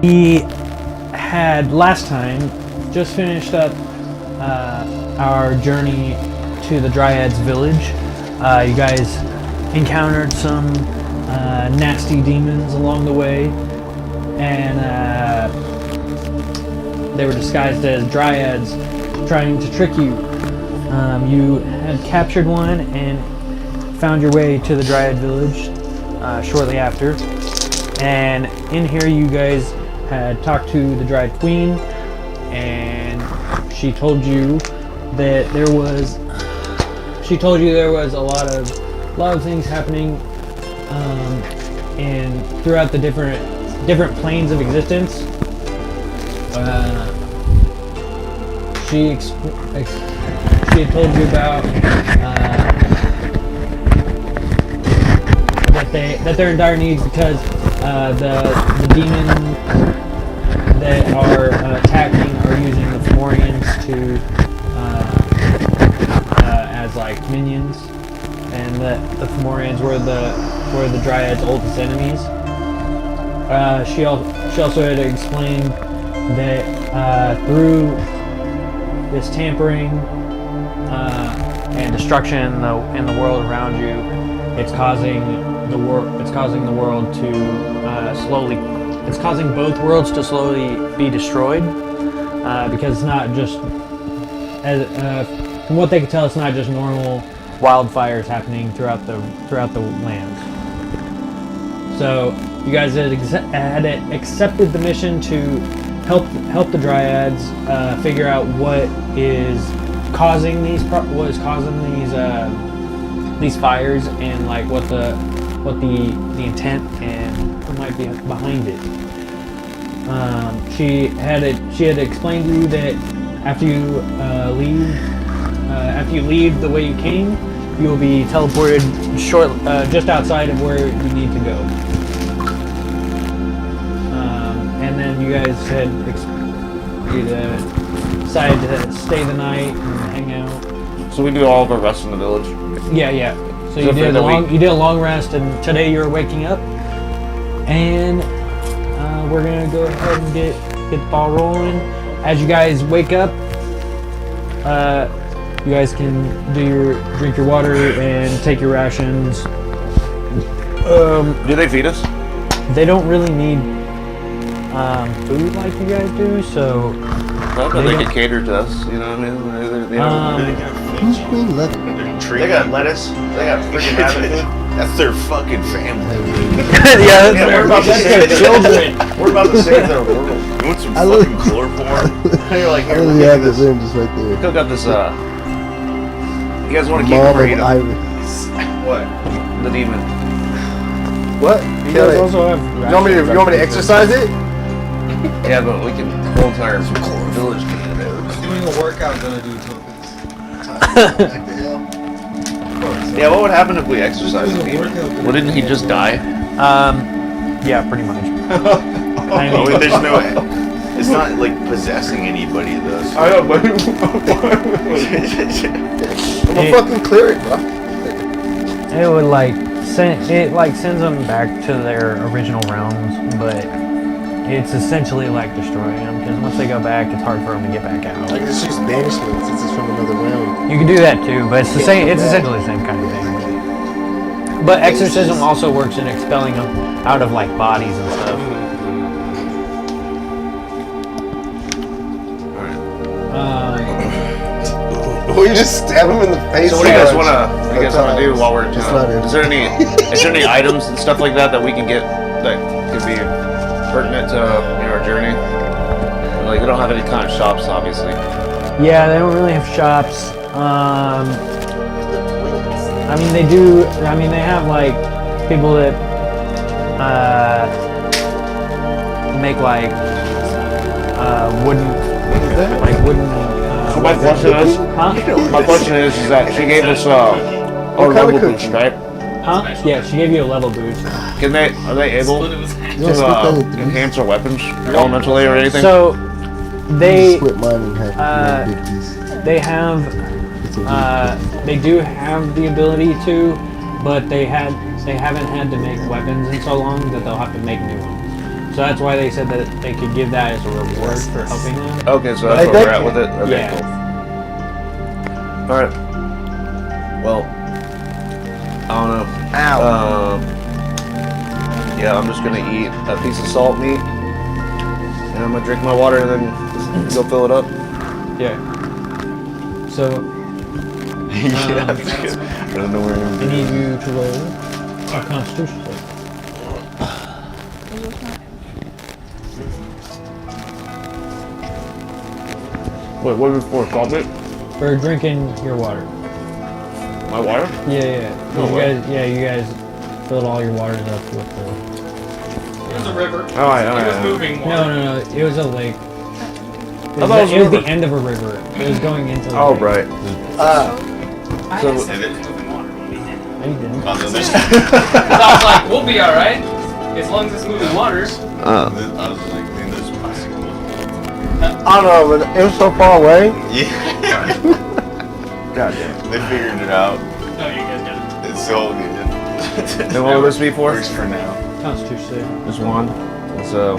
We had last time just finished up our journey to the Dryad's village. You guys encountered some nasty demons along the way, and they were disguised as Dryads trying to trick you. You had captured one and found your way to the Dryad village shortly after. And in here you guys had talked to the Dryad Queen, and she told you that there was a lot of things happening and throughout the different planes of existence. She had told you about that they're in dire need because the demons that are attacking are using the Fomorians to as like minions, and the Fomorians were the Dryad's oldest enemies. She also had explained that through this tampering and destruction in the world around you, it's causing both worlds to slowly be destroyed, because it's not just from what they could tell, it's not just normal wildfires happening throughout the lands. So you guys had accepted the mission to help the Dryads figure out what is causing these fires, and like what the intent and what might be behind it. She had explained to you that after you leave the way you came, you will be teleported just outside of where you need to go. And then you guys had decided to stay the night and hang out. So we do all of our rest in the village? Yeah. So you did a long rest, and today you're waking up, and we're gonna go ahead and get the ball rolling. As you guys wake up, you guys can drink your water and take your rations. Do they feed us? They don't really need food like you guys do, so Well, but they can cater to us, you know what I mean? They got lettuce. They got freaking rabbit food. That's their fucking family. yeah, We're about to save their children. We're about to save their world. You want some fucking chloroform? You're like, I here, really look have at this this. room just right there. Cook up this, you guys want to keep Mom them or of eat them? Iris. What? The demon. What? you guys also have. You want me to exercise it? Yeah, but we can the whole entire village can eat it. Doing a workout gonna do tokens. Yeah, what would happen if we exercised the demon? Well, didn't he just die? Yeah, pretty much. I Oh, mean, there's no. It's not like possessing anybody though. So. I know, but I'm a fucking cleric, bro. it would sends them back to their original realms, but it's essentially like destroying them, because once they go back, it's hard for them to get back out. Like it's just banishment since it's from another realm. You can do that too, but it's the same. It's essentially the same kind of thing. But exorcism also works in expelling them out of like bodies and stuff. Or you just stab him in the face. So what do you guys wanna do while we're in It's not town? it. Is there any items and stuff like that we can get that could be pertinent to our journey? Like, we don't have any kind of shops, obviously. Yeah, they don't really have shops. I mean, they do. I mean, they have like people that make like wooden. So my question is, Huh? my question is that she gave us a What kind of level cookie? boost, right? Huh? Yeah, she gave you a level boost. Are they able You don't split to that in three. enhance our weapons elementally or anything? So You they split mine in half. You know, big piece. they have It's a they do have the ability to, but they haven't had to make weapons in so long that they'll have to make new ones. So that's why they said that they could give that as a reward for helping them. Okay, so that's Hey, where we're thank at you. with it. Okay, Yeah. cool. All right. Well, I don't know. Ow. Yeah, I'm just gonna eat a piece of salt meat, and I'm gonna drink my water, and then go fill it up. Yeah. So Yeah, that's good. I don't know where I I'm need you to roll a Constitution save. Wait, what was for? Salt meat? For drinking your water. My water? Yeah. No you way. guys, you guys filled all your waters up with the. It was a river. All right. It was moving water. No. It was a lake. It thought was, it was a it was the river. end of a river. It was going into the Oh, lake. right. I So- said it was moving water. No, you didn't. on the other So I was like, we'll be alright. As long as it's moving water. I was like, man, this is possible. I don't know, but it was so far away. Yeah. God damn. They figured it out. No, you guys got it. It's so good. And what would this be for? Works for now. Constitution save. Just one. And so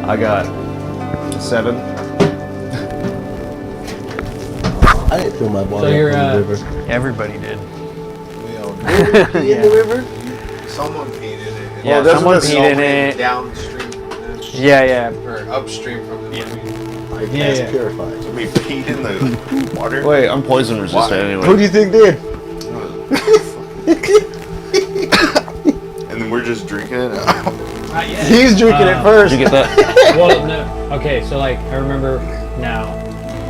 I got a 7. I didn't fill my water So you're up in the river. everybody did. Pee in the river? Someone peed in it. Yeah, doesn't someone it peed Someone in it. Downstream. Yeah. Or upstream from the Like, Yeah, that's yeah. purified. We peed in the water. Wait, I'm poison resistant Why? anyway. Who do you think did? And then we're just drinking it. Not yet. He's drinking it first. Did you get that? Well, no. Okay, so like I remember now.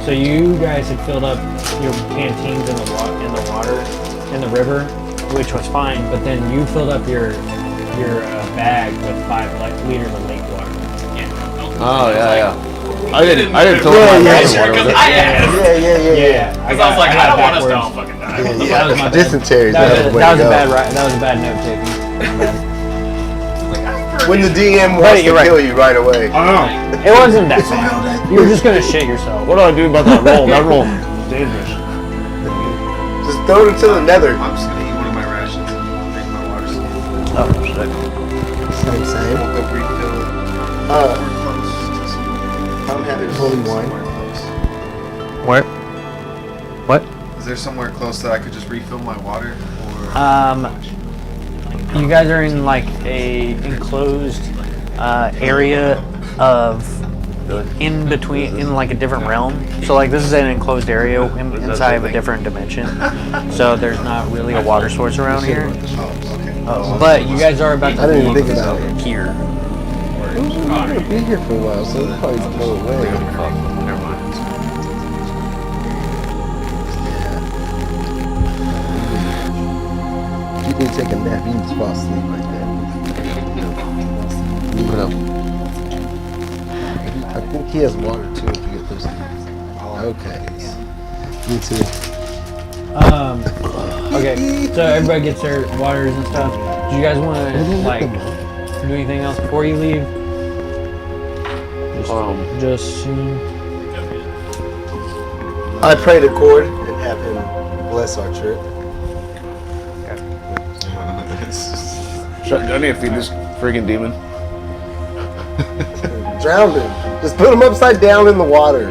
So you guys had filled up your canteens in the water in the river, which was fine. But then you filled up your bag with 5 liters of lake water. Yeah. Oh, yeah. I didn't fill Yeah, my yeah, water Sure, because with I asked. Yeah. Because I was like, I don't want us to all fucking die. Yeah, That was my bad. Dysentery. That was, the way that to was a go. bad that was a bad note taking. When the DM wants to you're right. kill you right away. I don't know. It wasn't that bad. You were just gonna shit yourself. What do I do about that roll? That roll is dangerous. Just throw it into the nether. I'm just gonna eat one of my rations and drink my water. Oh, shit. Same. We'll go refill it. Uh, We're close. I'm having holy wine. Somewhere close. What? Is there somewhere close that I could just refill my water? Or You guys are in like a enclosed area of in between, in like a different realm. So like this is an enclosed area inside of a different dimension. So there's not really a water source around here. But you guys are about to I didn't be even think about it. here. We're gonna be here for a while, so they'll probably blow away. Never mind. You need to take a nap. You need to fall asleep like that. Put up. I think he has water too. If you get thirsty. Okay. Me too. Okay, so everybody gets their waters and stuff. Do you guys want to like do anything else before you leave? Just I pray to Cord and have him bless our trip. I need to feed this freaking demon. Drown him. Just put him upside down in the water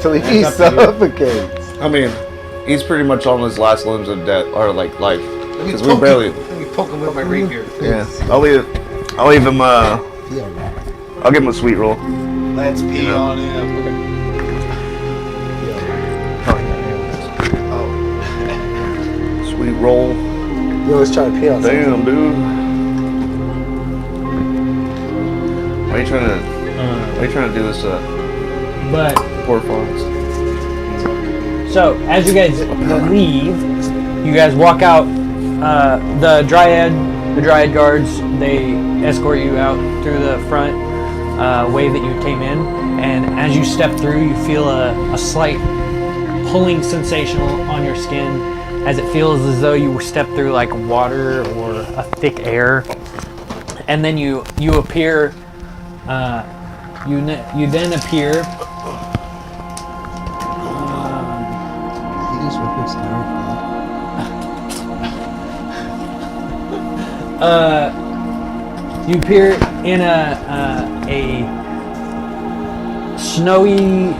till he suffocates. I mean, he's pretty much on his last limbs of death, or like life. Because we poke barely. Let me poke him with my rapier. Yeah. I'll leave him. I'll give him a sweet roll. Let's pee on him. Sweet roll. You always try to pee on something. Damn, dude. Why are you trying to do this but poor fox? so as you guys leave, you guys walk out. The dryad guards, they escort you out through the front way that you came in, and as you step through, you feel a slight pulling sensation on your skin, as it feels as though you stepped through like water or a thick air, and then you appear. You then appear. He just went for Star. You appear in a snowy,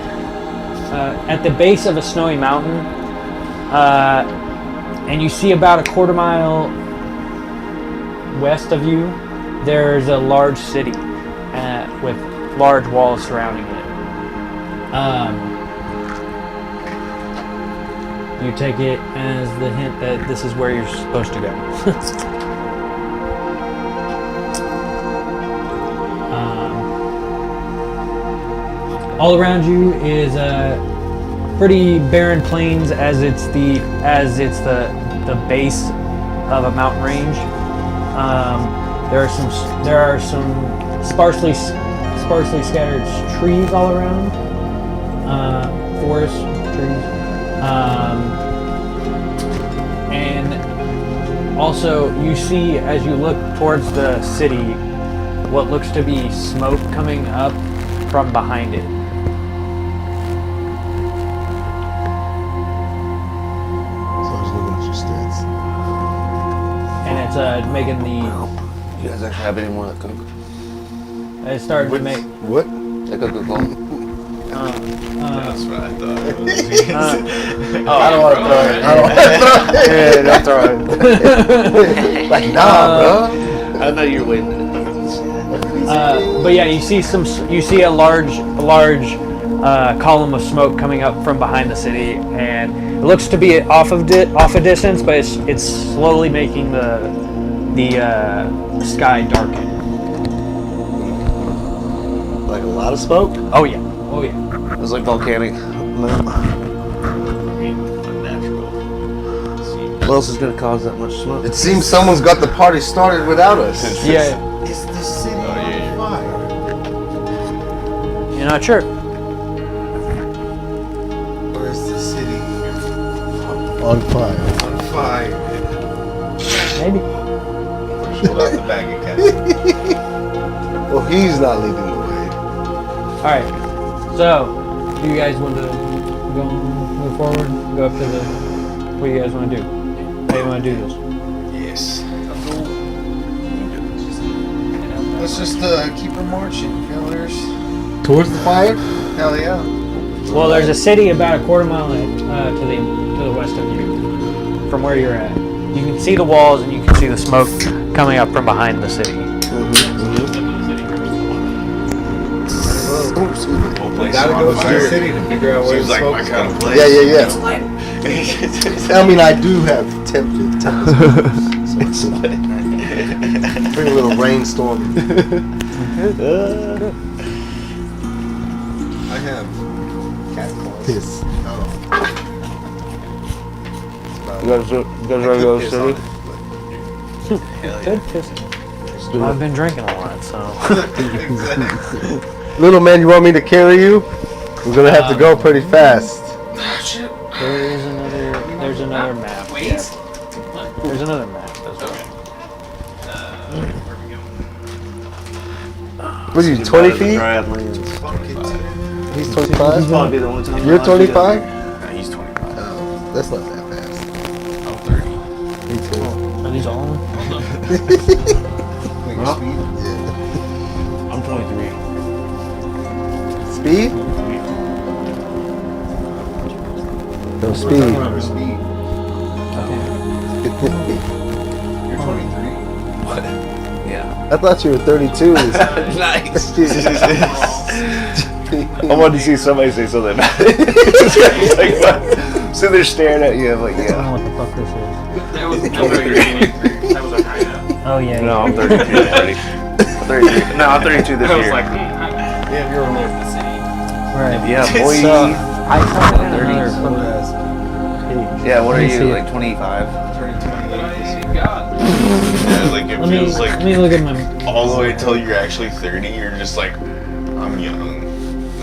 at the base of a snowy mountain, and you see about a quarter mile west of you, there's a large city with large walls surrounding it. You take it as the hint that this is where you're supposed to go. All around you is pretty barren plains, as it's the base of a mountain range. There are some sparsely scattered trees all around, forest trees, and also you see, as you look towards the city, what looks to be smoke coming up from behind it. It's making the. You guys actually have any more of that Coke? It started to make. What? That Coca-Cola? That's what I thought. I don't want to throw it. Yeah, don't throw it. Like, nah, bro. I thought you were waiting. But yeah, you see a large column of smoke coming up from behind the city, and it looks to be off a distance, but it's slowly making the sky darken. Like a lot of smoke? Oh yeah. It was like volcanic. Unnatural. What else is gonna cause that much smoke? It seems someone's got the party started without us. Yeah. Is the city yeah. on fire? You're not sure. Or is the city on fire? On fire. Maybe. Pull out the bag of cats. Well, he's not leading the way. All right. So, do you guys want to move forward? Go up to the. What do you guys want to do? How do you want to do this? Yes. Let's just keep her marching, fellas. Towards the fire? Hell yeah. Well, there's a city about a quarter mile to the west of you, from where you're at. You can see the walls and you can see the smoke coming up from behind the city. We gotta go to the city to figure out where Seems the like smoke my is kind of coming. place. Yeah. I mean, I do have tempted. So bring a little rainstorm. I have cat claws. Piss. You guys ready to go to the city? Good piss. I've been drinking a lot, so. Little man, you want me to carry you? We're gonna have to go pretty fast. There's another map. Wait. There's another map. That's right. What are you, 20 feet? Dryad lands. He's 25? Probably the only time. You're 25? Nah, he's 25. Oh, that's not that fast. I'm 30. Me too. Are these all? Huh? Yeah. I'm 23. Speed? No speed. Remember speed. You're 23. What? Yeah. I thought you were 32. Nice. I wanted to see somebody say something about it. So they're staring at you. I'm like, I don't know yeah. what the fuck this is. That was number 3. That was a high up. Oh yeah. No, I'm 32 already. I'm 32. No, I'm 32 this I was year. like, yeah, you're over the city. Right. Yeah, boy. So I saw another 30s. photo. Yeah, what are Let me see you, it. like 25? My God. Yeah, like it Let me feels like look at my. all the way till you're actually 30, you're just like, I'm young. I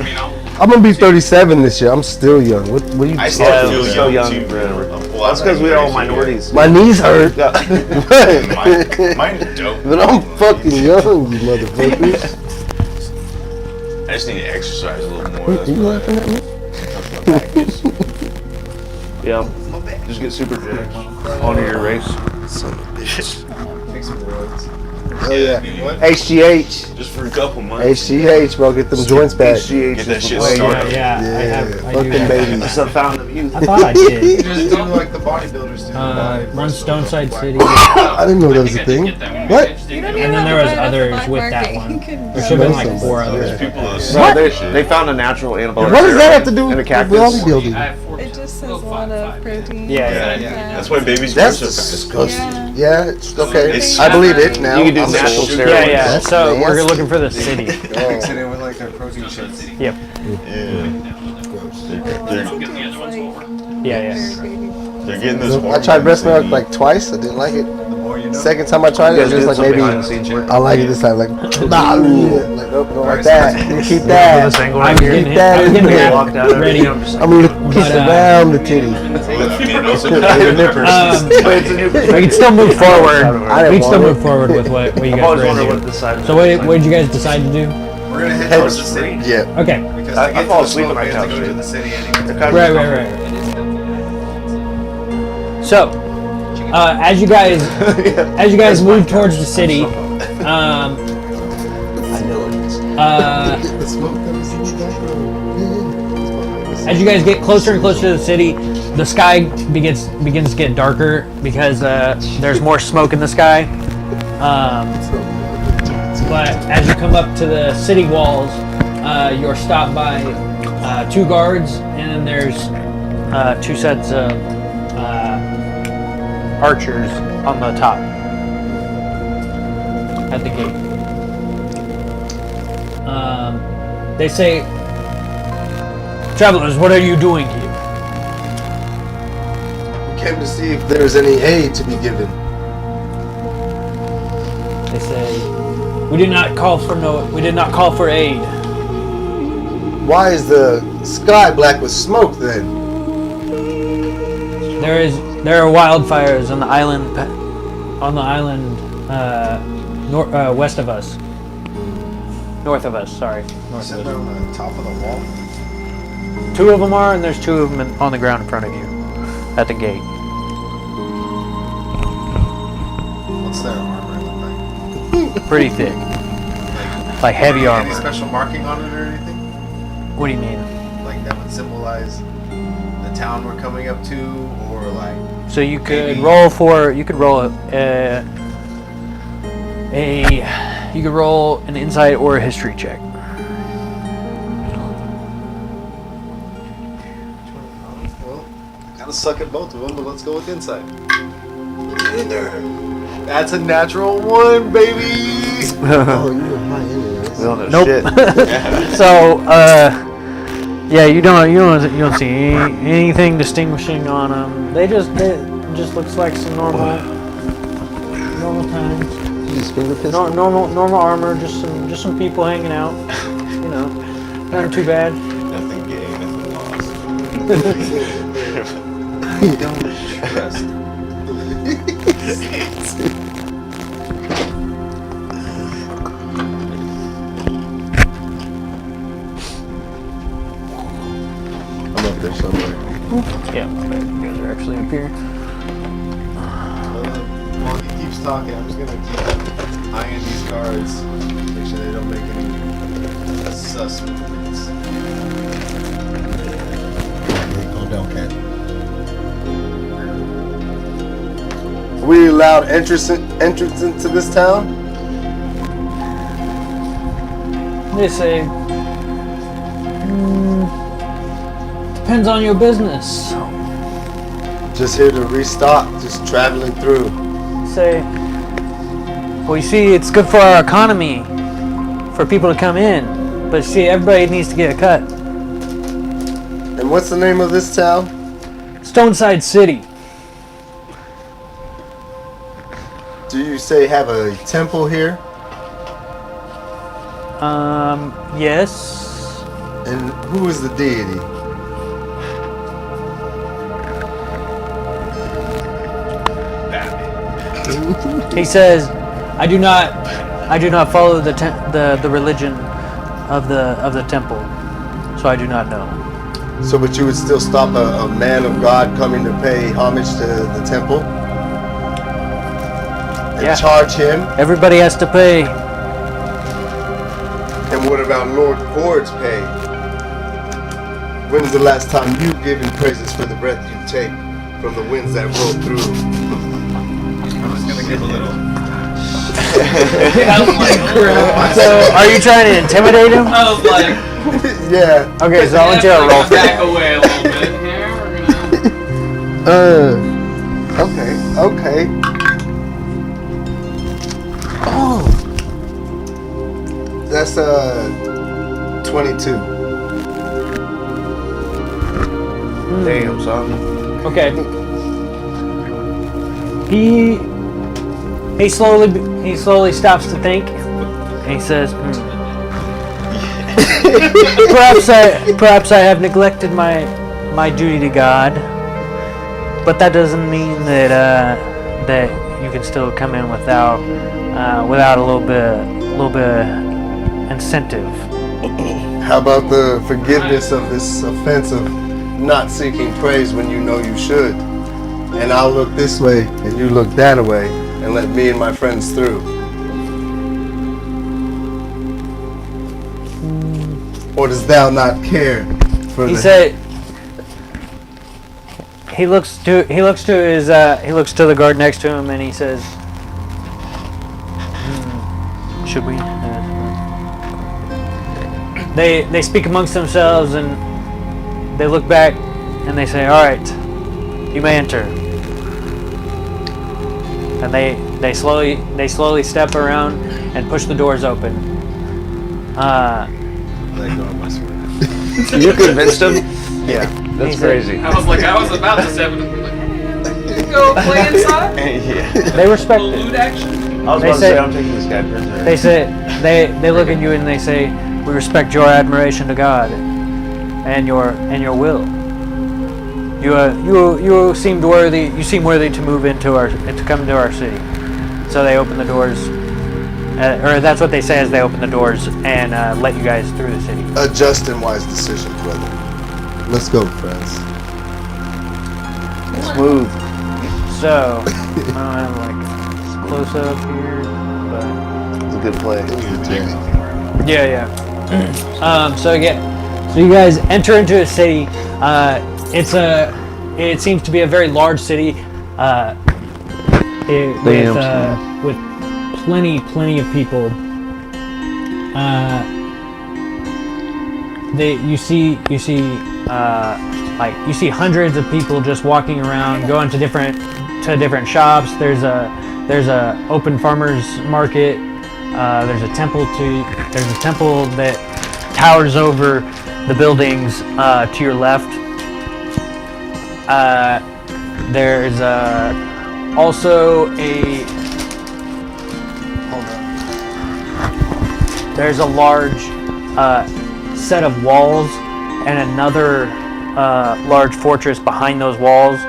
mean, I'm gonna be 37 this year. I'm still young. What are you I talking still Yeah, feel we're young, so young, too. bro. Well, That's because we're all crazy, minorities. My knees hurt. Mine don't. But I'm fucking young, you motherfuckers. I just need to exercise a little more. Are That's you what laughing at me? Yeah. Just get super jacked onto your race. Son of a bitch. Fix some roads. Oh yeah. HGH. Just for a couple months. HGH, bro. Get them joints back. Get that shit Yeah, started. yeah. Yeah. I Fuck do them have babies. It's a fountain of youth. I thought I did. Just do like the bodybuilders do. Run Stoneside City. I didn't know that was a thing. What? You don't And even then have there to was buy it at the others black with that market. one. You can There should have been like There's 4 some- others. People are Well, they found a natural anabolic. What does that have to do in with a cactus? bodybuilding? It just says a lot of protein. Yeah. That's why babies grow That's so fast. disgusting. Yeah, it's okay. It's- I believe it now. You can do I'm natural sold. steroids. Yeah, yeah. That's So we're nasty. looking for the city. Mix it in with like their protein shakes. Yep. Yeah. Yeah. They're getting this. I tried breast milk like twice. I didn't like it. The more you know. Second time I tried it, it was just like maybe I like it this time. Like, nah, like oh, no, like that. You keep that. I'm Keep getting that in there. Walked out of ready. it. I'm gonna kiss But, around the titty. We can still move forward. I We didn't can still want move it. forward with what you I've guys always were wondered into. what this side. So what did you guys decide to do? We're gonna head towards the city. Yeah. Okay. Because I to get fall to the asleep on smoke, my we have to couch, go to dude. the city anyway. Right. So, as you guys move towards the city, as you guys get closer and closer to the city, the sky begins to get darker because there's more smoke in the sky. But as you come up to the city walls, you're stopped by 2 guards, and then there's 2 sets of archers on the top at the gate. They say, "Travelers, what are you doing here?" We came to see if there's any aid to be given. They say, "We did not call for aid." Why is the sky black with smoke then? There are wildfires on the island west of us. North of us, sorry. North Sit of there us. on the top of the wall. 2 of them are, and there's 2 of them on the ground in front of you at the gate. What's their armor look like? Pretty thick. Like heavy Any armor. special marking on it or anything? What do you mean? Like that would symbolize the town we're coming up to, or like So you could Maybe. roll an insight or a history check. well, kind of suck at both of them, but let's go with insight. Get in there. That's a natural 1, baby. Oh, you were high anyways. We don't know Nope. shit. So, yeah, you don't see anything distinguishing on them. It just looks like some normal times. Just finger pistol. Normal armor, just some people hanging out. You know, nothing too bad. Nothing gay, nothing lost. Don't trust. I'm up there somewhere. Yeah, you guys are actually up here. While he keeps talking, I'm just gonna keep eyeing these guards, make sure they don't make any sus movements. Calm down, Cat. We allowed entrance into this town? They say, depends on your business. Just here to restock, just traveling through. Say, well, you see, it's good for our economy, for people to come in. But see, everybody needs to get a cut. And what's the name of this town? Stoneside City. Do you say have a temple here? Yes. And who is the deity? He says, I do not follow the religion of the temple, so I do not know. So, but you would still stop a man of God coming to pay homage to the temple? and Yeah. charge him? Everybody has to pay. And what about Lord Ford's pay? When's the last time you've given praises for the breath you take from the winds that roll through? I was gonna give a little. So, are you trying to intimidate him? I was like, Yeah. Okay, so I want you to roll for back that. away a little bit here. We're gonna. Okay. Oh. That's 22. Damn, son. Okay. He slowly stops to think, and he says, perhaps I have neglected my duty to God, but that doesn't mean that you can still come in without a little bit incentive. How about the forgiveness of this offense of not seeking praise when you know you should? And I'll look this way and you look that way and let me and my friends through. Or does thou not care for He the... said. He looks to the guard next to him and he says, "Should we?" They speak amongst themselves and they look back and they say, "All right, you may enter." And they slowly step around and push the doors open. You convinced him? Yeah, That's He said- crazy. I was about to say, but I'm like, go play inside. Yeah. They respect Little loot it. action. I was They about to say- say I'm taking this guy prisoner. They say they look at you and they say, "We respect your admiration to God and your will. You seemed worthy. You seem worthy to move to come to our city." So they open the doors, or that's what they say as they open the doors and let you guys through the city. A just and wise decision, brother. Let's go, friends. Smooth. So I don't have like close up here, but It's a good play. yeah. So you guys enter into a city. It seems to be a very large city. With plenty of people. You see hundreds of people just walking around, going to different shops. There's a open farmers market. There's a temple that towers over the buildings to your left. There's also there's a large set of walls and another large fortress behind those walls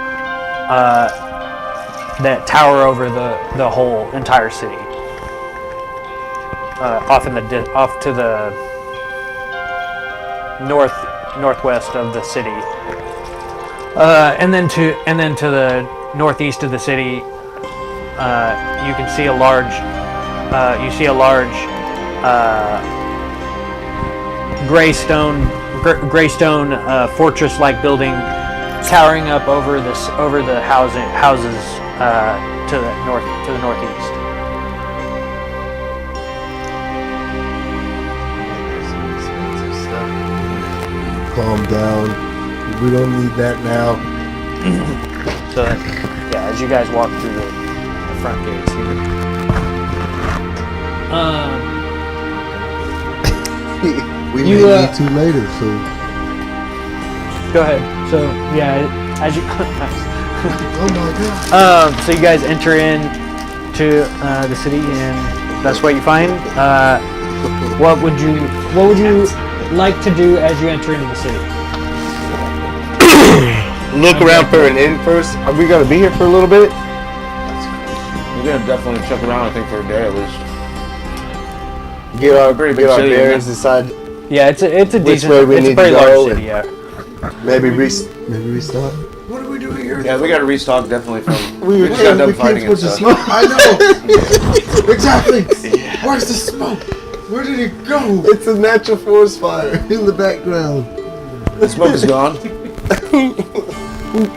that tower over the whole entire city. Off to the northwest of the city, and then to the northeast of the city, you can see a large gray stone fortress-like building towering up over the houses to the northeast. Calm down. We don't need that now. So yeah, as you guys walk through the front gates here. We You, may need to later, so... Go ahead. So yeah, as you Oh my god. so you guys enter in to the city, and that's what you find. What would you like to do as you enter into the city? Look around for an inn first. Are we gonna be here for a little bit? We're gonna definitely check around, I think, for a day at least. Get our Pretty big bearings, city, decide Yeah, it's a Which decent, way we it's a need pretty to large go city. Yeah. maybe restart. What are we doing here? Yeah, we got to restock definitely from. We just got done fighting and stuff. smoke. I know. Exactly. Where's the smoke? Where did it go? It's a natural forest fire in the background. The smoke is gone.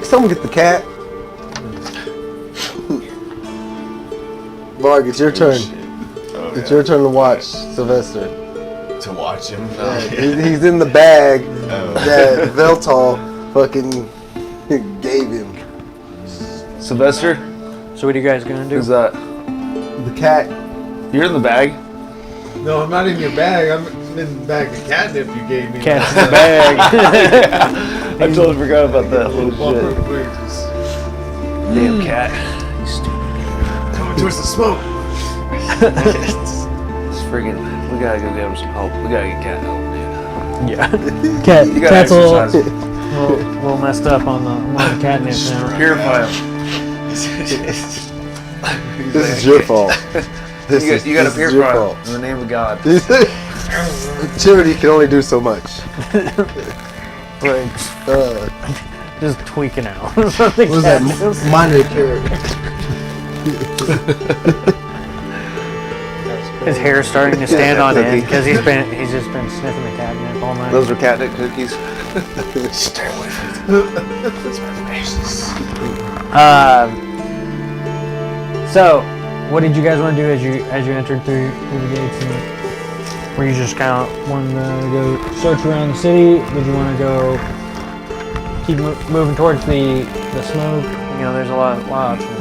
Someone get the cat. Mark, it's your turn. Oh, It's your turn to watch Sylvester. to watch him. He's in the bag Oh. that Veltal fucking gave him. Sylvester, So what are you guys gonna do? who's that? The cat. You're in the bag. No, I'm not in your bag. I'm in the bag of catnip you gave me. Cat's in the bag. I totally forgot about that whole Well, shit. perfectly, just Damn cat. coming towards the smoke. It's freaking. We gotta go get him some help. We gotta get cat help, dude. Yeah. Cat. You gotta Cat's a exercise. little messed up on the catnip now. Purify him. This is your fault. You gotta this is your purify fault. him in the name of God. Charity can only do so much. Right. Just tweaking out. What was that? Minor character. His hair's starting to stand on end because he's just been sniffing the catnip all night. Those are catnip cookies. Stay away from So, what did you guys want to do as you entered through the gates? And were you just kind of wanting to go search around the city? Did you want to go keep moving towards the smoke? You know, there's a lot of options.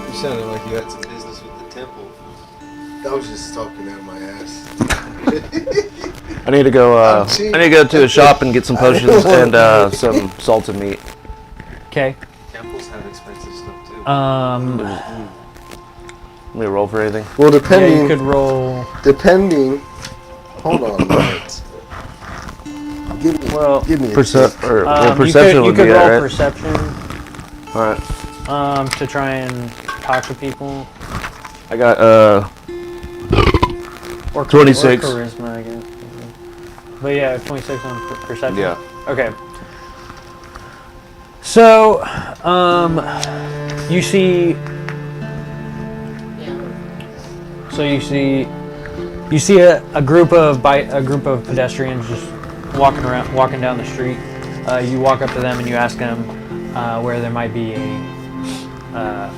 You sounded like you had some business with the temple. I was just talking out my ass. I need to go. I'm cheap. I need to go to a shop and get some potions and some salted meat. Okay. Temples have expensive stuff too. Let me roll for anything. Well, Yeah, depending. you could roll. Hold on a minute. Give me a You Perception could would be it, roll right? perception. All right. To try and talk to people. I got Or 26. Or charisma, I guess. But yeah, 26 on perception. Yeah. Okay. So, you see. So you see a group of pedestrians just walking down the street. You walk up to them and you ask them where there might be a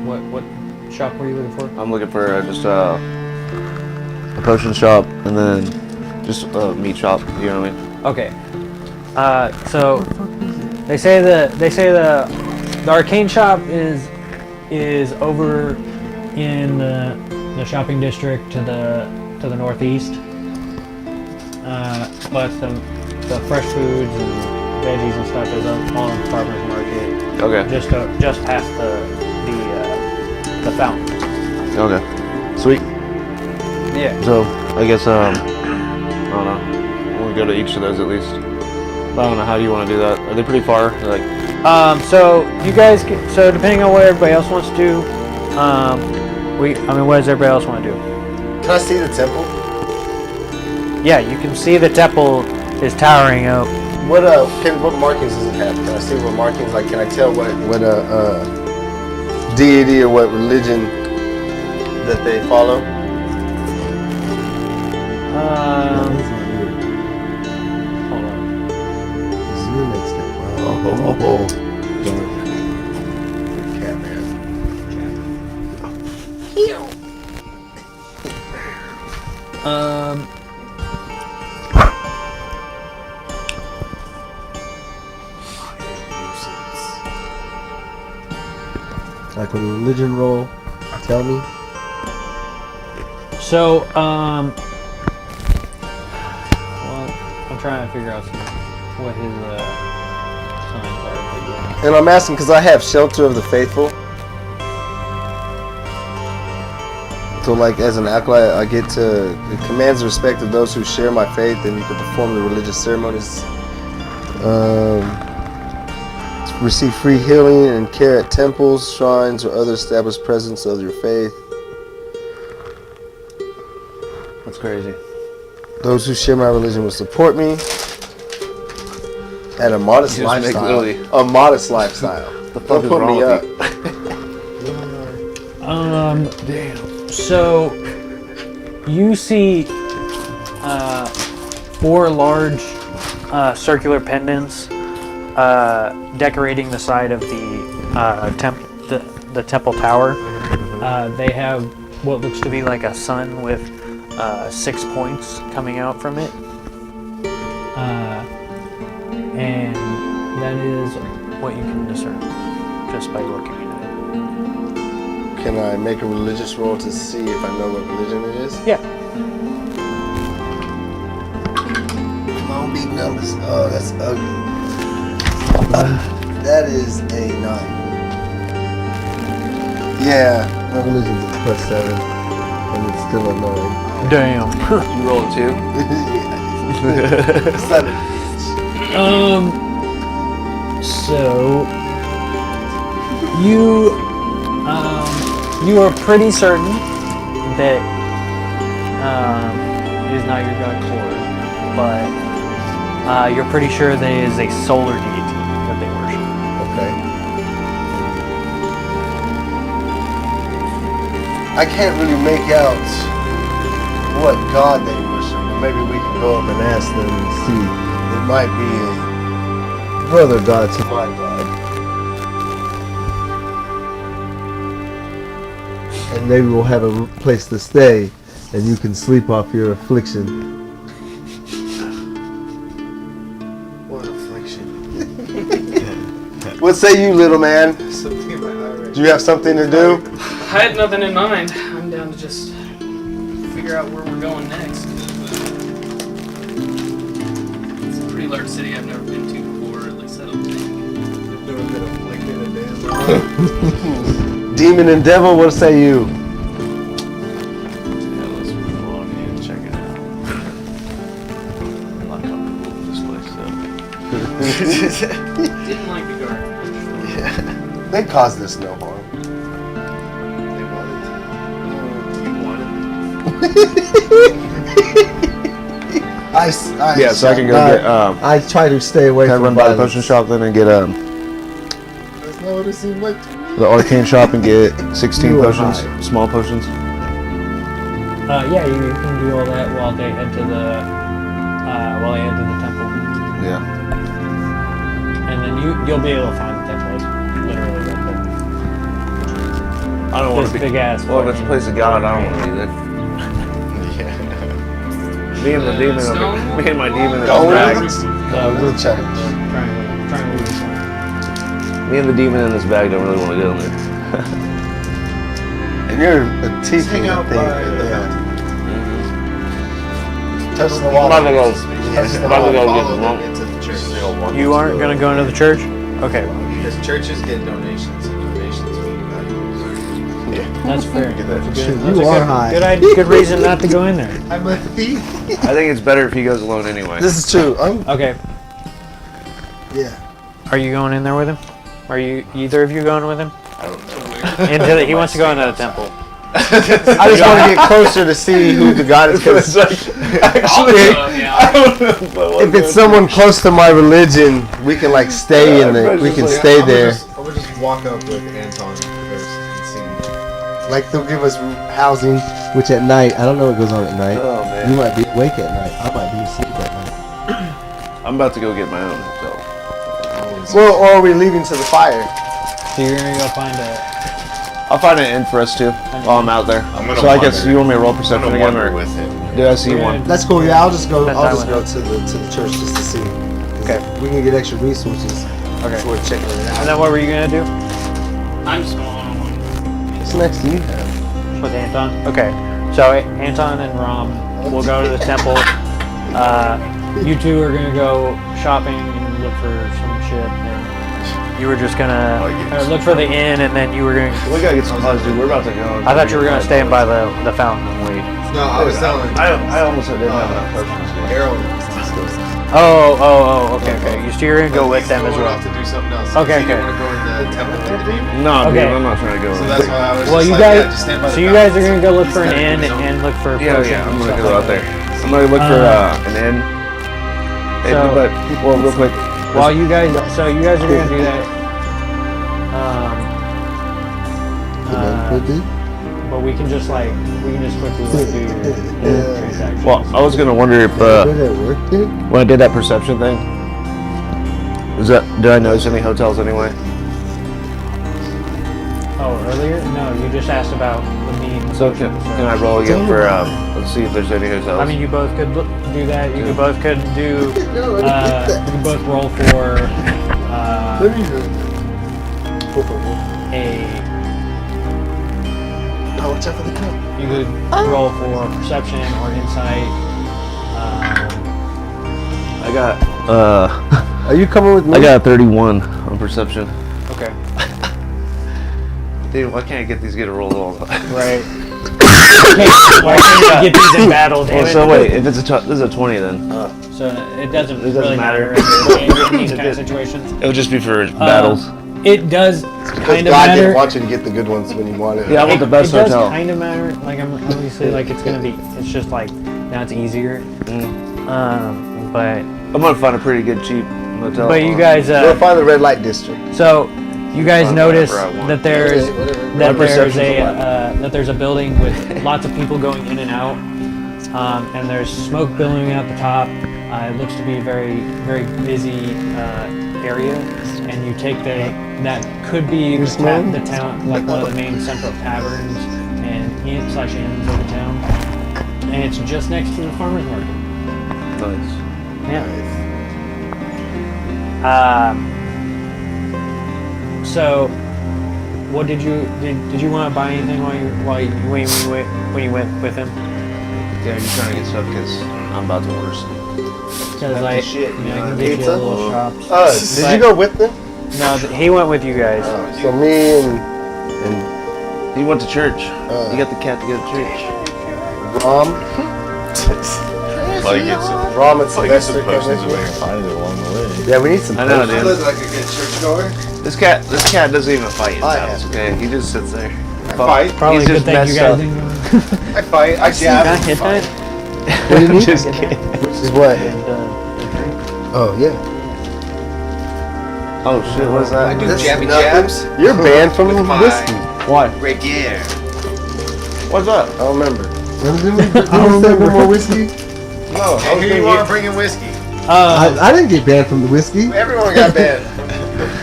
what shop were you looking for? I'm looking for just a potion shop and then just a meat shop. You know what I mean? Okay. So they say the arcane shop is over in the shopping district to the northeast. But the fresh foods and veggies and stuff is on the farmers market. Okay. Just past the fountain. Okay. Sweet. Yeah. So I guess I don't know. We'll go to each of those at least. But I don't know. How do you want to do that? Are they pretty far? Like. So you guys. So depending on what everybody else wants to do, what does everybody else want to do? Can I see the temple? Yeah, you can see the temple is towering up. What markings does it have? Can I see what markings? Like, can I tell what deity or what religion that they follow? Hold on. Cat man. Like a religion roll. Tell me. So, well, I'm trying to figure out what his signs are. But yeah. And I'm asking because I have Shelter of the Faithful. So, like, as an acolyte, I get to it commands the respect of those who share my faith, and you can perform the religious ceremonies. Receive free healing and care at temples, shrines, or other established presence of your faith. That's crazy. Those who share my religion will support me. At a modest You just make lifestyle. literally- A modest lifestyle. The fuck Don't is put wrong me up. with you? So you see 4 large circular pendants decorating the side of the temple tower. They have what looks to be like a sun with 6 points coming out from it, and that is what you can discern just by looking at it. Can I make a religious roll to see if I know what religion it is? Yeah. Come on, big numbers. Oh, that's ugly. That is a 9. Yeah, my religion's a +7, and it's still a 9. Damn. You roll it too? It's not a So you are pretty certain that it is not your god Kor, but you're pretty sure that it is a solar deity that they worship. Okay. I can't really make out what god they worship, but maybe we can go up and ask them and see. It might be a brother god to my god. And maybe we'll have a place to stay and you can sleep off your affliction. What affliction? What say you, little man? Something in my eye right Do you have something to do? I had nothing in mind. I'm down to just figure out where we're going next. It's a pretty large city I've never been to before, at least I don't think. Never been afflicted a damn Demon and devil, what say you? Yeah, let's move on and check it out. I'm not comfortable with this place, Didn't like the garden. They caused us no harm. They wanted to. You wanted Yeah, so I can go get, I try to stay away Can I from run by the violence. potion shop then and get That's not what it seemed like to me. the arcane shop and get 16 You are potions, high. small potions? Yeah, you can do all that while they head to the temple, Yeah. and then you'll be able to find the temple. It's literally right there. I don't want This to be. big ass. Well, if it's a place of God, I don't want to be there. Me and the demon, me and my demon in this Go bag. with the church. Trying to lose. Me and the demon in this bag don't really want to get in there. And you're a teaching hang out thing. by Yeah. the Touching the I'm water. about to go. I'm about to go get Follow the them monk. into the church. You aren't gonna go into the church? Okay, Because churches get donations, and donations mean values. that's fair. You are high. Good reason not to go in there. I'm a thief. I think it's better if he goes alone anyway. This is true. Okay, Yeah. are you going in there with him? Are you either of you going with him? I don't know. He wants to go into the temple. I just want to get closer to see who the god is. Because if it's someone close to my religion, we can like stay in the. We can stay there. I would just walk up with Anton first and see. Like they'll give us housing, which at night I don't know what goes on at night. Oh man. You might be awake at night. I might be asleep at night. I'm about to go get my own. So Well, or are we leaving to the fire? So you're gonna go find a. I'll find an inn for us too while I'm out there. I'm gonna So I guess wander. you want me to roll I'm perception gonna again, wander or with him. did I see one? That's cool. Yeah, I'll just go. That's I'll just fine go with to the church just to see. Okay. We can get extra resources. Okay. Before checking it out. And then what were you gonna do I'm small. I don't want What's next to you? with Anton? Okay, so Anton and Rom will go to the temple. You two are gonna go shopping and look for some shit. And you were just gonna look for the inn, and then you were going. We gotta get some clothes, dude. We're about to go. I thought you were gonna stand by the fountain and wait. No, I was telling I almost didn't have enough potions. Harold. Okay. So you're gonna go with them as well. To do something else. Okay, So you okay. want to go in the temple with the demon? No, dude, Okay. I'm not trying to go. So that's why I was Well, just you like, guys. yeah, just stand by the So you guys are fountain. gonna go look for an He's inn gotta do his own. and look for Yeah, potions. I'm and gonna stuff go like out there. that. I'm gonna look for an inn. So- But well, real quick, While you guys, so you guys are gonna do that. But we can just quickly do your transaction. Well, I was gonna wonder if when I did that perception thing, did I notice any hotels anyway? Oh, earlier? No, you just asked about the mean. So can I roll again for let's see if there's any hotels? I mean, you both could do that. You both could do. You could both roll for you could roll for perception or insight. I got Are you coming with me? I got a 31 on perception. Okay. Dude, why can't I get these good rolls all the time? Right. Why can't you get these in battle? Damn it? So wait, if it's this is a 20 then. So it doesn't doesn't really matter. matter in these kind of situations. It would just be for battles. It does Because kind of God matter. didn't want you to get the good ones when you wanted. Yeah, I want the best it does hotel. kind of matter. Like I'm obviously like it's just like now it's easier. But I'm gonna find a pretty good cheap hotel. but you guys Go find the red light district. so you guys Find notice whatever I want. that there's My perception's that there's a building with lots of people going in and out, and there's smoke billowing out the top. It looks to be a very very busy area, and you take that could be the town, like one of the main central taverns and inns of the town, and it's just next to the farmers market. Nice. Yeah. So, what did you want to buy anything when you went with him? Yeah, I'm just trying to get stuff because I'm about to order some. Because I can get you a Pizza? little shops. Did you go with them? No, he went with you guys. So me and He went to church. You got the cat to go to church. Rom, Probably get some, Rom and probably get some Sylvester potions came if with I me. can find it along the way. Yeah, we need some. I know, potions. dude. like a good churchgoer. This cat doesn't even fight in I house, have. okay? He just sits there. I fight. Probably a He's good just thing you messed guys up. didn't go. I fight. I Can jab. I hit that? What do you need? Just kidding. Is what? Oh yeah. Oh shit, what is I that? do This is jabby nothing. jabs. You're banned from With my- whiskey. What? Regier. What's up? I don't remember. I don't remember more whiskey. No, here you are bringing whiskey. I didn't get banned from the whiskey. Everyone got banned.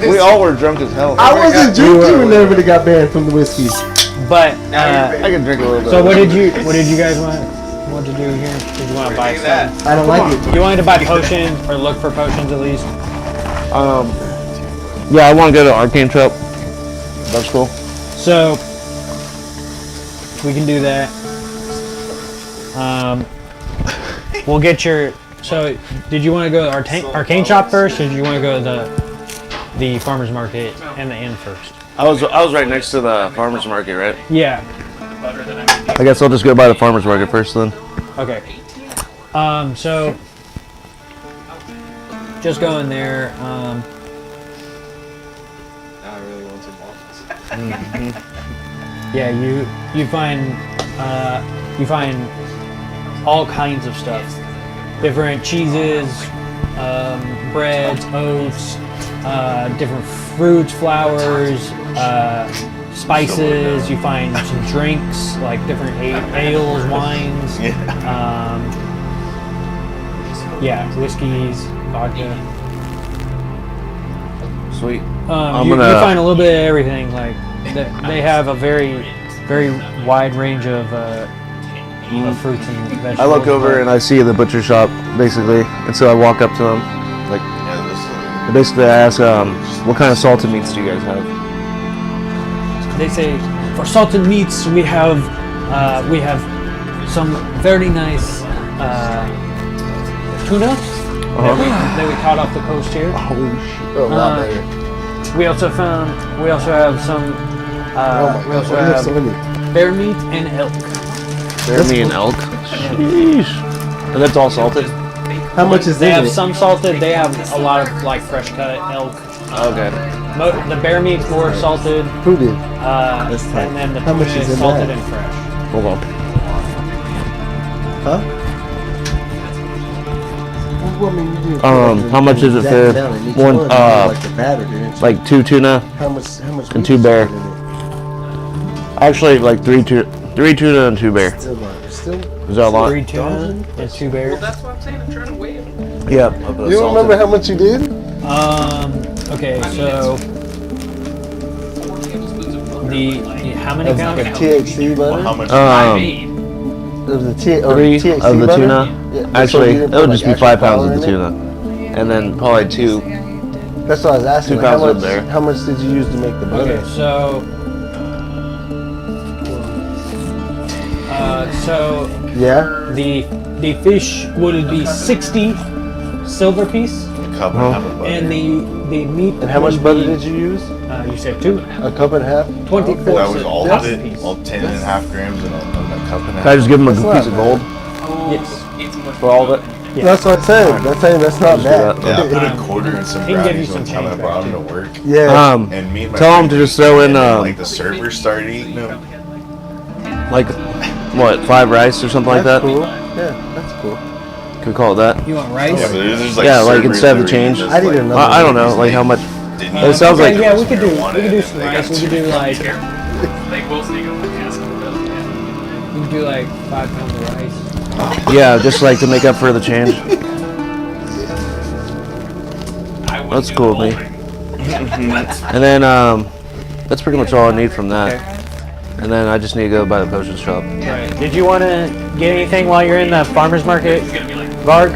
We all were drunk as hell. I wasn't drinking when everybody got banned from the whiskey. But I can drink a little bit. so what did you guys want to do here? Did you want to buy Look at stuff? that. I don't like it. You wanted to buy potions or look for potions at least. Yeah, I want to go to Arcane Trap. That's cool. So we can do that. We'll get your. So did you want to go to Arcane Shop first, or did you want to go to the farmers market and the inn first? I was right next to the farmer's market, right? Yeah. I guess I'll just go by the farmer's market first then. Okay. So just go in there. Now I really want some waffles. Yeah, you find all kinds of stuff, different cheeses, breads, oats, different fruits, flowers, spices. You find some drinks like different ales, wines, whiskeys, vodka. Sweet. You find a little bit of everything. Like they have a very, very wide range of fruits and vegetables. I look over and I see the butcher shop, basically, and so I walk up to them. Like, and basically I ask, what kind of salted meats do you guys have? They say for salted meats we have some very nice tuna that we caught off the coast here. Holy shit. Oh, a lot better. We also have some we also have bear meat and elk. Bear meat and elk. Sheesh. And that's all salted? How much is They have it? some salted. They have a lot of like fresh cut elk. Okay. The bear meat's more salted, Who did? and then the How much tuna is is in salted that? and fresh. Hold on. Huh? Well, I mean, you do How much is it for one? like the batter, didn't you? Like 2 tuna. How much? and 2 bear. Actually, like 3 tuna and 2 bear. Still. Is that a lot? 3 tuna and 2 bears. Well, that's what I'm saying. I'm trying to weigh it. Yeah. You don't remember how much you did? Okay, so 4 tablespoons of butter. the how many pounds? THC butter. How much? I made. It was the 3 THC of the butter? tuna. Yeah, so Actually, you it didn't would put, just like, be 5 extra pounds of powder the in tuna, and then probably 2. That's what I was asking. 2 Like, pounds of bear. how much did you use to make the butter? Okay, so Yeah. the fish would be 60 silver piece, A cup and a half of butter. and the meat. And how much would butter be, did you use? You said 2. A cup and a half. 24 That was all half of it? piece. All 10.5 grams and a cup and a half? Can I just give him a That's piece not of gold Oh, Yes. it's much for all of it? Yeah. That's what I said. That's not Just do bad. that. Yeah, I put a quarter in some He can give you brownies some one time I change brought back, them to work. Yeah. And me and my Tell friend him to just ate throw it, in, and then, like the servers started eating them. like, what, 5 rice or something like That's that? cool. Yeah, that's cool. Can we call it that? You want rice? Yeah, but there's like Yeah, like servers instead of that the were eating change. this, I need like, another I don't know, like how much. didn't It eat sounds like- yeah, we could do marijuana, we could do and some they rice. got We could do like They both sneak up and ask him about it. we could do like 5 pounds of rice. Yeah, just like to make up for the change. I wouldn't That's do cool the with whole me. thing. And then, that's pretty much all I need from that. And then I just need to go by the potion shop. Right. Did you want to get anything while you're in the farmer's market, It's gonna be like Varg?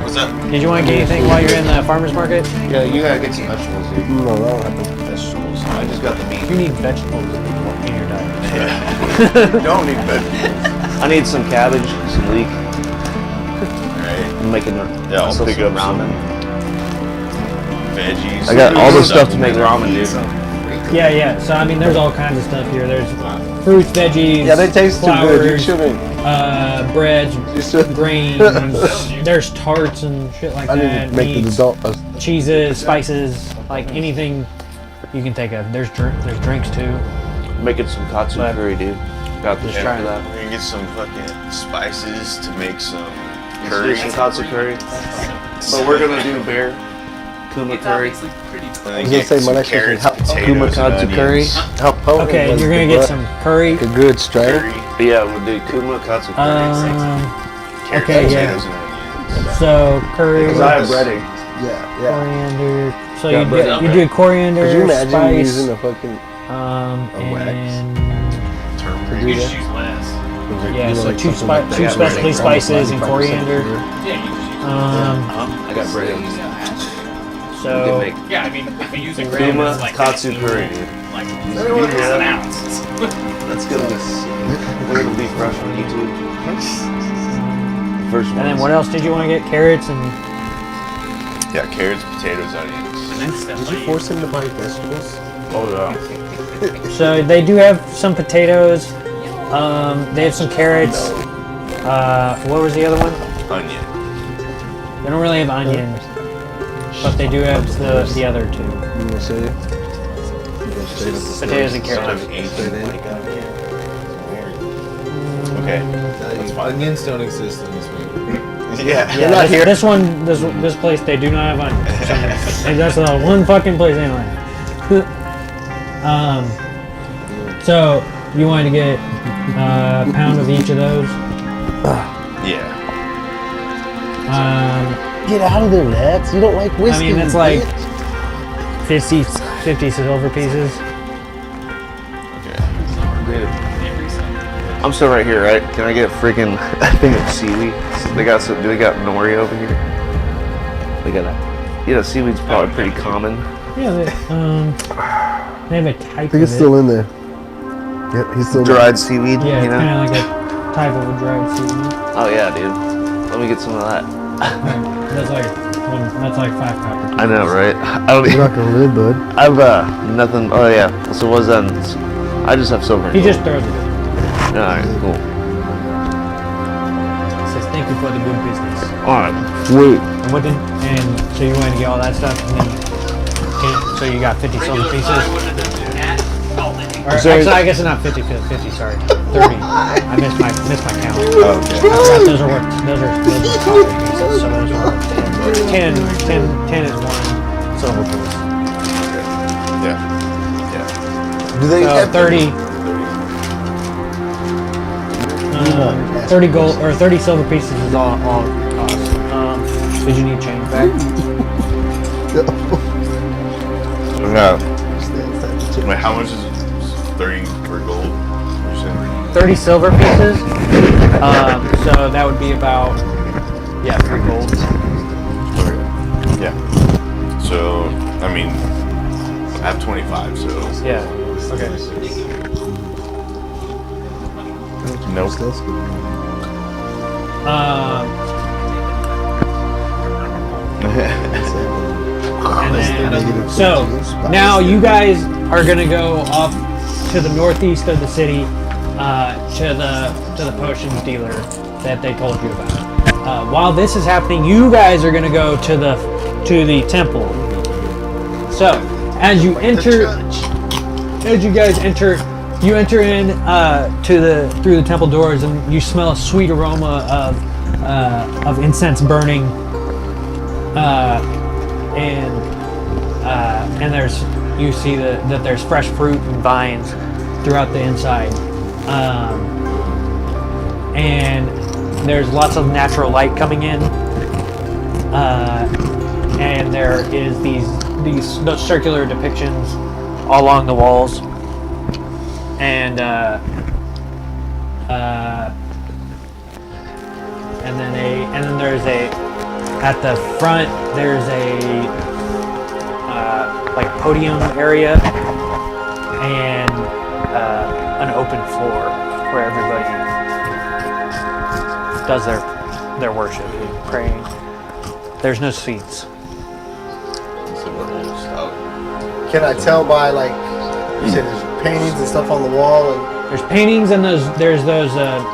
What's that? Did you want to get anything while you're in the farmer's market? Yeah, you gotta get some vegetables, dude. No, I don't have to. Vegetables. I just got the meat. You need vegetables in your diet. Don't need that. I need some cabbage, some leek. Alright. I'm making Yeah, I'll myself pick some up some ramen. veggies. I got all the stuff to make ramen, dude. Yeah. So I mean, there's all kinds of stuff here. There's fruits, veggies, Yeah, they taste too good. You flours, shouldn't. breads, You should. grains. There's tarts and shit like I need that. to make the meats, adult. cheeses, spices, like anything you can think of. There's drinks too. Making some katsu But- curry, dude. Got this. Yeah, Try that. We're gonna get some fucking spices to make some Curry. curry. Some katsu curry. But we're gonna do bear kuma it's curry. obviously pretty And close. then was get gonna say, some my next one is carrots, how- potatoes, Kuma and katsu curry. onions. How potent Okay, was you're the gonna get butt? some curry. a good strain. Curry, Yeah, we'll do kuma katsu curry. carrots, okay, yeah. potatoes, and onions. So curry, Because I have breading. Yeah. coriander. So Yeah, you bread. do coriander, Could you imagine spice, using a fucking wax? and Turmeric. You just use less. yeah, so two like that. two Yeah, specialty breading. spices and coriander. Yeah, you just use I got breading. So Yeah, I mean, if you use a gram, Kuma it's like katsu curry, dude. like Yeah. it's an ounce. That's gonna be. We're gonna be fresh on YouTube. First one. and then what else did you want to get? Carrots and Yeah, carrots, potatoes, onions. Did you force him to buy vegetables? Oh yeah. so they do have some potatoes. They have some carrots. What was the other one? Onion. They don't really have onions, but they do have the other two. You want to show you? Potatoes and carrots. Okay, that's fine. Onions don't exist in this movie. Yeah. Yeah, not this, here. this one, this place, they do not have onions. And that's the one fucking place anyway. So you wanted to get a pound of each of those. Yeah. Get out of there, Nats. You don't like I whiskey. mean, it's you like bitch. 50 silver pieces. Dude, I'm still right here, right? Can I get a freaking thing of seaweed? They got some. Do they got nori over here? They got that. Yeah, seaweed's probably pretty common. Yeah, they have a type I think of it's it. still in there. Yep, he's still Dried seaweed, Yeah, you it's know? kind of like a type of a dried seaweed. Oh yeah, dude. Let me get some of that. That's like 5 copper. I know, right? I don't. You're not gonna live, bud. I've nothing. Oh yeah. So what's that? I just have silver. and He gold. just throws it. All right, cool. Says thank you for the good business. All right, sweet. And what did? And so you wanted to get all that stuff, and then so you got 50 silver pieces. I would have done that. Oh, then Or So actually, I guess it's not 50, 50, sorry. 30. I missed my count. Oh, okay. I forgot those are worth, those are silver pieces, so those are worth 10. 10 is one silver piece. Yeah. Yeah. Do they So have 30, 30 gold, or 30 silver pieces is all it costs. Did you need change back? No. Wait, how much is it? 30 for gold? You said? 30 silver pieces. So that would be about, 3 gold. Okay. Yeah. So, I mean, I have 25, so. Yeah. Okay. Nope. And then, so now you guys are gonna go off to the northeast of the city, to the potions dealer that they told you about. While this is happening, you guys are gonna go to the temple. So as you guys enter, you enter in through the temple doors, and you smell a sweet aroma of incense burning, and you see that there's fresh fruit and vines throughout the inside, and there's lots of natural light coming in, and there is those circular depictions all along the walls, and then there's at the front there's a like podium area and an open floor where everybody does their worship and praying. There's no seats. Can I tell by like you said there's paintings and stuff on the wall and There's paintings and there's those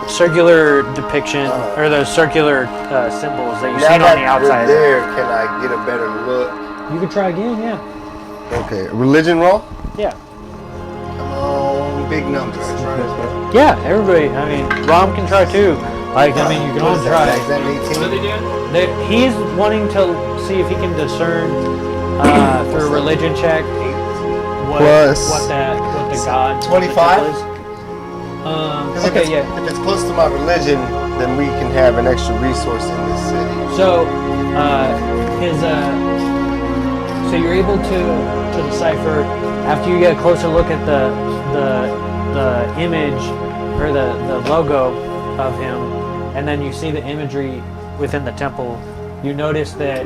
circular depiction or those circular symbols that you see on the outside. There, can I get a better look? You can try again, yeah. Okay, religion roll. Yeah. Come on, big numbers. Yeah, everybody. I mean, Rom can try too. Like, I mean, you can all try. Is that 18? He's wanting to see if he can discern through a religion check what the god 25? is. 'Cause Okay, yeah. If it's close to my religion, then we can have an extra resource in this city. So, so you're able to decipher after you get a closer look at the image or the logo of him, and then you see the imagery within the temple. You notice that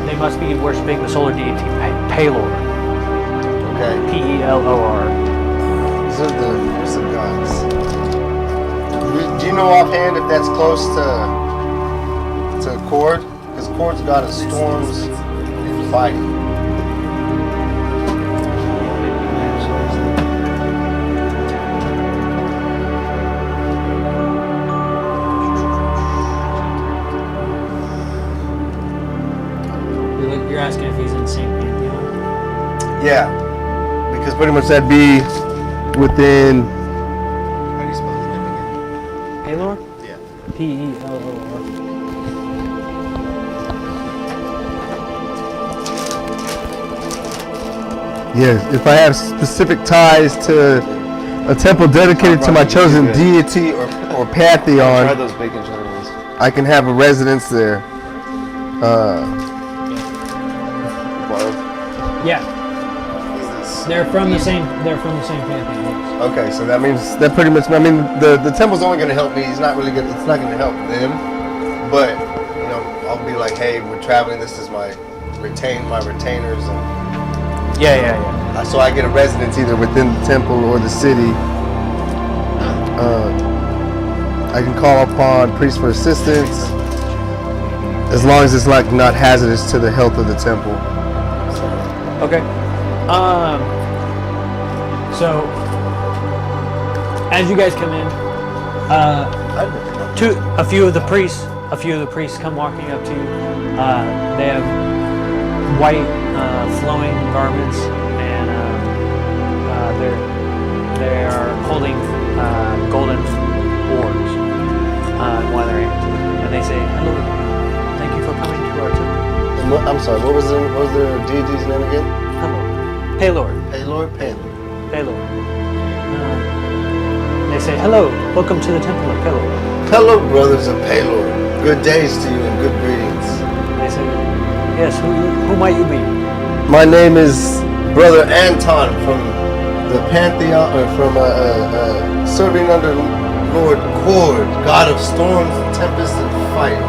they must be worshiping the solar deity Pelor. Okay. Pelor. These are the gods. Do you know offhand if that's close to Cord? Because Cord's got a storms and fighting. You're asking if he's in St. Pantheon? Yeah, because pretty much that'd be within. How do you spell his name again? Pelor? Yeah. Pelor. Yes, if I have specific ties to a temple dedicated to my chosen deity or Try pantheon, those bacon channels. I can have a residence there. Yeah. They're from the same pantheon. Yes. Okay, so that means that pretty much. I mean, the temple's only going to help me. It's not really good. It's not going to help them. But you know, I'll be like, hey, we're traveling. This is my retainers, and Yeah. so I get a residence either within the temple or the city. I can call upon priests for assistance as long as it's like not hazardous to the health of the temple. Okay. So as you guys come in, a few of the priests come walking up to you. They have white flowing garments, and they are holding golden orbs in one of their hands, and they say, "Hello, thank you for coming to our temple." I'm sorry. What was the deity's name again? Hello, Paylord. Paylord. Paylord. Paylord. They say, "Hello, welcome to the temple of Paylord." Hello, brothers of Paylord. Good days to you and good greetings. They say, "Yes, who might you be?" My name is Brother Anton from the Pantheon, or from serving under Lord Cord, God of storms, tempest, and fire.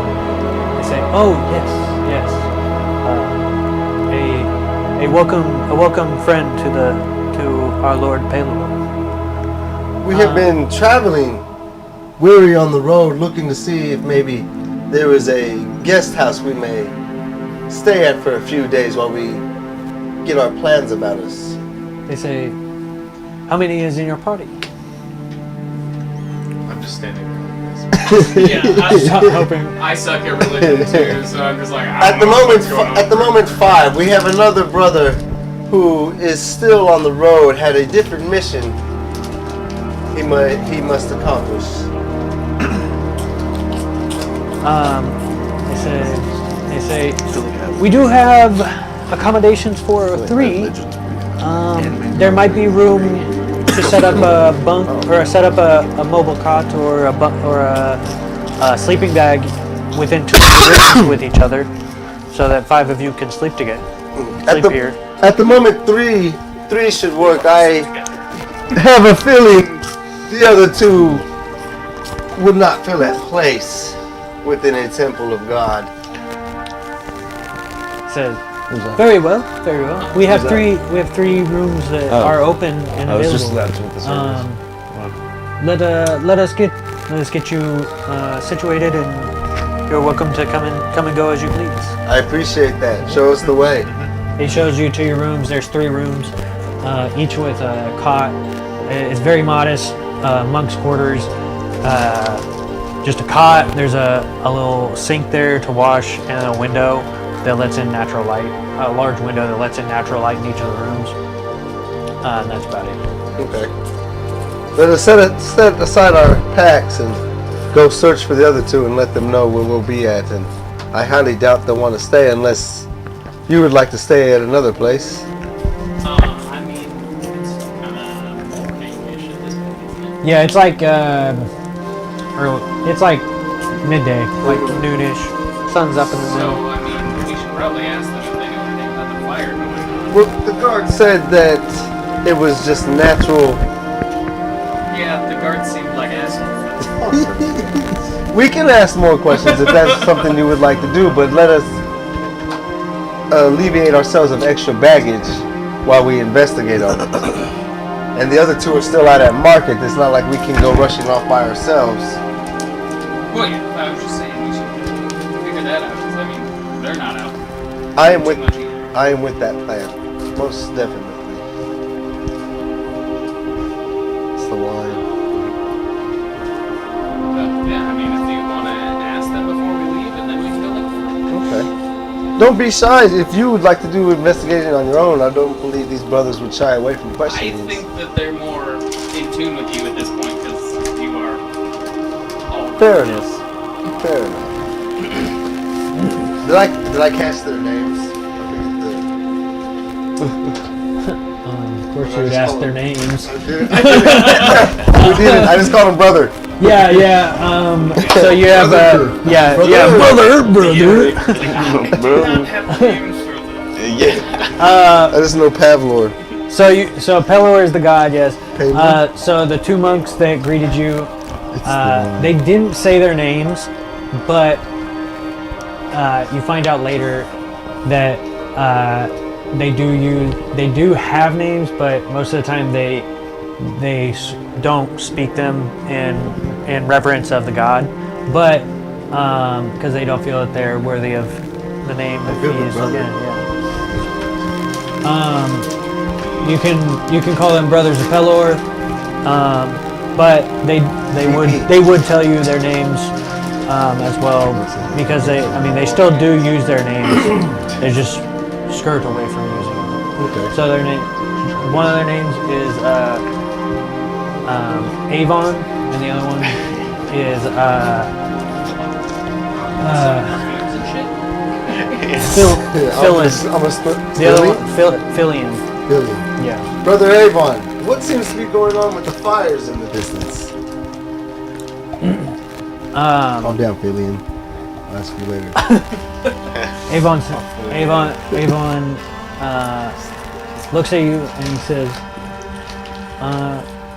They say, "Oh yes, yes, a welcome friend to our Lord Paylord." We have been traveling, weary on the road, looking to see if maybe there is a guest house we may stay at for a few days while we get our plans about us. They say, "How many is in your party?" I'm just standing there. Yeah, I suck at religion too, so I'm just like, I At the don't know moment, what's going on. at the moment, 5. We have another brother who is still on the road, had a different mission he must accomplish. They say, "We do have accommodations for 3. There might be room to set up a bunk or set up a mobile cot or a sleeping bag within 2 rooms with each other, so that 5 of you can sleep together. Sleep here." At the moment, 3 should work. I have a feeling the other 2 would not fill that place within a temple of God. Says, "Very well, very well. We have 3 rooms that are open and I was available. just left with the service. Let us get you situated, and you're welcome to come and go as you please." I appreciate that. Show us the way. He shows you to your rooms. There's 3 rooms, each with a cot. It's very modest, monk's quarters. Just a cot. There's a little sink there to wash, and a window that lets in natural light. A large window that lets in natural light in each of the rooms. And that's about it. Okay. Let us set aside our packs and go search for the other 2 and let them know where we'll be at. And I highly doubt they'll want to stay unless you would like to stay at another place. I mean, it's kind of morning-ish at this point, isn't it? Yeah, it's like it's like midday, like noonish. Sun's up in the So, middle. I mean, we should probably ask them if they know anything about the fire noise. Well, the guard said that it was just natural. Yeah, the guards seemed like assholes. We can ask more questions if that's something you would like to do, but let us alleviate ourselves of extra baggage while we investigate on it. And the other 2 are still out at market. It's not like we can go rushing off by ourselves. Well, yeah, I was just saying we should figure that out, because, I mean, they're not out. I am with Too much either. that plan. Most definitely. It's the wine. Yeah, I mean, if you want to ask them before we leave, and then we can go look for them. Okay. Don't be shy. If you would like to do investigating on your own, I don't believe these brothers would shy away from I questions. think that they're more in tune with you at this point, because you are all Fair enough. Fair enough. Did I catch their names? Of course, you would ask their names. We didn't. I just called him brother. Yeah. So you have brother. I just know Pavlor. So Pelor is the god, yes. Pelor? So the 2 monks that greeted you, they didn't say their names, but you find out later that they do have names, but most of the time they don't speak them in reverence of the god, but because they don't feel that they're worthy of the name that he is. You can call them brothers of Pelor, but they would tell you their names as well, because they still do use their names. They just skirt away from using them. Okay. So one of their names is Avon, and the other one is Phyllis. I'm a The other one, Philian. Billion. Yeah. Brother Avon, what seems to be going on with the fires in the distance? Calm down, Philian. I'll ask you later. Avon looks at you and he says,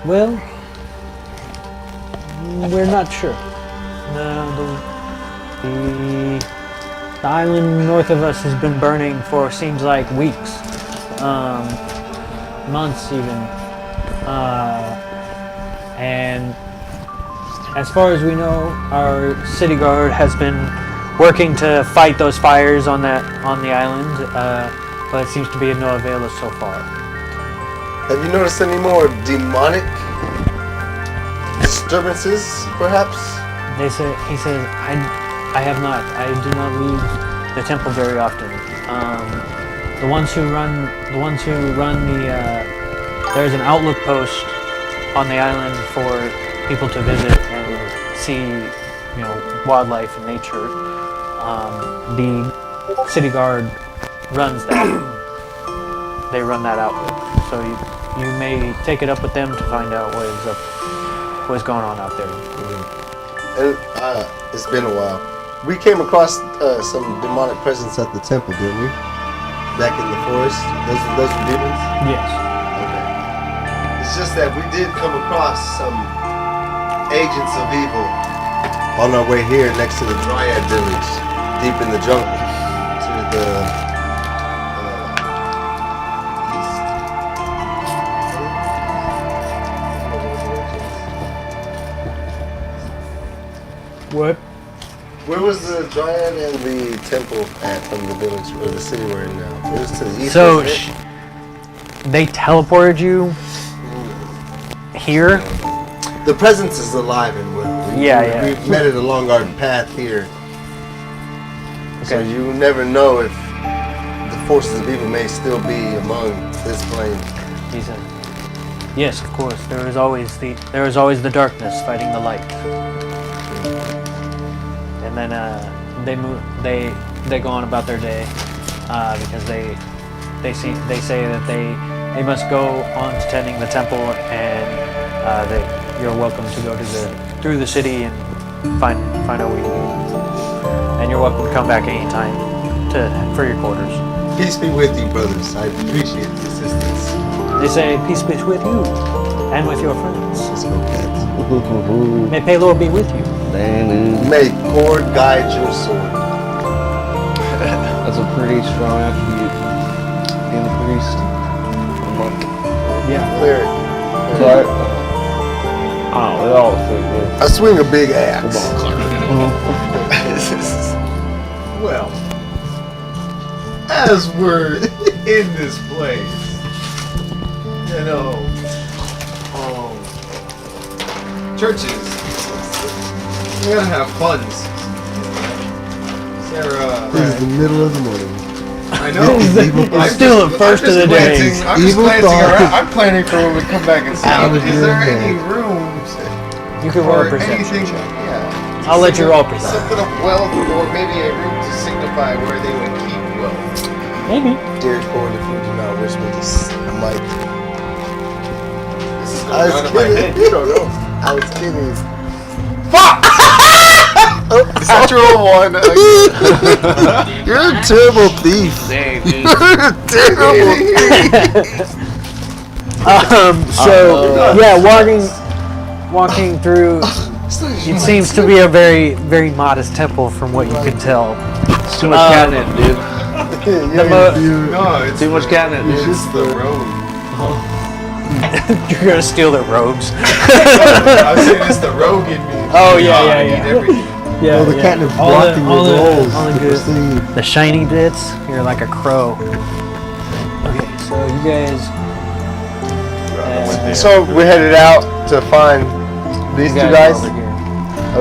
well, we're not sure. The island north of us has been burning for seems like weeks, months even, and as far as we know, our city guard has been working to fight those fires on the island, but it seems to be of no avail so far. Have you noticed any more demonic disturbances, perhaps? He says, I have not. I do not leave the temple very often. The ones who run there's an outlook post on the island for people to visit and see, wildlife and nature. The city guard runs that. They run that outlook. So you may take it up with them to find out what's going on out there. And, it's been a while. We came across some demonic presence at the temple, didn't we? Back in the forest. Those were demons? Yes. Okay. It's just that we did come across some agents of evil on our way here next to the Dryad village, deep in the jungle, to the east. What? Where was the Dryad and the temple at from the village or the city we're in now? It was to the east. So wasn't it? they teleported you here? The presence is alive and well. Yeah. We've met it along our path here. So Okay. you never know if the forces of evil may still be among this plane. He said, yes, of course. There is always the darkness fighting the light. And then they go on about their day because they say that they must go on to tending the temple, and that you're welcome to go through the city and find out what you need. And you're welcome to come back anytime for your quarters. Peace be with you, brothers. I appreciate the assistance. They say peace be with you and with your friends. Let's go, cats. May Pelor be with you. May Cord guide your sword. That's a pretty strong attribute. Being a priest. Yeah. Cleric. Sorry. Oh, they all think this. I swing a big axe. Well, as we're in this place, churches, we gotta have funds. Is there, This is the middle of the morning. I know. It's still the first of the day. I'm just Evil glancing thought. around. I'm planning for when we come back and see. Out of Is your there head. any rooms You can roll or a perception anything? check. Yeah. I'll let you roll perception. Something of wealth, or maybe a room to signify where they would keep wealth. Maybe. Dear Cord, if you do not wish me to might. This is I going was on in my kidding. head. You don't know. I was kidding. Natural one. You're a terrible thief. Dang, dude. You're a terrible thief. So walking through, it seems to be a very, very modest temple from what you can tell. It's too much catnip, dude. Yeah, dude. No, it's Too much catnip, dude. It's the road. You're gonna steal their robes. I was saying it's the rogue in me. Oh, yeah, I yeah, need yeah. everything. Yeah, Well, the catnip's blocking your goals. all the to good, proceed. the shiny bits. You're like a crow. Okay, so you guys. So we're headed out to find these you two are guys? over here.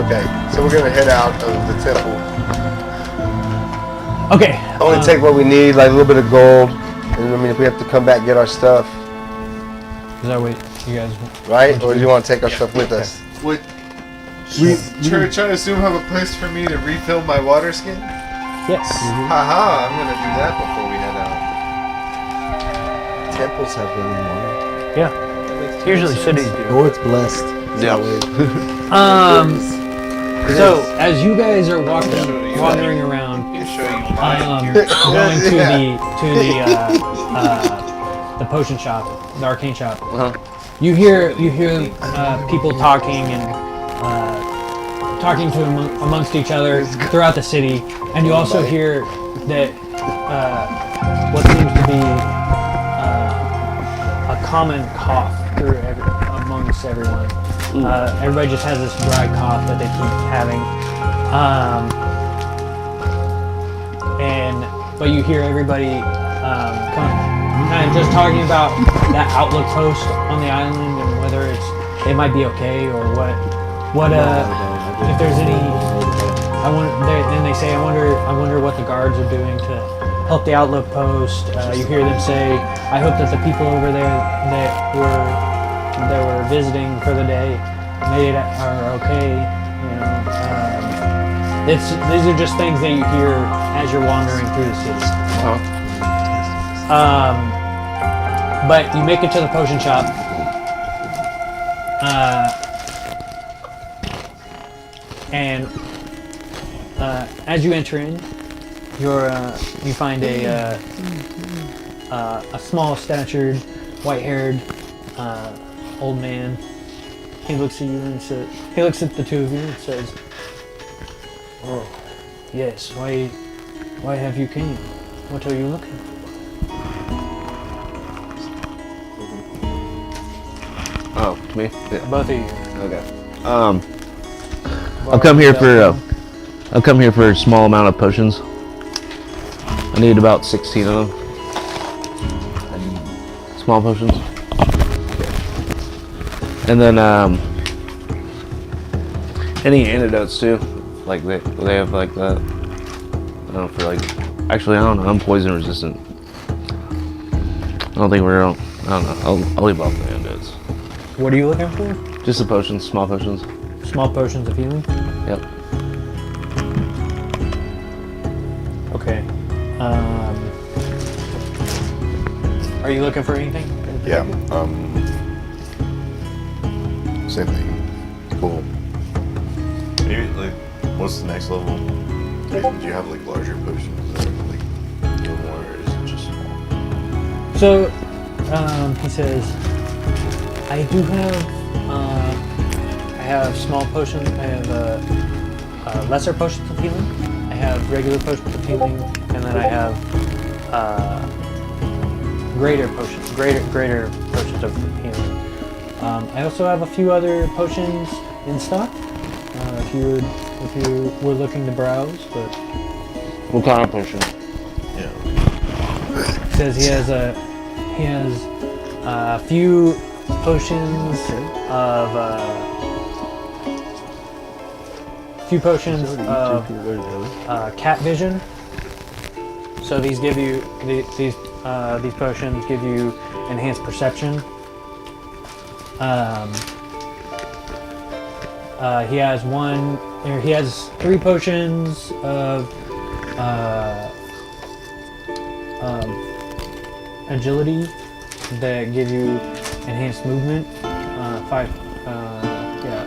Okay, so we're gonna head out of the temple. Okay. Only take what we need, like a little bit of gold. And I mean, if we have to come back and get our stuff. Is that what You guys, right? Or do you want to take our stuff with us? Would Church, I assume, have a place for me to refill my water skin? yes. Haha, I'm gonna do that before we head out. Temples have running water. Yeah. Usually cities do. Or it's blessed. Yeah. So as you guys are wandering around, going to the potion shop, the arcane shop, you hear people talking and talking to amongst each other throughout the city, and you also hear that what seems to be a common cough amongst everyone. Everybody just has this dry cough that they keep having, but you hear everybody kind of just talking about that outlook post on the island and whether it might be okay or what if there's any. Then they say, I wonder what the guards are doing to help the outlook post. You hear them say, I hope that the people over there that were visiting for the day are okay. You know, these are just things that you hear as you're wandering through the city. But you make it to the potion shop. And as you enter in, you find a small-statured, white-haired old man. He looks at you and says, he looks at the two of you and says, "Oh, yes. Why have you came? What are you looking for?" Oh, me? Yeah. Both of you. Okay. I've come here for a small amount of potions. I need about 16 of them. Small potions. And then any antidotes too. Like they have like that. I don't know for like. Actually, I don't know. I'm poison resistant. I don't think we're. I don't know. I'll leave off the antidotes. What are you looking for? Just the potions, small potions. Small potions of healing? Yep. Okay. Are you looking for anything? Yeah. Same thing. Cool. Maybe like, what's the next level? Do you have like larger potions that are like no more, or is it just small? So, he says, I do have, I have small potions, I have lesser potions of healing, I have regular potions of healing, and then I have greater potions of healing. I also have a few other potions in stock, if you were looking to browse, but... What kind of potion? Yeah. He says he has a few potions of cat vision. So these give you these potions give you enhanced perception. He has 3 potions of agility that give you enhanced movement.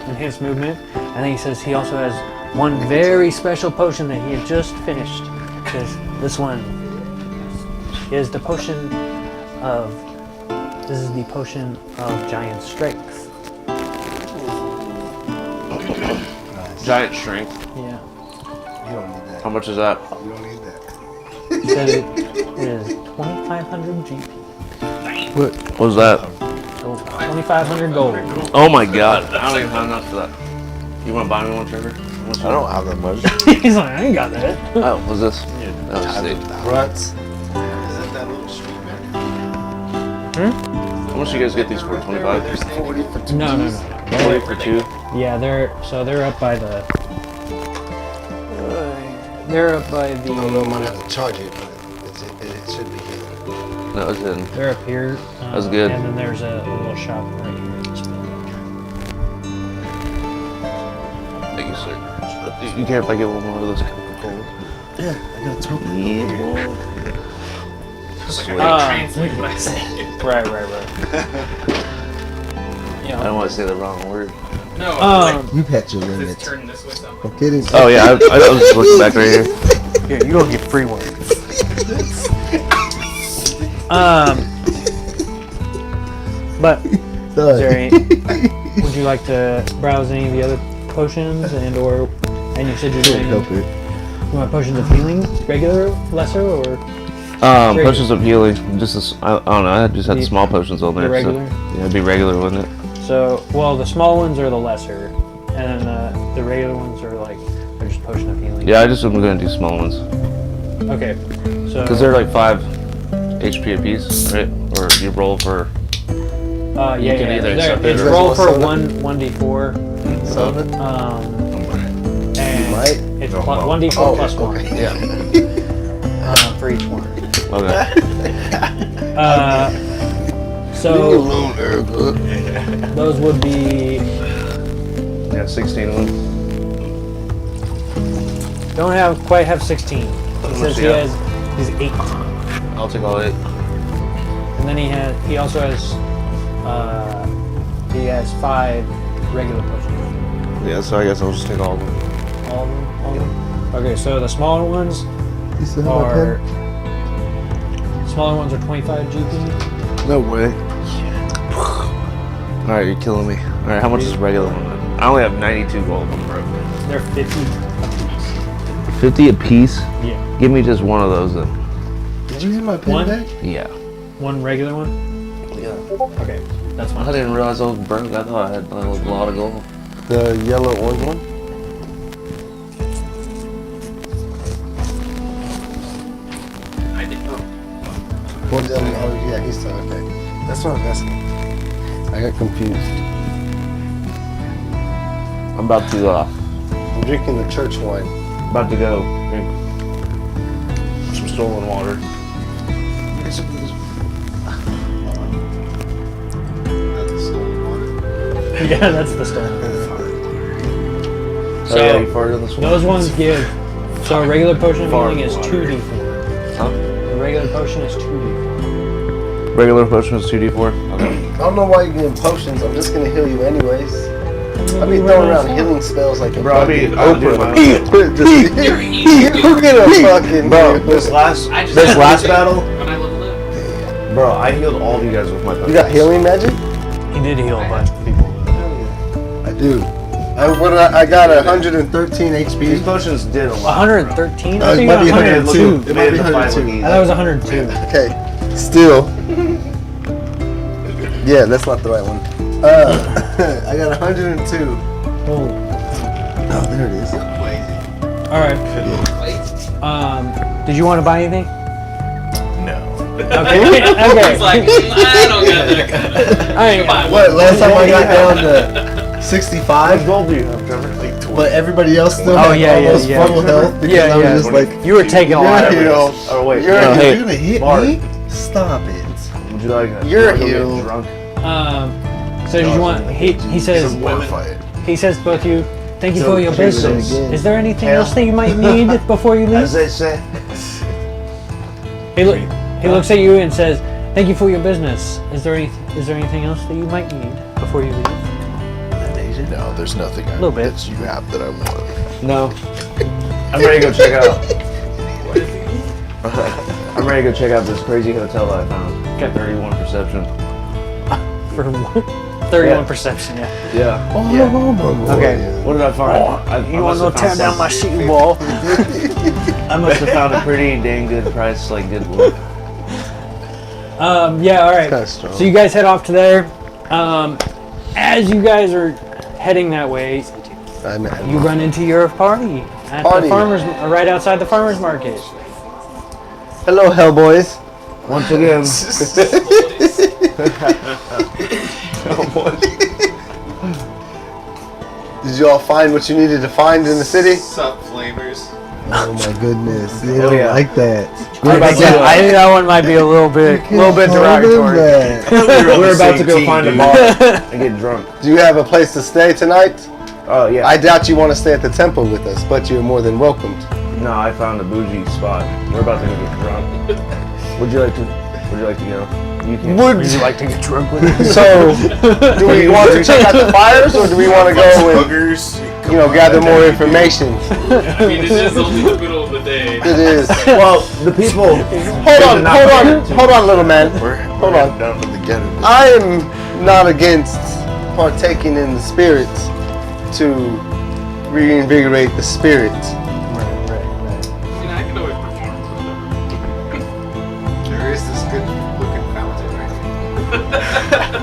Enhanced movement. And then he says he also has one very special potion that he had just finished. Because this one is the potion of. This is the potion of giant strength. Giant strength. Yeah. You don't need that. How much is that? You don't need that. He said it is 2,500 GP. What was that? So 2,500 gold. Oh my god. I don't even have enough for that. You want to buy me one, Trevor? I don't have that much. He's like, I ain't got that. Oh, what's this? Oh, sick. Ruts. Is that that little street man? How much do you guys get these for? 25? There's 40 for 2. No. 40 for 2? Yeah, they're up by the. They're up by I don't know, I might have to charge it, but it should be here. No, it's hidden. They're up here. That's good. And then there's a little shop right here. in this building. Thank you, sir. You care if I get one more of those Coca-Cola? Yeah, I got a token. Yeah, boy. Translate what I say. Right. I don't want to say the wrong word. No, You've had your it's limits. turned this way somehow. I'm kidding. Oh yeah, I was just looking back right here. Here, you don't get free one. But is there any, would you like to browse any of the other potions and you said you're doing Help it. you want potions of healing, regular, lesser, or Potions of healing. Just I don't know. I just had The- small potions on there. the regular? So, yeah, it'd be regular, wouldn't it? so? Well, the small ones are the lesser, and then the regular ones are like they're just potion of healing. Yeah, I just am gonna do small ones Okay. So because they're like 5 HP apiece, right? Or you roll for. yeah, you can either accept it's it or- roll for Soda? 1d4. Soda? And might? it's No, 1d4 oh, plus 1 okay. Yeah. for each one. Okay. So those would be Yeah, 16 of them. don't quite have 16. He says he's 8, I'll take all 8. and then he also has 5 regular potions. Yeah, so I guess I'll just take all of them. All of them. Okay, so the smaller ones You still have my are pen? 25 GP. No way. Alright, you're killing me. Alright, how much is regular one? I only have 92 gold. They're 50. 50 a piece? Yeah. Give me just one of those then. Did you get my pen One? back? Yeah. One regular one. Yeah. Okay, that's I fine. didn't realize I was broke. I thought I had a lot of gold. The yellow orange one? I did. Oh, yeah, he's still okay. That's what I was asking. I got confused. I'm about to I'm drinking the church wine. go drink some stolen water. That's the stolen water. Yeah, that's the stone. So yeah, you farted in this one. Those ones give. So a regular potion of Fart healing is water. 2d4. Huh? The regular potion is 2d4. Regular potion is 2d4. Okay. I don't know why you're getting potions. I'm just gonna heal you anyways. I be throwing around healing spells like a Bro, I mean, fucking I'll do my You're gonna fucking Bro, this last battle, When I leveled up. bro, I healed all of you guys with my potions. You got healing magic? He did heal a bunch of people. I do. I got 113 These HP. potions did a lot. 113? I It think might be 102. 102. It might be 102. I thought it was 102. Okay, still. Yeah, that's not the right one. I got 102. Oh, Oh, there it is. alright. Did you want to buy anything? No. Okay. Okay. It's like, I don't got that kind of. Alright. What, last time I got down to 65? gold do you have, Trevor? Like 20. But everybody else still Oh, had yeah, almost yeah. full health because Yeah, I was yeah. just like, You were taking a lot of you're it. healed. Oh wait, You're, no, you're hey, gonna hit Mark. me? Stop it. Would you like a You're go get healed. drunk? So did you want? He says War fight. he says to both you. Thank you So, for your say that business. again. Is there anything Hell. else that you might need before you As leave? they say. He looks at you and says, "Thank you for your business. Is there anything else that you might need before you leave?" No, there's nothing Little bit. that you have that I want. No. I'm ready to go check out. I'm ready to go check out this crazy hotel I found. Got 31 perception. For 31 Yeah. perception, yeah. Yeah. Oh, Okay. What did I find? You want to tear down my sheet wall? I must have found a pretty dang good price, like good wood. Yeah, all right. Kinda strong. So you guys head off to there. As you guys are heading that way, you run into your party at Party. the farmers, right outside the farmers market. Hello, Hellboys. Once again. Did you all find what you needed to find in the city? Sup, flamers? Oh my goodness. They Oh, don't yeah. like that. I think that one might be a little bit derogatory. We're about to go find a bar and get drunk. Do you have a place to stay tonight? Oh yeah. I doubt you want to stay at the temple with us, but you're more than welcomed. No, I found a bougie spot. We're about to go get drunk. Would you like to go? You can. Would you like to get drunk with us? So, do we want to check out the fires, or do we want to go and Boogers. gather more information? I mean, it is only the middle of the day. It is. Well, the people. Hold on, little man. Hold on. Down to the ghetto. I am not against partaking in the spirit to reinvigorate the spirit. I mean, I can always perform. There is this good looking fountain right here.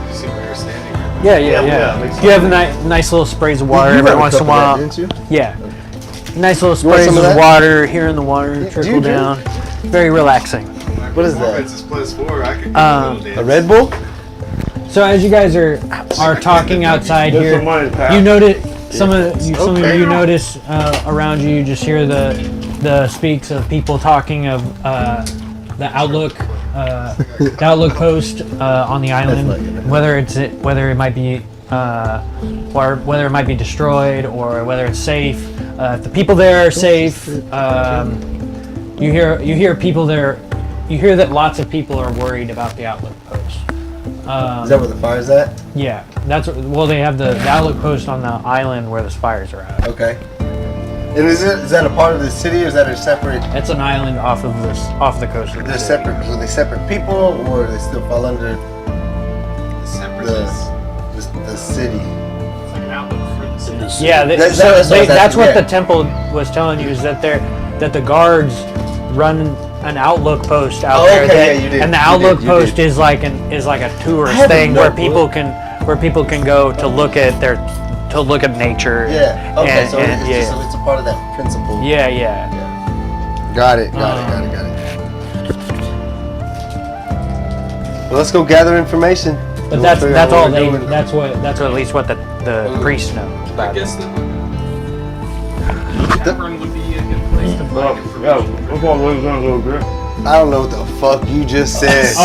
You see where you're standing right Yeah. makes You have nice little sprays of water every once in a while. Didn't you? Yeah. Nice little want sprays some of of that? water here in the water, do you trickle drink? down. Very relaxing. now. What is that? Performance is +4. I could A Red Bull? So as you guys are talking outside There's here, some money, pal. you notice some of you notice around you. You just hear the speaks of people talking of the outlook post on the island, whether it might be or whether it might be destroyed or whether it's safe. If the people there are safe, you hear people there. You hear that lots of people are worried about the outlook post. Is that where the fire's at? Yeah, they have the outlook post on the island where the spires are at. Okay. And is that a part of the city, or is that a separate? It's an island off the coast of the They're city. separate. Are they separate people, or they still fall under Separatists. the city? It's like an outlook for the city. Yeah, That's what I was that's asking, what yeah. the temple was telling you, is that the guards run an outlook post out there, okay, yeah, you did. and the You outlook did, you post did. is like a tourist have thing no where clue. people can go to look at nature. Yeah. Okay. And- so and- it's a part of that principle. Yeah. Got it. Well, let's go gather information. But and that's we'll figure out all what we're they. doing. That's at least what the priests know I about it. guess the tavern would be a good place to find information. Yo, we're gonna go drink. I don't know what the fuck you just said.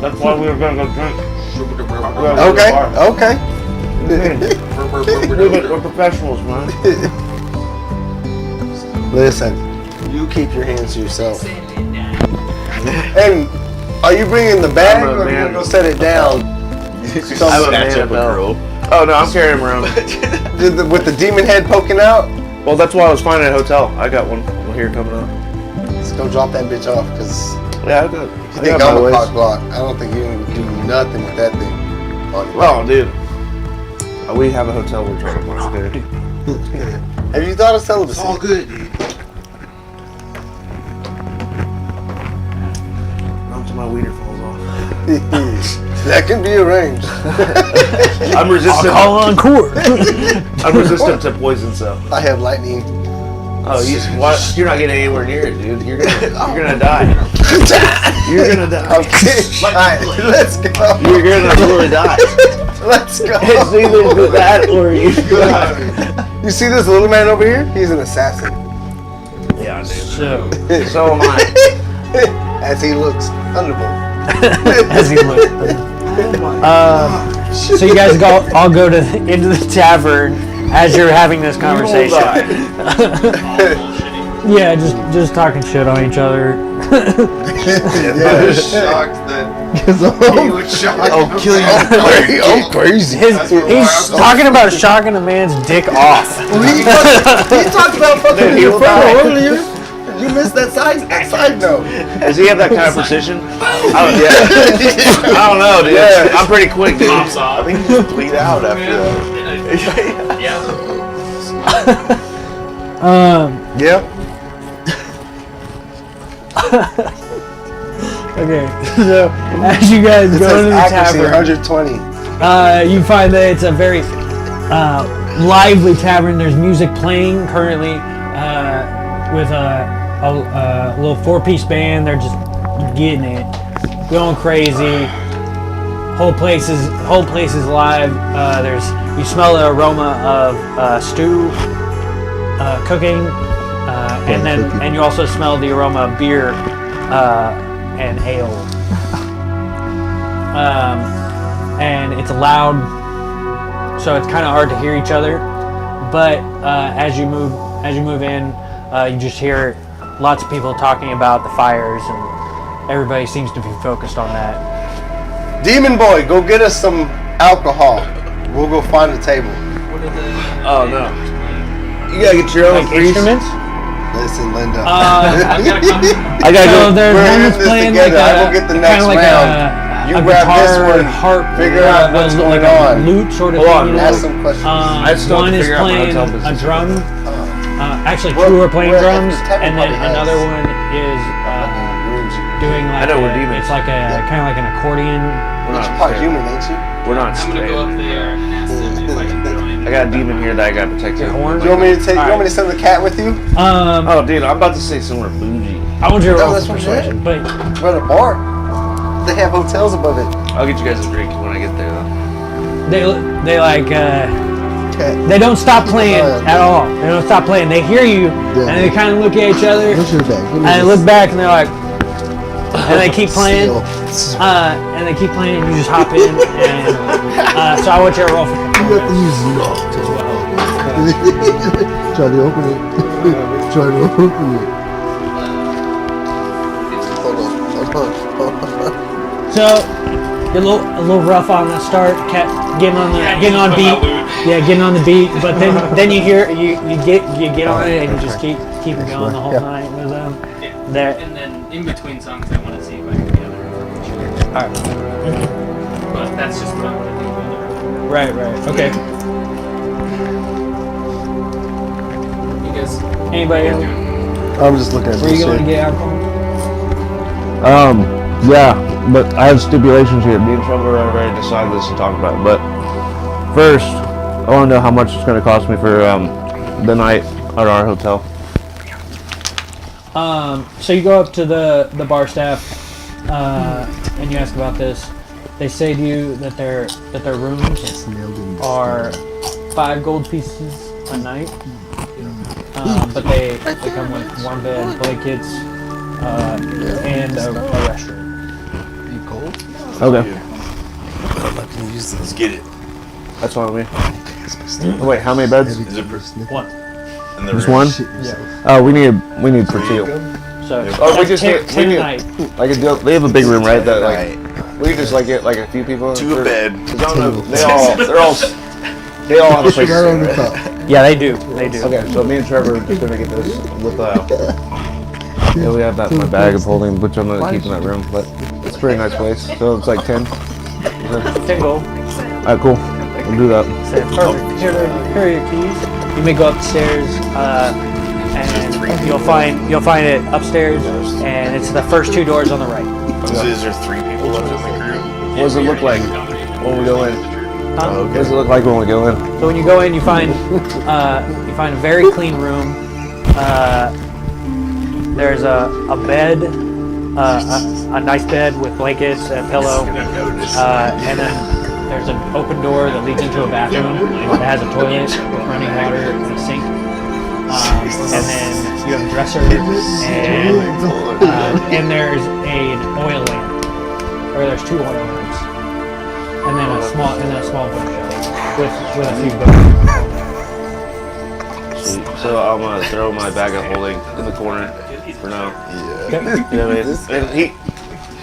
That's why we were gonna go drink. Okay. We're professionals, man. Listen, you keep your hands to yourself. And are you bringing the bag, I'm a or are you man. gonna go set it down? I'm a man of no. Oh no, I'm carrying him around. With the demon head poking out? Well, that's why I was finding a hotel. I got one here coming up. Let's go drop that bitch off, because Yeah, I got. I think I'm a cock block. I don't think you can do nothing with that thing on you. Well, dude, we have a hotel we're trying to find. Dude. Have you thought of celibacy? All good, dude. Not until my wiener falls off. That can be arranged. I'm resistant. Call on court. I'm resistant to poison, so. I have lightning. Oh, you're not getting anywhere near it, dude. You're gonna die. You're gonna die. Okay. Alright, let's go. You're gonna really die. Let's go. It's either that or you. You see this little man over here? He's an assassin. Yeah, dude. So So am I. As he looks thunderbolt. as he looks. So you guys all go into the tavern as you're having this conversation. Yeah, just talking shit on each other. I was shocked that he would shock. I'll kill you. I'm crazy. He's talking about shocking a man's dick off. He talked about fucking Dude, your he'll friend die. earlier. You missed that side note. Does he have that kind of precision? I don't know, dude. Yeah. I'm pretty quick, dude. Pops off. I think you just bleed out after that. Yeah. Yep. Okay, so as you guys It go says into the accuracy tavern, 120. you find that it's a very lively tavern. There's music playing currently with a little four-piece band. They're just getting it, going crazy. Whole place is live. You smell the aroma of stew cooking, and you also smell the aroma of beer and ale. And it's loud, so it's kind of hard to hear each other. But as you move in, you just hear lots of people talking about the fires, and everybody seems to be focused on that. Demon boy, go get us some alcohol. We'll go find a table. What are the? Oh no. You gotta get your own Like instruments. Listen, Linda. I've got a copy. I gotta So go. there's We're one in that's this playing together. like I will get the next kind of like round. You a grab this guitar, one, harp, figure out what's like going a on. lute sort of Hold thing. on, you know? Ask some questions. I still have One to is figure out my playing hotel a business. drum. Actually, Well, two are playing we're at drums, the tavern and then probably has another one is doing like I know we're demons. it's like a kind of like an accordion. We're You're not part staying. human, ain't you? We're not I'm gonna go up staying. there and ask them if I can join. I got a demon here that I gotta protect. Your him. horn? Do you want me to take? You want me to send the cat with you? Oh, dude, I'm about to say somewhere bougie. I want you to No, roll that's for what persuasion, but We're at a bar. They have hotels above it. I'll get you guys a drink when I get there, though. they like Cat. they don't stop playing at all. They don't stop playing. They hear you, and they kind of look at each other, What's your bag? and they look back, and they're like, and they keep playing, and they keep playing, and you just hop in, and so I want you to roll for performance as well. Try to open it. Try to open it. Hold on. So you're a little rough on the start, getting on beat. Yeah, getting on the beat, but then you hear you get on it and you just keep it going the whole night with them. There. And then in between songs, I want to see if I can gather information. All right. But that's just what I want to do. Right. Okay. You guys. Anybody? what are you guys doing? I'm just looking at Were this you going to shit. get alcohol? Yeah, but I have stipulations here. Me and Trevor are ready to decide this and talk about it. But first, I want to know how much it's going to cost me for the night at our hotel. So you go up to the bar staff, and you ask about this. They say to you that their rooms are 5 gold pieces a night, but they come with one bed, blankets, and a restroom. Okay, Let's get it. that's fine with me. Oh, wait, how many beds? Is it One. in the Just room? one? Yeah. Oh, we need for two. So Oh, we that's just 10 need a night. like a deal. They have a big room, right? That like we can just like get like a few people To a bed. 'Cause I don't know. They all have a place to stay, right? Yeah, they do. They do. Okay, so me and Trevor are just gonna get this with yeah, we have that in my bag of holding, which I'm gonna keep in that room, but it's a pretty nice place. So it's like 10. 10 gold. Alright, cool. We'll do that. Perfect. Here are your keys. You may go upstairs, and you'll find it upstairs, and it's the first 2 doors on the right. So is there 3 people left in the group? What does it look like when we go in? Huh? What does it look like when we go in? So when you go in, you find a very clean room. There's a bed, a nice bed with blankets and a pillow, and then there's an open door that leads into a bathroom that has a toilet with running water and a sink. And then you have a dresser, and there's an oil lamp, or there's 2 oil lamps, and then a small bookshelf with a few books. Sweet. So I'm gonna throw my bag of holding in the corner for now. Okay. You know what I mean? And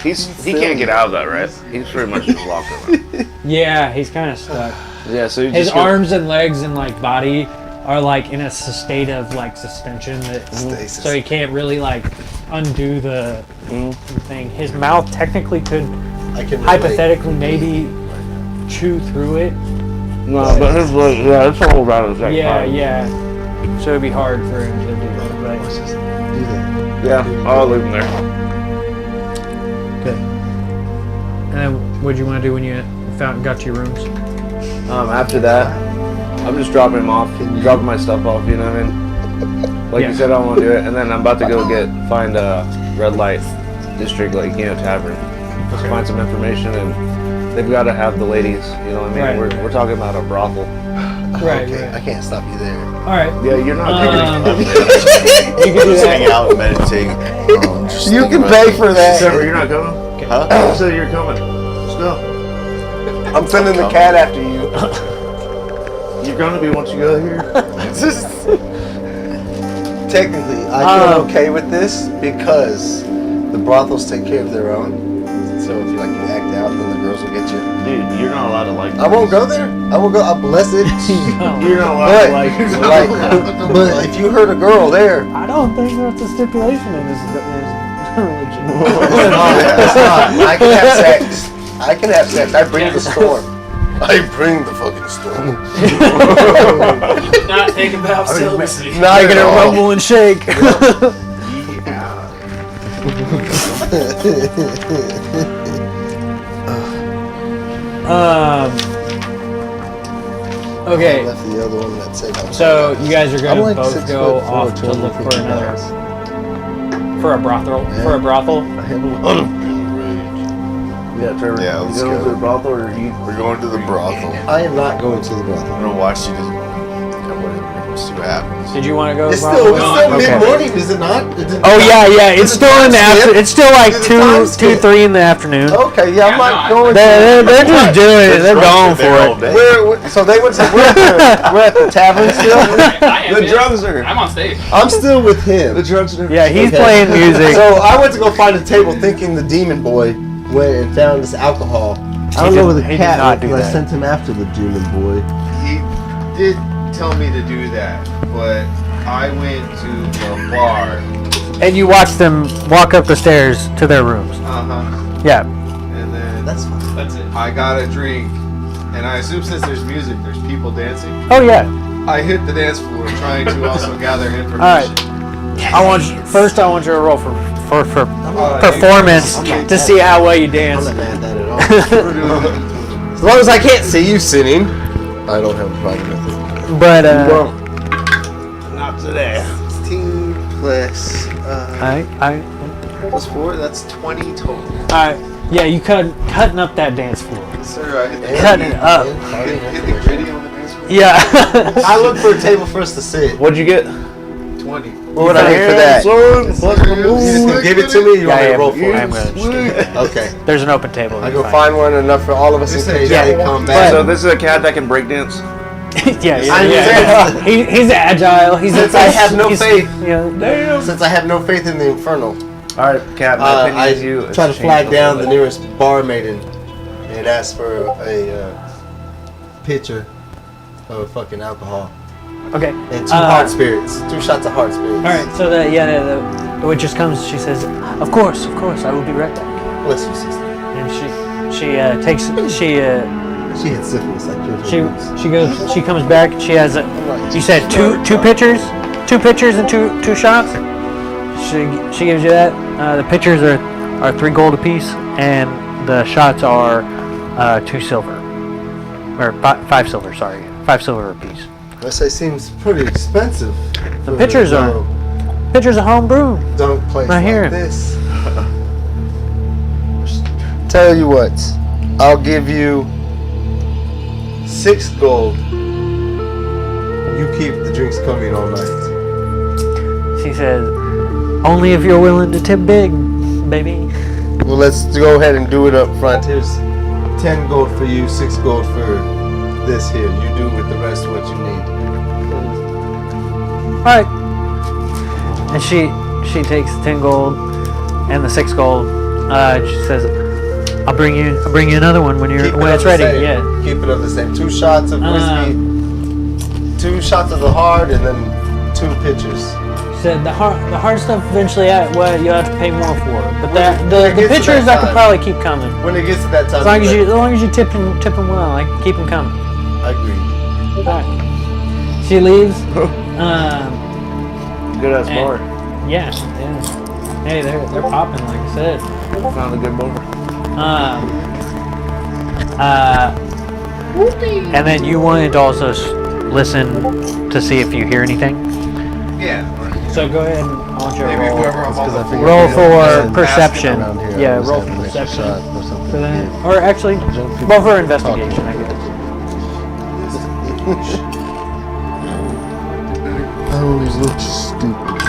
he can't get out of that, right? He's pretty much just locked around. Yeah, he's kind of stuck. Yeah, so you His just go- arms and legs and like body are like in a state of like suspension, Stasis. so he can't really like undo the thing. His mouth technically could I can hypothetically maybe chew through it. No, but his leg, yeah, it's all around his neck. Yeah. So it'd be hard for him to do that. But Yeah, I'll leave him there. good. And then what'd you want to do when you got to your rooms? After that, I'm just dropping him off, dropping my stuff off, you know what I mean? Like Yeah. you said, I don't want to do it, and then I'm about to go find a red light district, like, tavern. Just find some information, and they've got to have the ladies, you know what I mean? Right. We're talking about a brothel. Right, Okay, right. I can't stop you there. All right. Yeah, you're not Um, coming. You can do Just hang that. out and meditate. Just You think can about pay things. for that. December, you're not coming? Huh? You said you're coming. Let's go. I'm sending the cat after you. You're gonna be once you go here. Technically, I feel okay with this because the brothels take care of their own. So if you act out, then the girls will get you. Dude, you're not allowed to like I won't go there. I won't go. I'll bless it. You're not allowed to like But if you hurt a girl there, I don't think that's a stipulation in this religion. it's not. I can have sex. I can have sex. I bring the storm. I bring the fucking storm. Not take a vow of celibacy. Not You're gonna rumble and shake. Okay, I left the other one that said. so you guys are I'm gonna like both 6'4", go off to look for 250 another pounds. for a brothel. For a brothel. I have a lot of rage. Yeah, Trevor. Yeah, you let's going go. to the brothel or you? We're going to the brothel. I am not going to the I'm brothel. gonna watch you just see what happens. Did you want to go? It's to still, brothel? it's still Okay. mid-morning, is it not? Oh yeah, it's still in the after. It's still like Is it 2, time 2, skip? 3 in the afternoon. Okay, yeah, I'm Yeah, not no, going. They're just doing it. They're going for it. So they went to we're at the tavern still. I am The in. drugs are. I'm on stage. I'm still with him. The drugs are. Yeah, he's Okay. playing music. So I went to go find a table, thinking the demon boy went and found this alcohol. I don't know where the he did cat not went do because I that. sent him after the demon boy. He did tell me to do that, but I went to the bar. And you watch them walk up the stairs to their rooms. Yeah. And then That's fine. That's it. I got a drink, and I assume since there's music, there's people dancing. Oh yeah. I hit the dance floor trying to also gather information. All right. I want you to roll for Alright, performance okay. to see how well you I'm dance. not mad at that at all. We're doing it. As long as I can't see you sitting, I don't have a problem with it. But Not today. 16 plus Plus 4, that's 20 total. yeah, you cutting up that dance floor. Sir, I hit the, Cutting it up. hit the gritty on the dance floor. Yeah. I look for a table for us to sit. What'd you get? 20. What would I get for that? Son, You just gonna give it to me or you want me to roll for I it? am gonna. Okay. There's an open table. I You're go fine. find one enough for all of us in case they come back. So this is a cat that can break dance. yeah. I'm He's agile. He's Since I have no faith. Yeah. Since I have no faith in the Inferno, All right, cat. My opinion I is you. try to flag down the nearest barmaiden and ask for a pitcher of fucking alcohol Okay. and 2 hard spirits, 2 shots of hard spirits. All right. So the waitress comes. She says, "Of course, I will be right back." Bless you, sister. And she She had syphilis. I killed her. she comes back. She has you said two pitchers and two shots. She gives you that. The pitchers are 3 gold apiece, and the shots are 2 silver, or 5 silver. Sorry, 5 silver apiece. I say seems pretty expensive. The pitchers are home brew. Dunk place Right like here. this. Tell you what, I'll give you 6 gold. You keep the drinks coming all night. She says, "Only if you're willing to tip big, baby." Well, let's go ahead and do it up front. Here's 10 gold for you, 6 gold for this here. You do with the rest what you need. All right. And she takes 10 gold and the 6 gold. She says, "I'll bring you another one when Keep it it's of the ready." same. Yeah. Keep it of the same. 2 shots of whiskey, 2 shots of the hard, and then 2 pitchers. She said the hard stuff eventually you have to pay more for. But When it the gets to pictures that I could time. probably keep coming. When it gets to that time, As long as you tip them well, I can keep them coming. I agree. Alright. She leaves. Good ass bar. Yeah. Hey, they're popping, like I said. Found a good bar. And then you wanted to also listen to see if you hear anything. Yeah. So go ahead and I want you to Maybe roll. whoever I'm on the floor Roll is for asking perception. Around here, I Yeah, always roll have for an extra perception. shot or something. For that. Or actually, roll for investigation, I guess. always look stupid.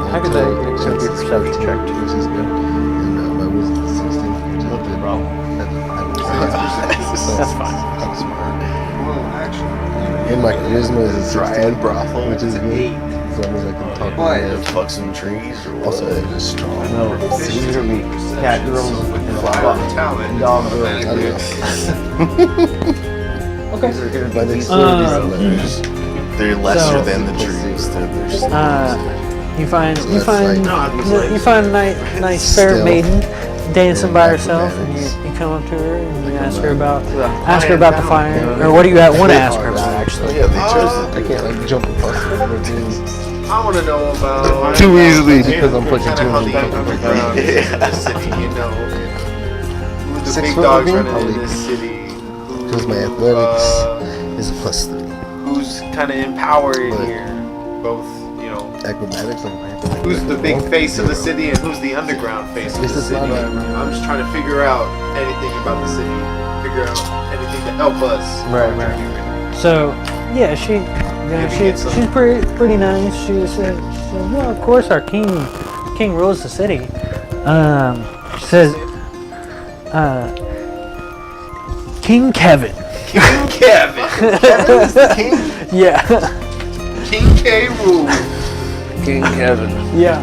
How could that make a perception check? Which is good. And my wisdom is 16. What's the problem? That's fine. I'm smart. Well, actually, And my charisma is a 16, Dryad brothel, which is it's an good. 8. As long as I can talk Why? to them. Fuck some trees or what? Also, it is strong. No, these are gonna be cat girls and Talent. dog I girls. don't know. Okay. These are gonna My be dexterity is 11. They're lesser So- than the trees. They're still You find That's like- a nice fair Stealth. maiden dancing by And herself, and acrobatics. you come up to her and you ask her about the fire, or what do you want to ask her about Oh actually? yeah, they chose I can't like jump across the river I want to know about too easily because I'm pushing kind of too how many the underground is in the city. You know, who the 6 big foot dogs living? running I'll in leave. this city? Because my athletics is a +3. Who's kind of in power in But- here? Both, you know. Acrobatics, like my acrobatics. Who's the big face of the city and who's the underground face of This the is city? not I'm just trying to figure out anything about the city. Figure out anything to help us. Right. So yeah, Maybe get some- she's pretty nice. She said, well, of course our king rules the city. She says, King Kevin. King Kevin. Kevin is the king. Yeah. King K. Rule. King Kevin. Yeah.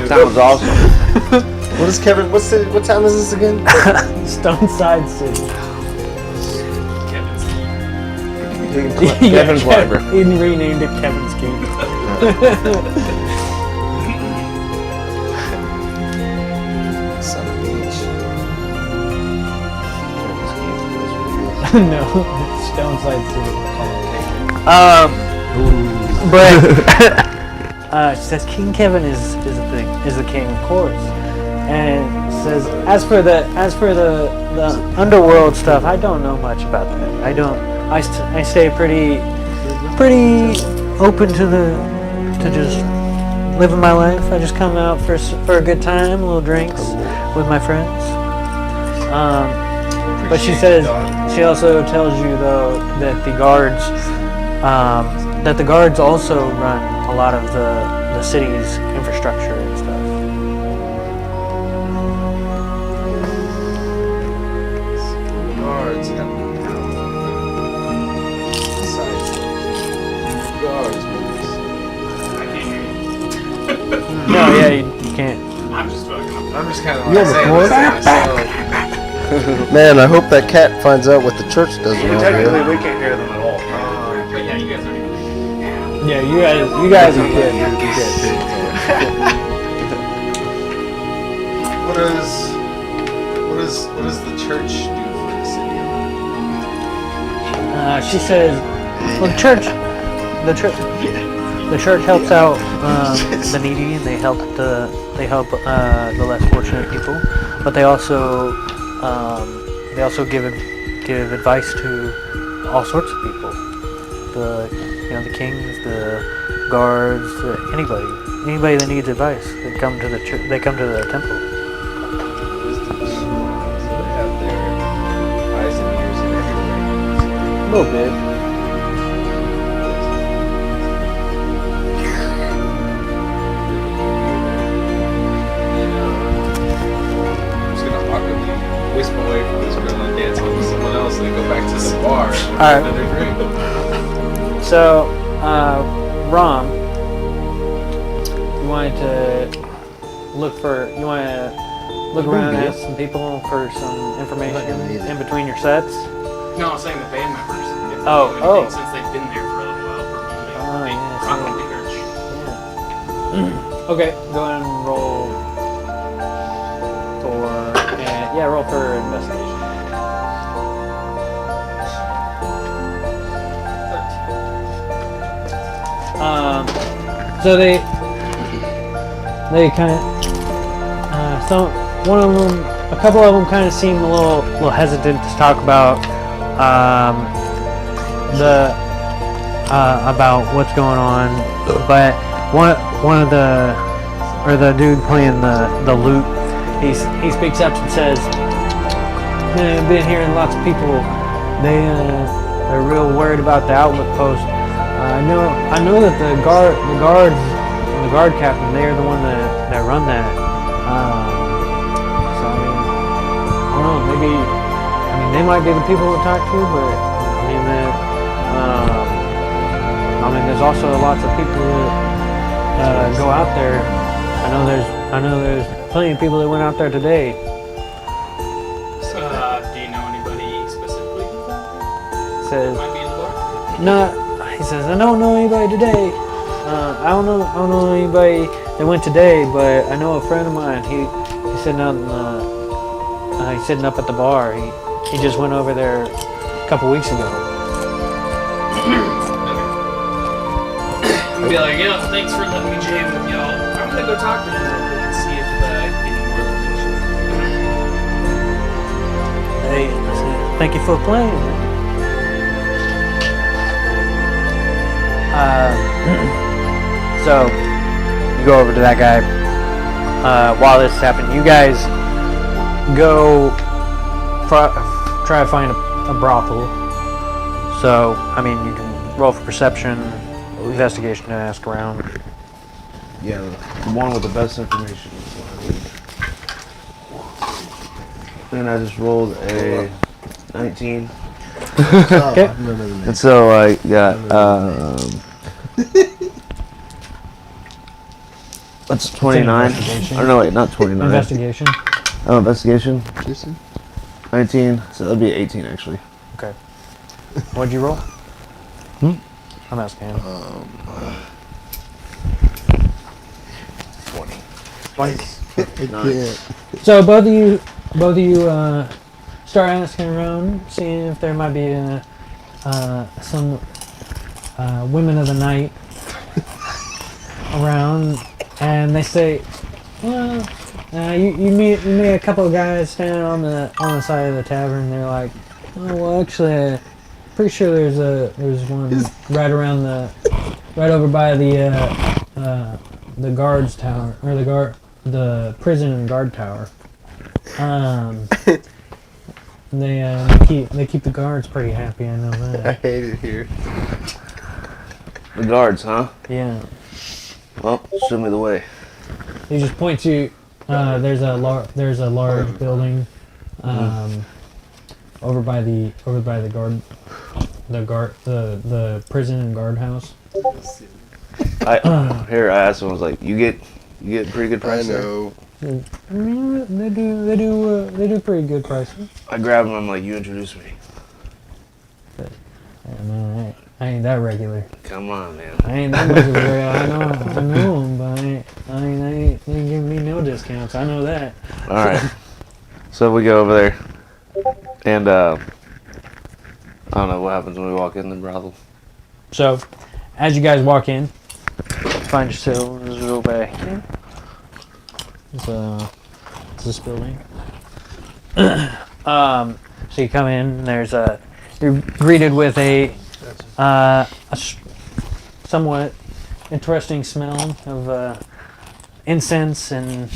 Sounds awesome. What is Kevin? What city? What town is this again? Stoneside City. Kevin's Library. He renamed it Kevin's King. Son of a bitch. No, Stoneside City. But she says King Kevin is the king, of course, and says as for the underworld stuff, I don't know much about that. I stay pretty open to just living my life. I just come out for a good time, little drinks with my friends. But she says she also tells you though that the guards also run a lot of the city's infrastructure and stuff. Guards. Guards. I can't hear you. No, yeah, you can't. I'm just fucking. I'm just kind of You're like saying recording? this to myself. Man, I hope that cat finds out what the church does around Technically, here. we can't hear them at all. But yeah, you guys are. Yeah, you guys are good. What does the church do for the city? She says, well, the church helps out the needy, and they help the less fortunate people, but they also give advice to all sorts of people. The kings, the guards, anybody that needs advice. They come to the temple. So they have their eyes and ears and everything. A little bit. I'm just gonna awkwardly wisp away from this girl and dance with someone else and then go back to the bar. Alright. Another drink. So, Rom, you wanted to look around and ask some people for some information in between your sets? No, I'm saying the band members. If they Oh, do oh. anything since they've been there for a little while performing. Oh, yeah, Probably church. Okay, go ahead and roll roll for investigation. So they kind of a couple of them kind of seem a little hesitant to talk about about what's going on, but one of the dude playing the lute, he speaks up and says, I've been hearing lots of people, they're real worried about the outlook post. I know that the guard captain, they're the one that run that. So I don't know, maybe they might be the people to talk to, but there's also lots of people that go out there. I know there's plenty of people that went out there today. Do you know anybody specifically Says might be in the bar? no. He says I don't know anybody today. I don't know anybody that went today, but I know a friend of mine. He's sitting out he's sitting up at the bar. He just went over there a couple weeks ago. I'd be like, yo, thanks for letting me jam with y'all. I'm gonna go talk to him real quick and see if I can get more information. Hey, I said, thank you for playing. So you go over to that guy. While this is happening, you guys go try to find a brothel. So you can roll for perception, investigation, to ask around. Yeah, the one with the best information. And I just rolled a 19. Okay. And so I got that's 29. Investigation. Or no, wait, not 29. Investigation. Oh, investigation. 19. So that'd be 18 actually. Okay. What'd you roll? I'm asking him. 20. So both of you start asking around, seeing if there might be some women of the night around, and they say, well, you meet a couple of guys standing on the side of the tavern. They're like, oh well, actually, pretty sure there's one right over by the guards tower, or the prison and guard tower. They keep the guards pretty happy. I know I that. hate it here. The guards, huh? Yeah. Well, show me the way. He just points you. There's a large building, over by the prison and guard house. I asked him. I was like, you get pretty good price I there? know. They do pretty good prices. I grabbed him. I'm like, you introduce me. Yeah, man, I ain't that regular. Come on, man. I ain't that regular. I know them, but I ain't giving me no discounts. I know that. All right. So we go over there, and I don't know what happens when we walk in the brothel. So, as you guys walk in, find yourselves go back in. It's this building. So you come in. You're greeted with a somewhat interesting smell of incense and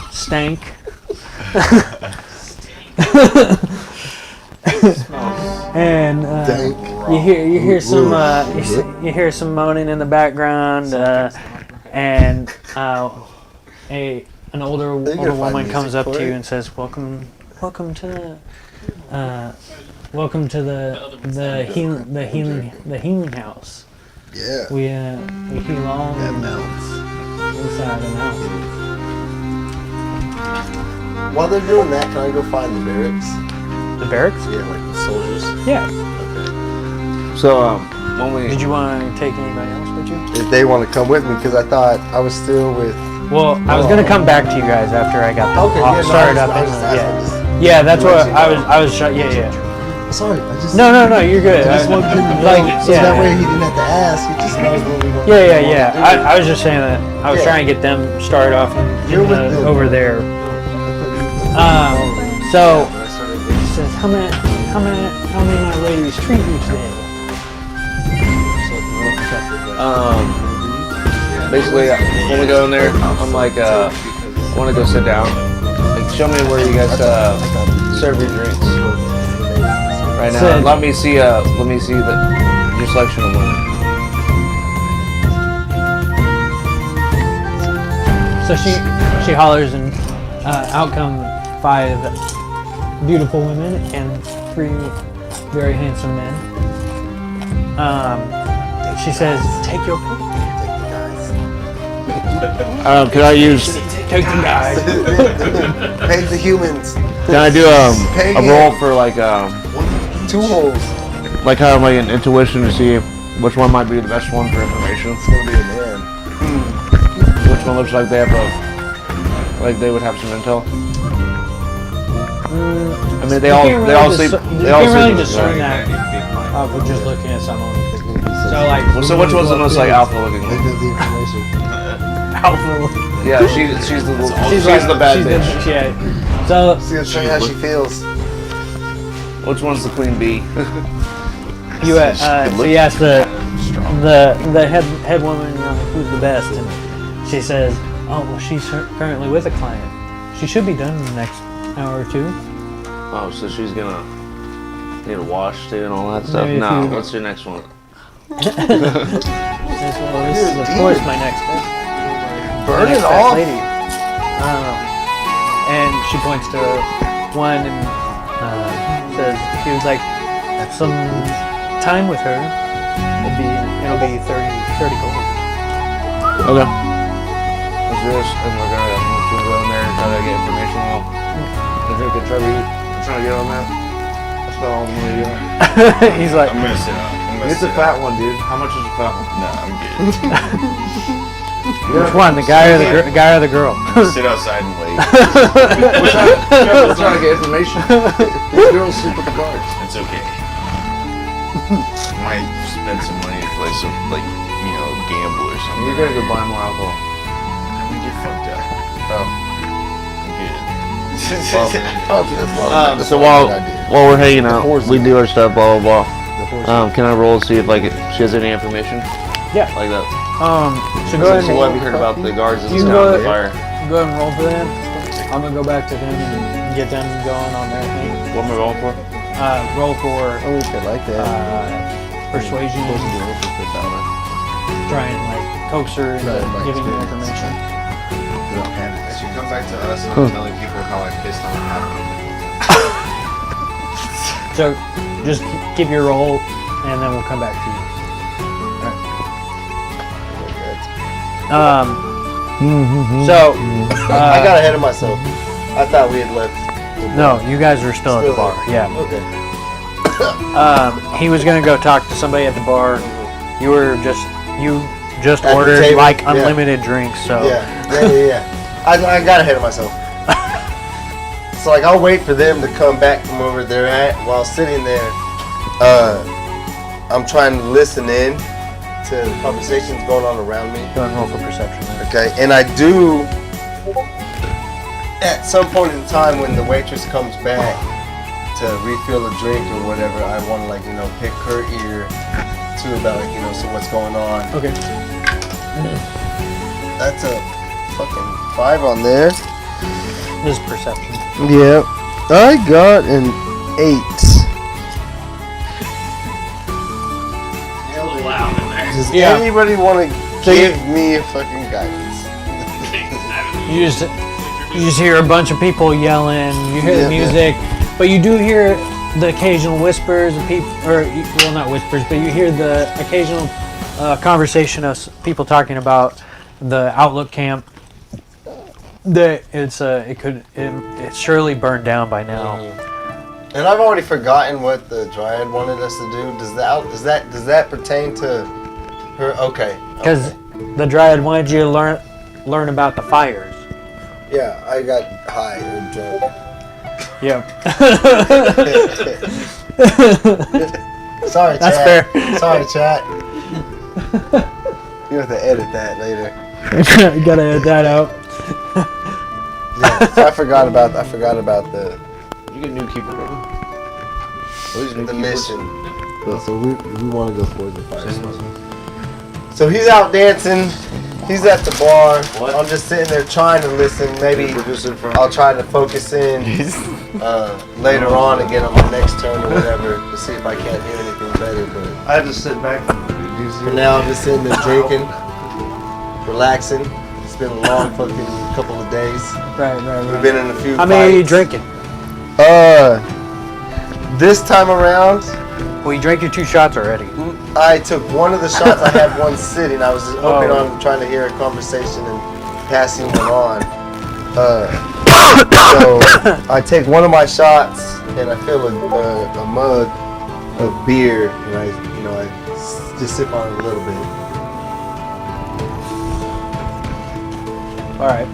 stank. And you hear some moaning in the background, and an older woman comes up to you and says, "Welcome to the healing house. Yeah. We heal all inside and out." While they're doing that, can I go find the barracks? The barracks? Yeah, like the soldiers. Yeah. So when we Did you want to take anybody else with you? If they want to come with me, because I thought I was still with. Well, I was gonna come back to you guys after I got started up. Yeah, that's what I was. Yeah. Sorry, I just. No, you're good. I just wanted him to know, so that way he didn't have to ask. He just knows what we want. Yeah. I was just saying that I was trying to get them started off over there. So he says, how many ladies treat you today? basically when we go in there, I'm like, I want to go sit down. Like, show me where you guys serve your drinks. right now. Said- Let me see your selection of women. So she hollers, and out come 5 beautiful women and 3 very handsome men. She says, "Take your pick." Can I use? Take the guy. Peg the humans. Can I do a roll for like 2 holes. like kind of like an intuition to see which one might be the best one for information? It's gonna be a man. Which one looks like they have like they would have some intel? I mean, they all sleep. They all You can't really sleep. discern Right. that we're just looking at someone. So like, Well, so which one's the most like alpha looking They one? give the information. alpha. Yeah, she's the bad bitch. Yeah. So She's gonna show you how she feels. Which one's the queen bee? you so you ask the head woman, you know, who's the best, and she says, "Oh, well, she's currently with a client. She should be done in the next hour or 2." Oh, so she's gonna need a wash too and all that stuff. Maybe No, if you- what's your next one? This is of course my next best. Burn next it best off. lady. And she points to one and says she would like some time with her. It'll be 30 gold. Okay. Let's do this, and we're gonna go in there and try to get information. If we could try to get on that. That's about all I'm gonna do. He's like, I'm gonna sit out. It's a fat one, dude. How much is a fat one? Nah, I'm which one? The guy or the guy or the girl? good. Sit outside and wait. We're trying to get information. These girls sleep with the guards. It's okay. Might spend some money to play some, like, gamble or something. You're gonna go buy more alcohol. We get fucked up. Oh. I'm good. So while we're hanging out, we do our stuff, blah blah blah. Can I roll to see if she has any information? Yeah. Like that. So go ahead So what have you and heard about the guards and You stuff go- on the fire? go ahead and roll for them. I'm gonna go back to them and get them going on their thing. What am I rolling for? Roll for Oh, I like persuasion. Try and like coax her into giving you information. I should come back to us and I'm telling people how I pissed on the So just keep your roll, and then we'll come back to you. So I got ahead of myself. I thought we had left. no, you guys were still at the bar. Yeah. Okay. He was gonna go talk to somebody at the bar. You just At the ordered table, like yeah. unlimited drinks. So Yeah. I got ahead of myself. So like I'll wait for them to come back from where they're at. While sitting there, I'm trying to listen in to the conversations going on around me. go ahead and roll for perception. Then. Okay, and I do at some point in time when the waitress comes back to refill a drink or whatever, I want to pick her ear too about so what's going on. Okay. That's a fucking 5 on there. This is perception. Yeah, I got an 8. A little loud in there. Does Yeah. anybody want to give me a fucking guidance? You just hear a bunch of people yelling. You hear the Yeah, music, but you do hear the occasional whispers of people, well, not whispers, but you hear the occasional conversation of people talking about the Outlook camp. It's surely burned down by now. And I've already forgotten what the Dryad wanted us to do. Does that pertain to her? Okay. Because the Dryad wanted you to learn about the fires. Yeah, I got high or drunk. Yep. Sorry, That's chat. fair. Sorry, chat. You have to edit that later. You gotta edit that out. Yeah, so I forgot about the You get new keeper, bro. the mission. So we want to go towards the fire. So he's out dancing. He's at the bar. I'm just sitting there trying to listen. Maybe I'll try to focus in. later on again on my next turn or whatever to see if I can't hear anything better. But I had to sit back. for now, I'm just sitting there drinking, relaxing. It's been a long fucking couple of days. Right. We've been in a few How many are you fights. drinking? This time around, Well, you drank your 2 shots already. I took one of the shots. I had one sitting. I was just hoping Oh. on trying to hear a conversation and passing one on. So I take one of my shots and I fill a mug of beer and I just sip on it a little bit. All right.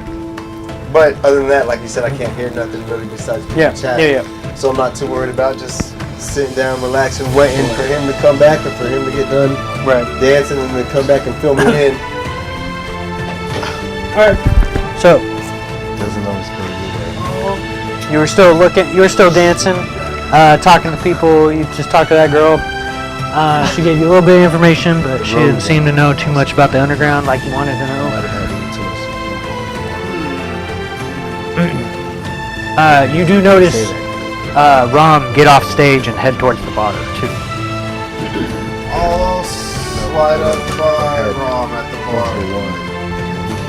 But other than that, like you said, I can't hear nothing really besides people Yeah. chatting. Yeah. So I'm not too worried about just sitting down, relaxing, waiting for him to come back and for him to get done Right. dancing and then come back and fill me in. All right. So Doesn't always go good. you were still dancing, talking to people. You just talked to that girl. She gave you a little bit of information, but she didn't seem to know too much about the underground like you wanted to know. You do notice Rom get off stage and head towards the bar too. I'll slide up by Rom at the bar.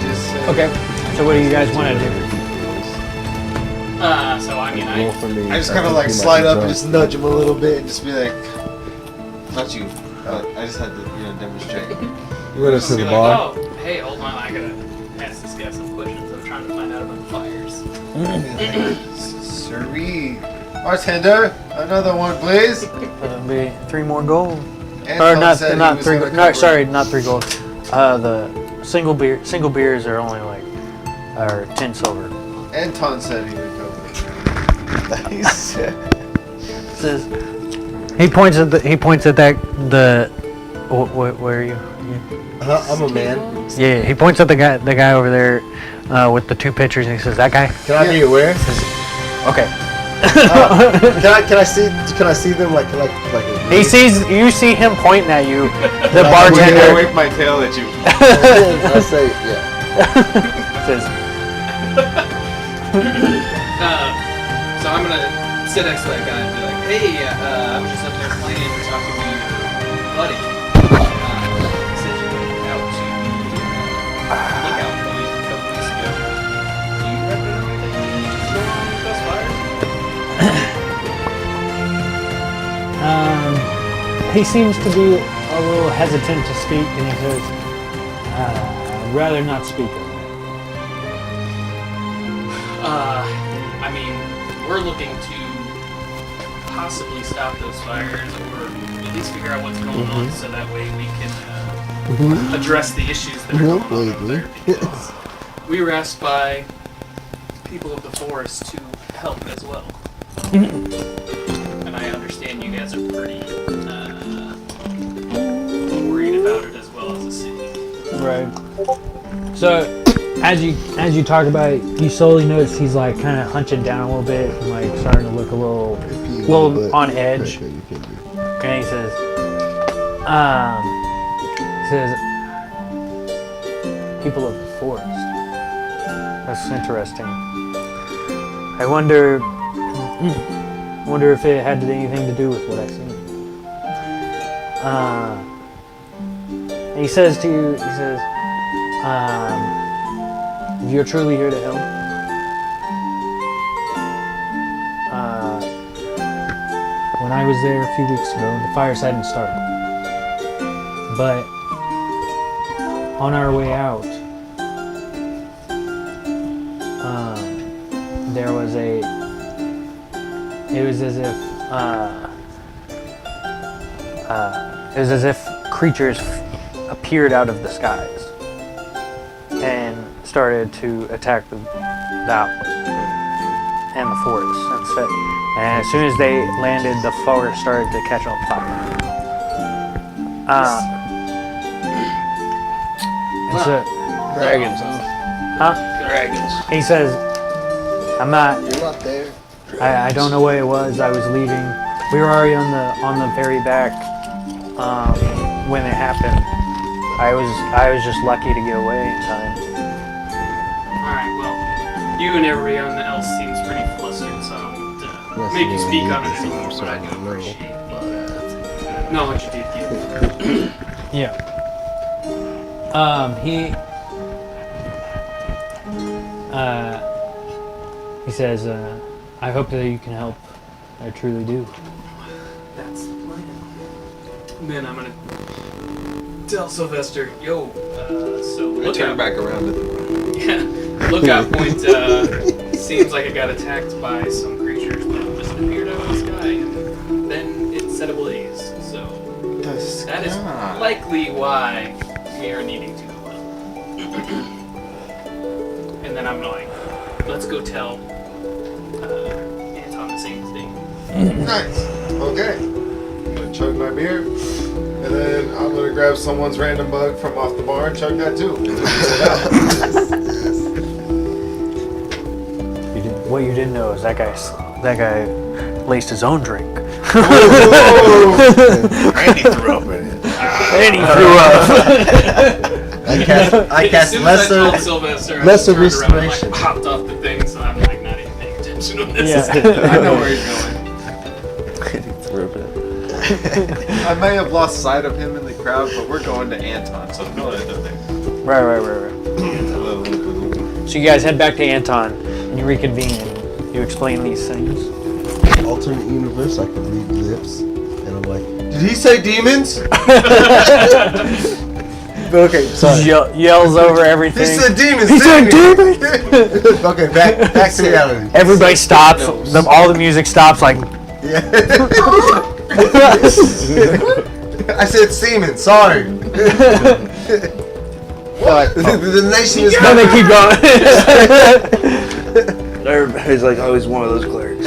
Just say, Okay. So what do you guys want to do? So I mean, I just kind of like slide up and just nudge him a little bit and just be like, not you, but I just had to, demonstrate. You went up to be the like, bar? oh, hey, hold on, I gotta ask this guy some questions. I'm trying to find out about the fires. Siree. Bartender, another one, please. That'll be 3 more gold. Anton Or not said he not was 3. gonna No, cover- sorry, not 3 gold. The single beers are only are 10 silver. Anton said he would cover it. Says he points at the where are you? I'm a man. Yeah, he points at the guy over there with the 2 pitchers and he says, "That guy." Can I be aware? Okay. Can I see them like You see him pointing at you, the I bartender. whip my tail at you. I say yeah. Says, So I'm gonna sit next to that guy and be like, hey, I was just up there playing and talking to your buddy. He said you went out to the lookout point a couple weeks ago. Do you happen to know anything going on with those fires? He seems to be a little hesitant to speak, and he says, "I'd rather not speak of it." I mean, we're looking to possibly stop those fires or at least figure out what's going on so that way we can address the issues that are going on over there. Because we were asked by people of the forest to help as well. And I understand you guys are pretty worried about it as well as the city. Right. So, as you talk about it, you slowly notice he's like kind of hunching down a little bit and like starting to look a little on edge. Okay, he says, people of the forest. That's interesting. I wonder if it had anything to do with what I seen. And he says to you, if you're truly here to help, when I was there a few weeks ago, the fires hadn't started. But on our way out, there was it was as if creatures appeared out of the skies and started to attack the outpost and the forest. And as soon as they landed, the forest started to catch on fire. And so, Dragons, huh? huh? Dragons. He says, You're not there. I don't know what it was. I was leaving. We were already on the very back when it happened. I was just lucky to get away in time. Alright, well, you and everybody else seems pretty flustered, so to make you speak on it anymore, but I do appreciate the knowledge you did give. Yeah. He says, I hope that you can help. I truly do. That's the plan. Then I'm gonna tell Sylvester, yo, so the I turn lookout, back around to the yeah, the lookout point seems like it got attacked by some creatures that just appeared out of the sky, and then it set ablaze. So that is likely why we are needing to go up. And then I'm like, let's go tell Anton the same thing. Nice. Okay. I'm gonna chug my beer, and then I'm gonna grab someone's random bug from off the bar and chug that too. And then sit out. What you didn't know is that guy laced his own drink. Randy threw up in it. And he threw up. I cast As soon as I told lesser. Sylvester, I lesser just turned around and, restoration. hopped off the thing, so I'm like not even paying attention to this. Yeah. I know where he's going. I may have lost sight of him in the crowd, but we're going to Anton, so no other thing. Right. So you guys head back to Anton, and you reconvene, and you explain these things. Alternate universe, I can read lips, and I'm like, did he say demons? Okay, sorry. Yells over everything. He said demons. He said demons. Okay, back to reality. Everybody stops. All the music stops. Like, Yeah. I said semen. Sorry. The nation is. then they keep going. Everybody's like, oh, he's one of those clerics.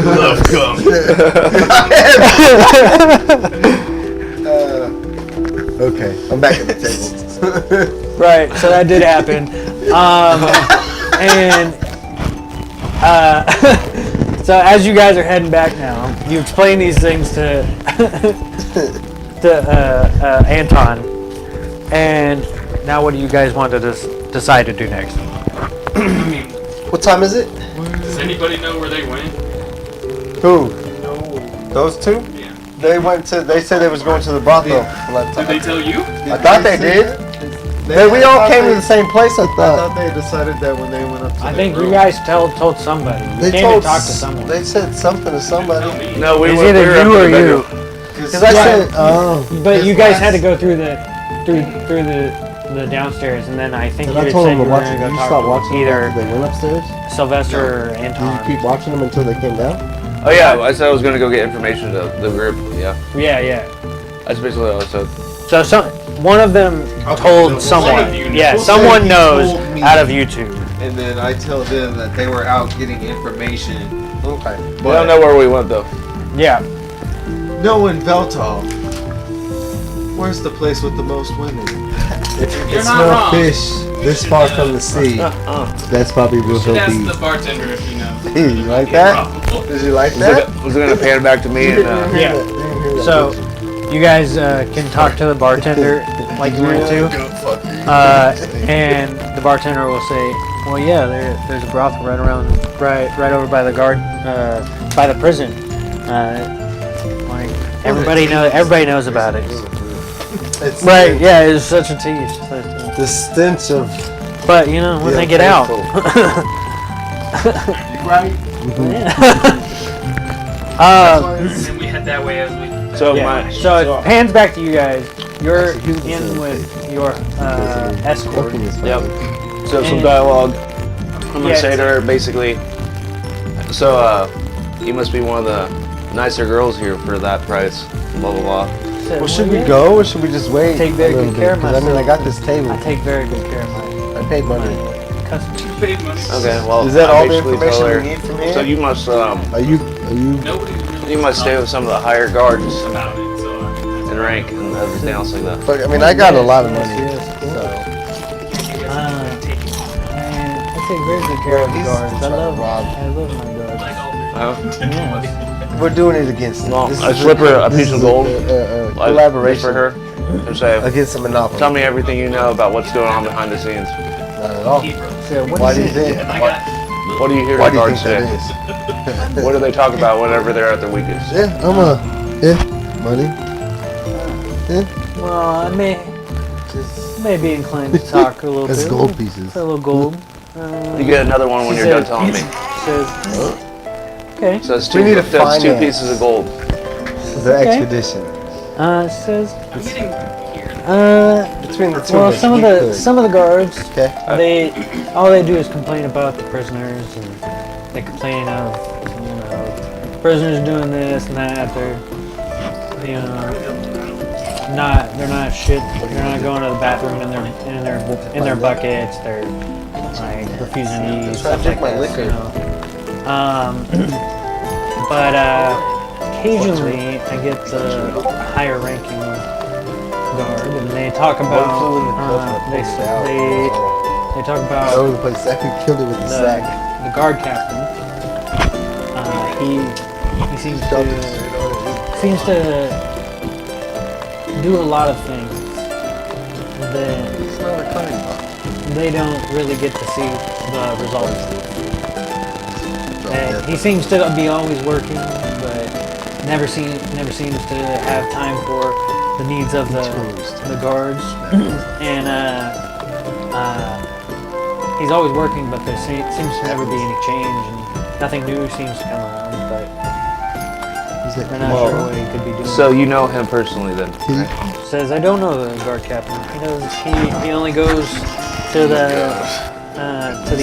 Love cum. Okay, I'm back at the table. Right. So that did happen. And so as you guys are heading back now, you explain these things to Anton, and now what do you guys want to decide to do next? I mean, What time is it? does anybody know where they went? Who? No. Those two? Yeah. They said they was going to the brothel. Did they tell you? I thought they did. We all came to the same place, I I thought. thought they decided that when they went up to I their think you room. guys told somebody. You came to talk to someone. They said something to Tell somebody. me. No, we It's were either we were up you in or the you. bedroom. Because I said, oh. But you guys had to go through the downstairs, and then I think And you I had told said them you to were watch going it. to Did go you talk stop to watching them either after they went upstairs? Sylvester or Did you Anton. keep watching them until they came down? Oh yeah, I said I was gonna go get information to the group. Yeah, Yeah. that's basically what I said. So one of them told so someone. one of you knows. Yeah, We'll someone say he knows told me. out of you two. And then I tell them that they were out getting information. Okay. We don't know where we went though. Yeah. No, in Veltov. Where's the place with the most women? If You're it's not no wrong. fish this far from the sea, that's probably where Should he'll ask be. the bartender if he knows. Hey, you like that? Did you like that? Was it gonna pan back to me and Yeah. So you guys can talk to the bartender like you were to, and the bartender will say, "Well, yeah, there's a brothel right over by the guard, by the prison. Like everybody knows about it. It's Right? Yeah, it's such a tease. The stench of. But you know when the they get out." Right? And then we head that way as we. so Yeah. my So it pans back to you guys. You're in with your escort. Yep. So some dialogue. I'm gonna say to her basically. So you must be one of the nicer girls here for that price. Blah blah blah. Well, should we go or should we just wait? Take very a little good care bit? of 'Cause I mean, I myself. got this table. I take very good care of my I paid money. customers. You paid money. Okay. Well, Is that I all the basically tell information her, we need from here? So you must Are you? Nobody really you must stay with some of the higher guards about it, so in rank and everything else like that. But I mean, I got a lot of money. Yes, So. Man, I take very good care of the He's guards. I trying to love rob. my guards. like all Yes. We're doing it against them. Well, This I is slip her a this piece is of gold. Collaboration for her and say, against a monopoly. tell me everything you know about what's going on behind the scenes. Not at all. So what Why is do you it? think? I got What do you hear Why the do you guards think say? that is? What do they talk about whenever they're at their weakest? Yeah, money. Yeah, Well, I may be inclined to talk a little that's bit. gold pieces. For a little gold. You get another one when She you're done says- telling me. Says, okay. So that's We need to that's two finance. pieces of gold. The Okay. expedition. Says, I'm getting here. Between the two well, of us, some of we the could. some of the guards, Okay. all they do is complain about the prisoners, and they complain of, prisoners doing this and that. They're, they're not shit. They're not going to the bathroom in their buckets. They're like refusing to eat, stuff like my this. liquor. But occasionally I get the higher ranking guard, and they talk about they talk about All over the place. I could kill it with the sack. the guard captain. He seems to do a lot of things that It's not a cutting box. they don't really get to see the results. And he seems to be always working, but never seems to have time for the needs of the guards. And he's always working, but there seems to never be any change, and nothing new seems to come around. But we're not sure what he could be doing. So you know him personally then, right? Says, I don't know the guard captain. He only goes to the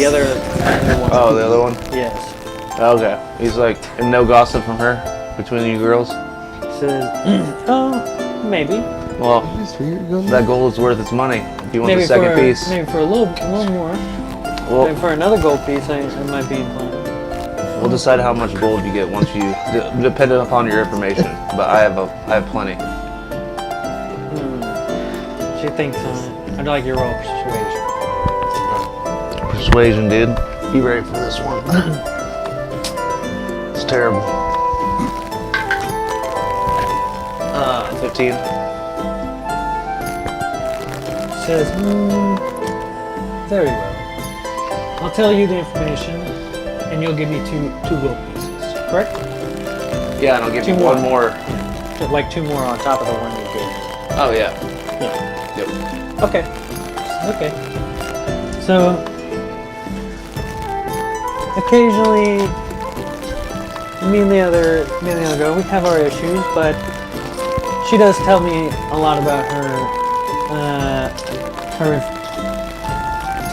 other one. Oh, the other one? Yes. Okay. He's like, and no gossip from her between you girls? Says, oh, maybe. Well, that gold is worth its money. If you want the second piece. Maybe for a little more. Well, Maybe for another gold piece, I might be inclined. we'll decide how much gold you get once you, depending upon your information. But I have plenty. She thinks on it. I'd like your roll persuasion. Persuasion, dude. Be ready for this one. It's terrible. 15. Says, very well. I'll tell you the information, and you'll give me two gold pieces, correct? Yeah, and I'll give Two you more. one more. Like two more on top of the one you gave. Oh, yeah. Yep. Okay. So occasionally, me and the other girl, we have our issues, but she does tell me a lot about her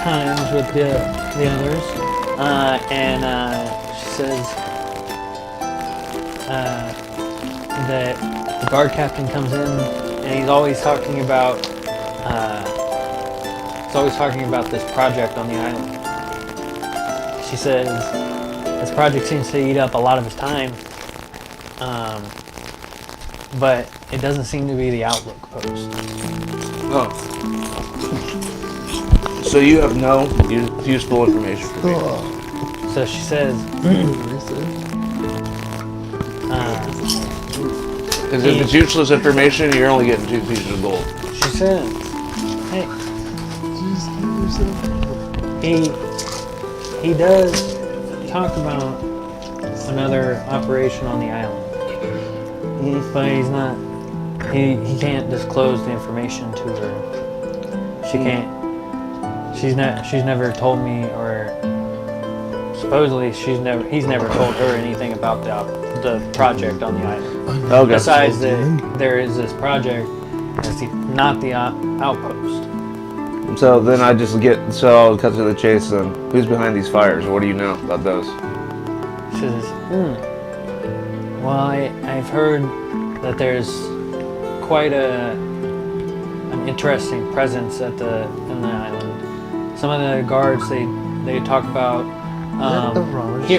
times with the others, and she says that the guard captain comes in and he's always talking about this project on the island. She says this project seems to eat up a lot of his time, but it doesn't seem to be the Outlook post. Oh. So you have no useful information for me. So she says, Because if it's useless information, you're only getting 2 pieces of gold. she says, hey, he does talk about another operation on the island, but he's not. He can't disclose the information to her. She can't. She's never told me, or supposedly he's never told her anything about the project on the island. Okay. Besides that, there is this project that's not the outpost. So then I just so I'll cut to the chase then. Who's behind these fires? What do you know about those? She says, well, I've heard that there's quite an interesting presence in the island. Some of the guards, they talk about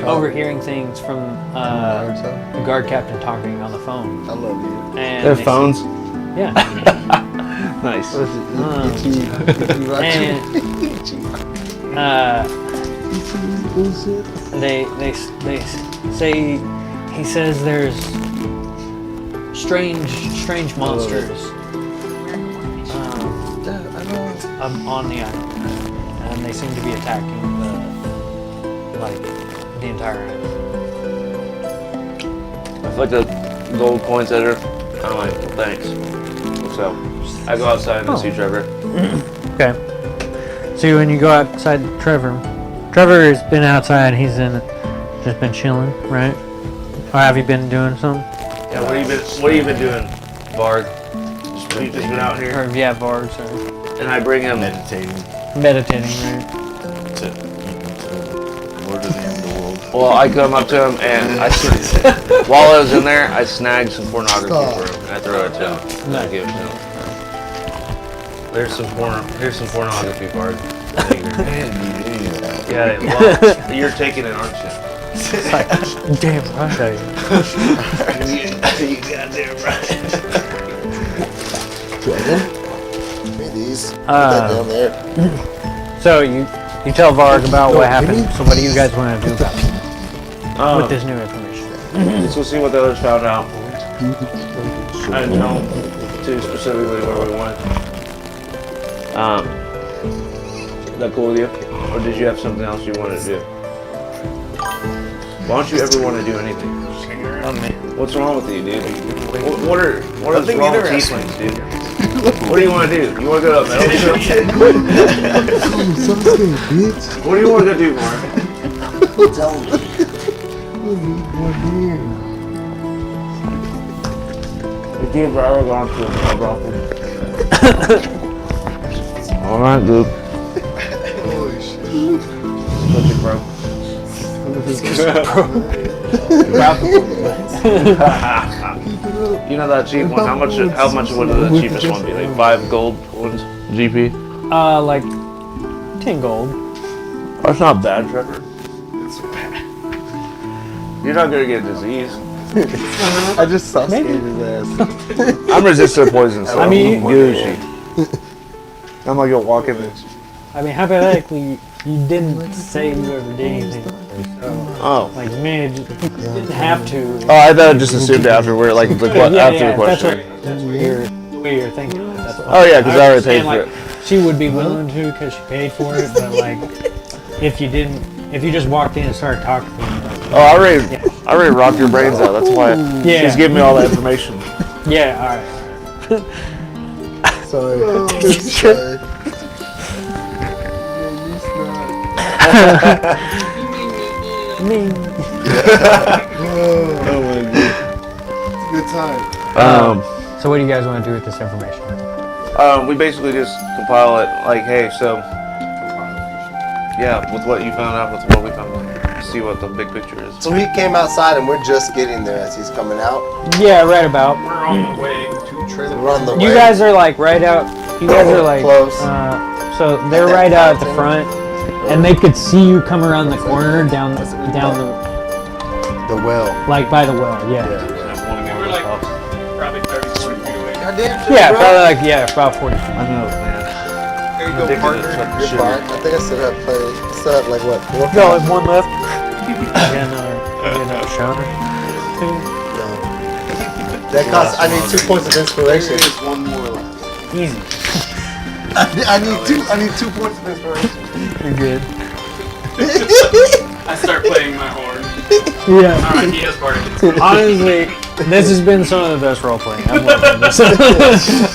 overhearing things from the guard captain talking on the phone. I love you. And Their phones? Yeah. Nice. They say, he says there's strange monsters on the island, and they seem to be attacking like the entire island. I feel like the gold coins that are kind of like, thanks. So I go outside and see Trevor. Okay. So when you go outside, Trevor has been outside. He's just been chilling, right? Or have you been doing something? Yeah. What have you been doing, Varg? You just been out here. Or yeah, Varg, sorry. And I bring him. Meditating Meditating, right? to Lord of the End of the world. Well, I come up to him and while I was in there, I snagged some pornography for him and I throw it to him. And I give it to him. Here's some pornography, Bart. I didn't need any of that. Yeah, well, you're taking it, aren't you? It's like, damn right. You goddamn right. Dragon? Give me these. Put that down there. So you tell Varg about what happened. So what do you guys want to do about it with this new information? Let's go see what the others found out. I didn't know too specifically where we went. Is that cool with you? Or did you have something else you wanted to do? Why don't you ever want to do anything? What's wrong with you, dude? What are wrong with tieflings, dude? What do you want to do? You want to go to a metal show? What do you want to go do, Mark? We gave Aragon to a brothel. All right, dude. Holy shit. Such a bro. You know that cheap one? How much would the cheapest one be? Like 5 gold coins GP? Like 10 gold. That's not bad, Trevor. You're not gonna get disease. I just saw his ass. I'm resistant to poison, so I mean, Gucci. I'm like, go walk in this. I mean, hypothetically, you didn't say you ever did anything. Oh. Like, man, you didn't have to. Oh, I thought I just assumed after we're like the after the question. That's the way you're thinking of it. That's fine. Oh yeah, because I already paid for like, it. She would be willing to because she paid for it, but like, if you just walked in and started talking to them, like, Oh, I already rocked your brains out. That's why Yeah. she's giving me all that information. yeah, all right. Sorry. Sorry. Me. Oh my god. It's a good time. So what do you guys want to do with this information? We basically just compile it. Like, hey, so yeah, with what you found out, with what we found out, see what the big picture is. So he came outside and we're just getting there as he's coming out. Yeah, right about. We're on the way to trailer. We're on the way. You guys are like right out. You guys are like Close. So they're right out at the front, and they could see you come around the corner down the well. like by the well. Yeah. We're like probably 30, 40 feet away. Goddamn. Yeah, probably like about 40. I know, man. There you go, partner. You're fine. I think I still have like what? 4? No, there's one left. Get another shot. No. That costs. I need 2 points of inspiration. There's one more left. Easy. I need 2 points of inspiration. You're good. I start playing my horn. Yeah. Alright, he has part of it. Honestly, this has been some of the best role playing I've loved this.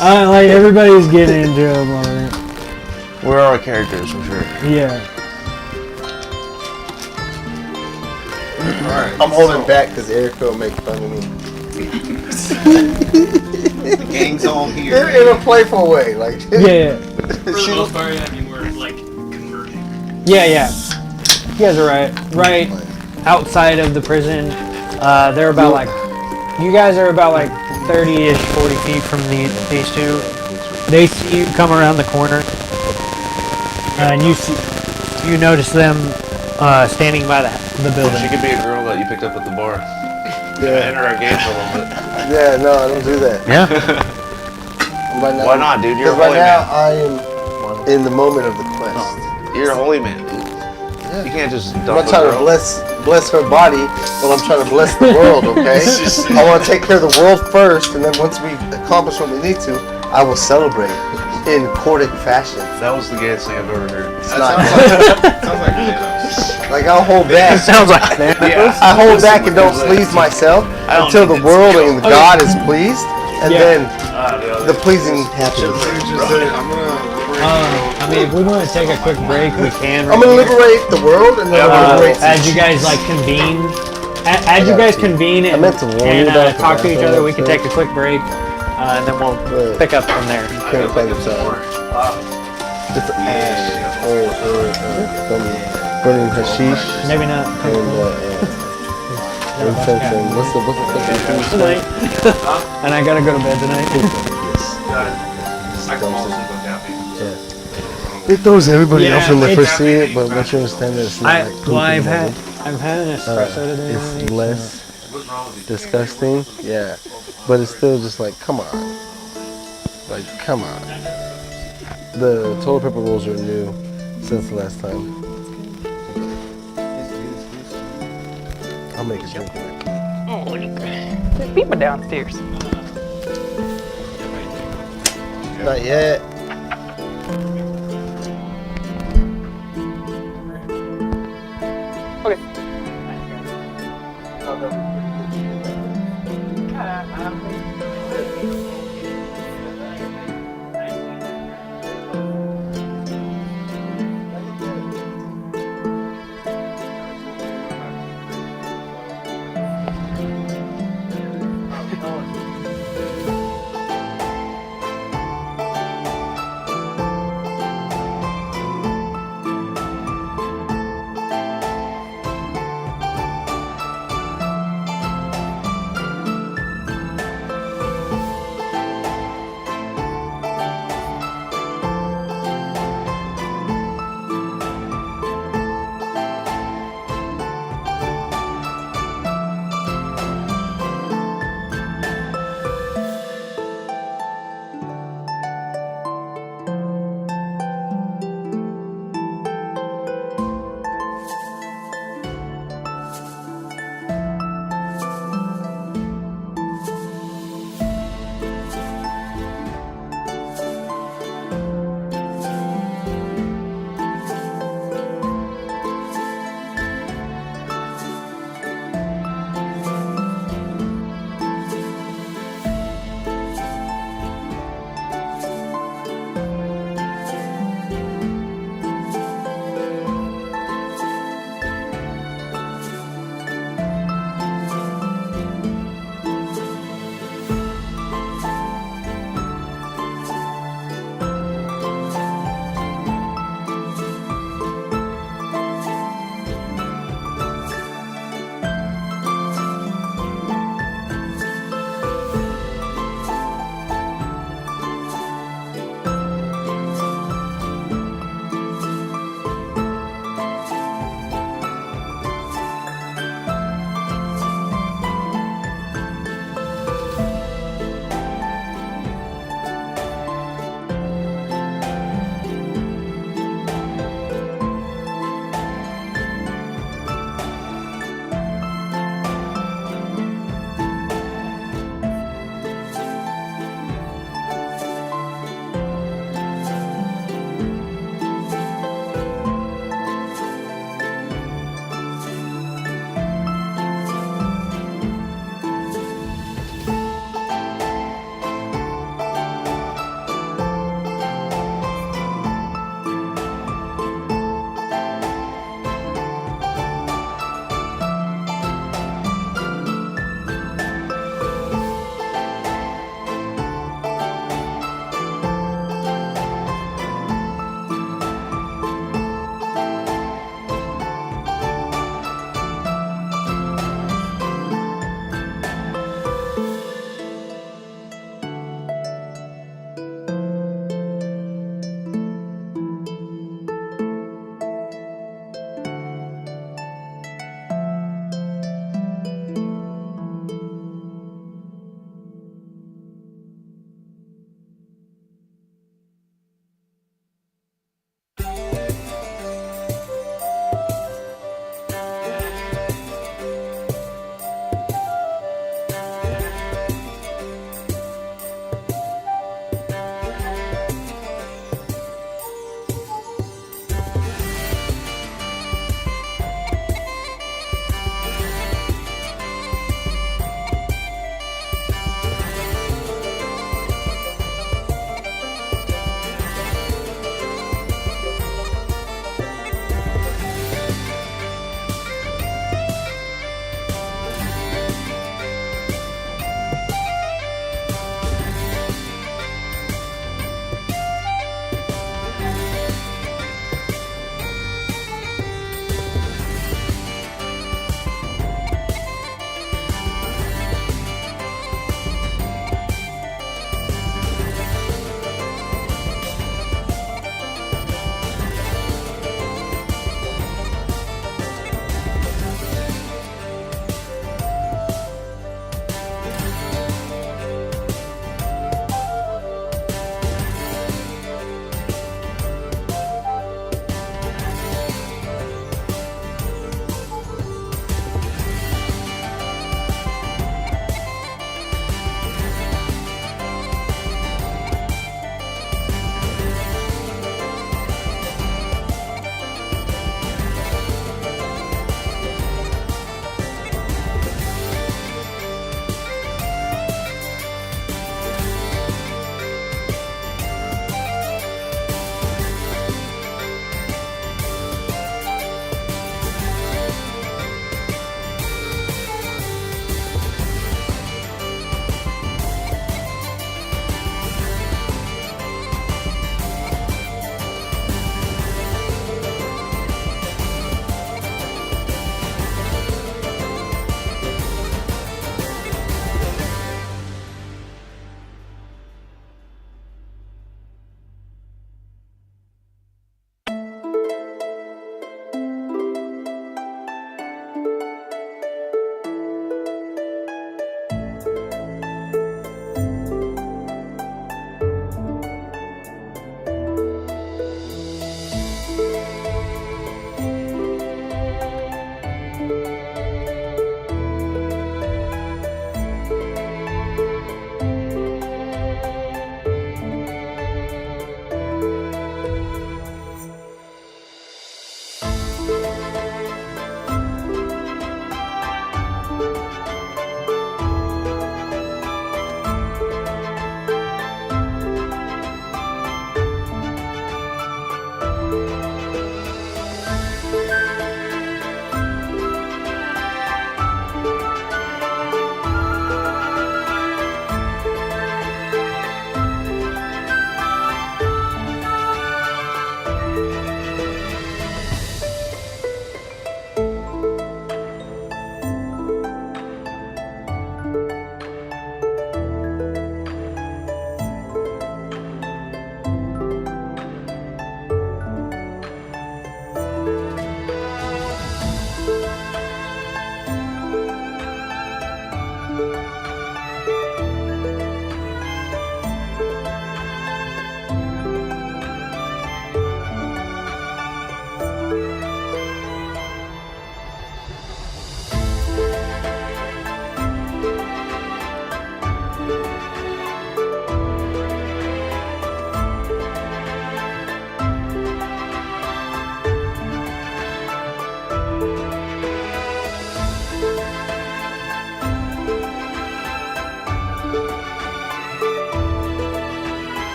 Like everybody's getting into it. Like, We're our characters for sure. yeah. Alright. I'm holding back because Erica will make fun of me. The gang's all here. In a playful way, like. Yeah. For the most part, I mean, we're like converging. Yeah. You guys are right outside of the prison. They're about like, you guys are about like 30-ish, 40 feet from these two. They see you come around the corner, and you notice them standing by the She building. could be a girl that you picked up at the bar. Yeah. Enter our game for a little bit. Yeah, no, I don't do that. Yeah. Right now, Why not, dude? You're a Because holy right now man. I am in the moment of the quest. You're a holy man, dude. You can't just I'm dump not a trying to girl. bless her body, but I'm trying to bless the world, okay? I want to take care of the world first, and then once we accomplish what we need to, I will celebrate. in Cordic fashion. That was the gayest thing I've ever heard. It's not. Sounds like Thanos. Like I'll hold back. Sounds like that. I hold back and don't please myself until the world and God is pleased, and then the pleasing happens. I mean, if we want to take a quick break, we can. I'm gonna liberate the world and then liberate. As you guys like convene, as you guys convene and, meant to warn you about the talk to each bathroom, other, we can that's take a quick break, and then we'll pick up from there. Can't play themselves. Just ash or burning hashish Maybe not. and incense and what's the fucking Tonight. And I gotta go to bed tonight. It throws everybody Yeah, off when they it's- first see it, but once you understand that it's not like poop I've in the had morning, an espresso today. it's less disgusting. Yeah, but it's still just like, come on, like come on. The toilet paper rolls are new since the last time. I'll make it drink quick. There's people downstairs. Not yet. Okay.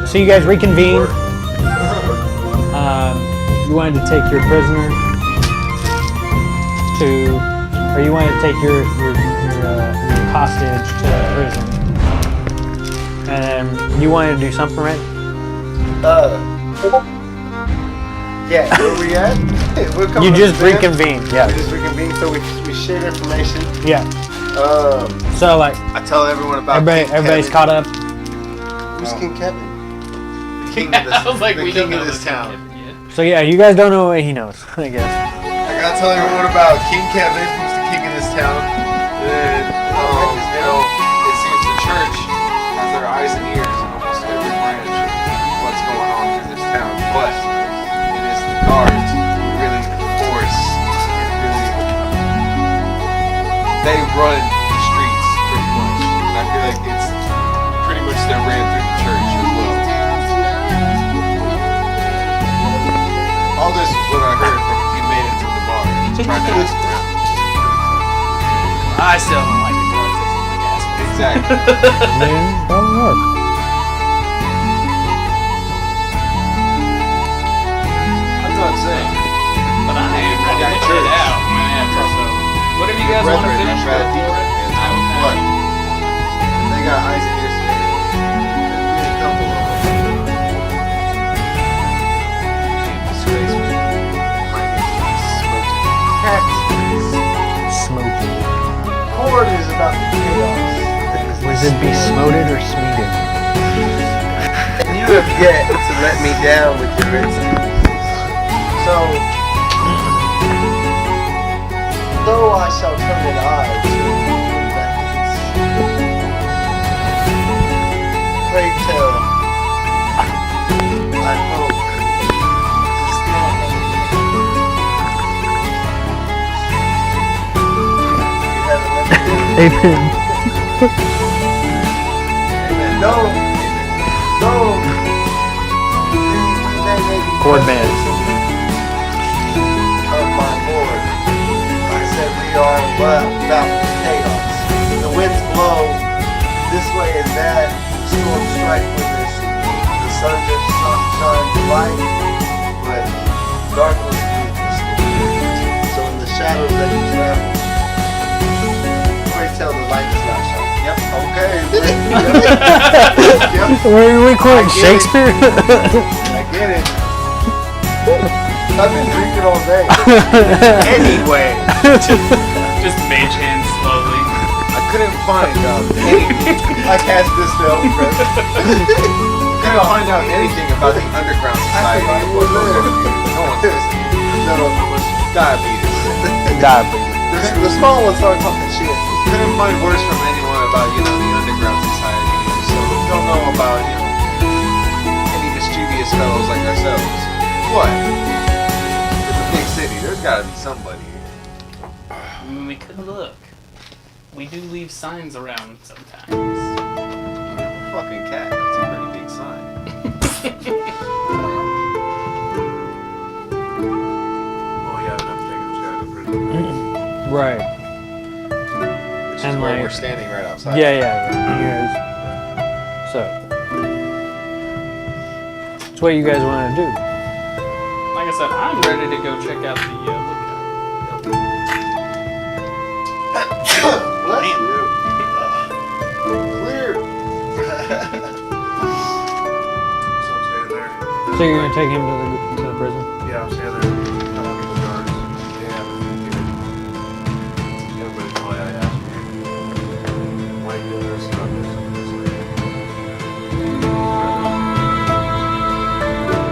So you guys reconvene. You wanted to take your prisoner or you wanted to take your hostage to prison, and then you wanted to do something, right? Yeah, where we at? We're coming You up just to there. reconvened, We yeah. just reconvened, so we shared information. Yeah. So like I tell everyone about everybody's caught up. Who's King Kevin? The king of this, I was like, the we king don't of know this what's town. happening yet. So yeah, you guys don't know what he knows, I guess. I gotta tell everyone about King Kevin, who's the king of this town. And, it seems the church has their eyes and ears in almost every branch of what's going on in this town. But it is the guards who really enforce and really, they run the streets pretty much. And I feel like it's pretty much they're ran through the church as well. All this is what I heard from he made it to the bar. He tried to ask around. I still don't like the guards. They seem like assholes. Exactly. Man, that'll work. I'm not saying. But I am ready got to get church. it out. Whenever, so whatever you guys want to Brethren finish are bad with, people. What? They got eyes and ears today. There'd be a couple of them. Disgraceful. Might be smoking. Cat. Smoking. Horde is about the chaos. Was it be smoted or smeated? You have yet to let me down with your instincts. So, though I shall turn an eye to your methods, pray tell, I hope to stand on you haven't let me down. Amen. No, we may maybe Horde man. of my horde. I said we are well about chaos. The winds blow this way and that. The storms strike with us. The sun just shines light, but darkness leaves the storm. So in the shadows that you travel, pray tell the light does not shine. Yep, okay. Were we quoting I get it. Shakespeare? I get it. I've been drinking all day. Anyway, just mage hand slowly. I couldn't find anything. I cast this spell. Couldn't find out anything about the underground society. What goes on here. No one's listening. No, Diabetes. the small ones start talking shit. Couldn't find words from anyone about, the underground society. So we don't know about, any mischievous fellows like ourselves. What? It's a big city. There's gotta be somebody here. We could look. We do leave signs around sometimes. Fucking cat. That's a pretty big sign. Well, yeah, enough Jacob's got to prison. Right. Which is And where like- we're standing right outside. Yeah. You guys. So. That's what you guys want to do. Like I said, I'm ready to go check out the lookout. Bless you. Clear. So I'm staying there. So you're gonna take him to the prison? Yeah, I'm staying there. Talking to the guards. Yeah, everybody know I asked me. Why you doing this stuff?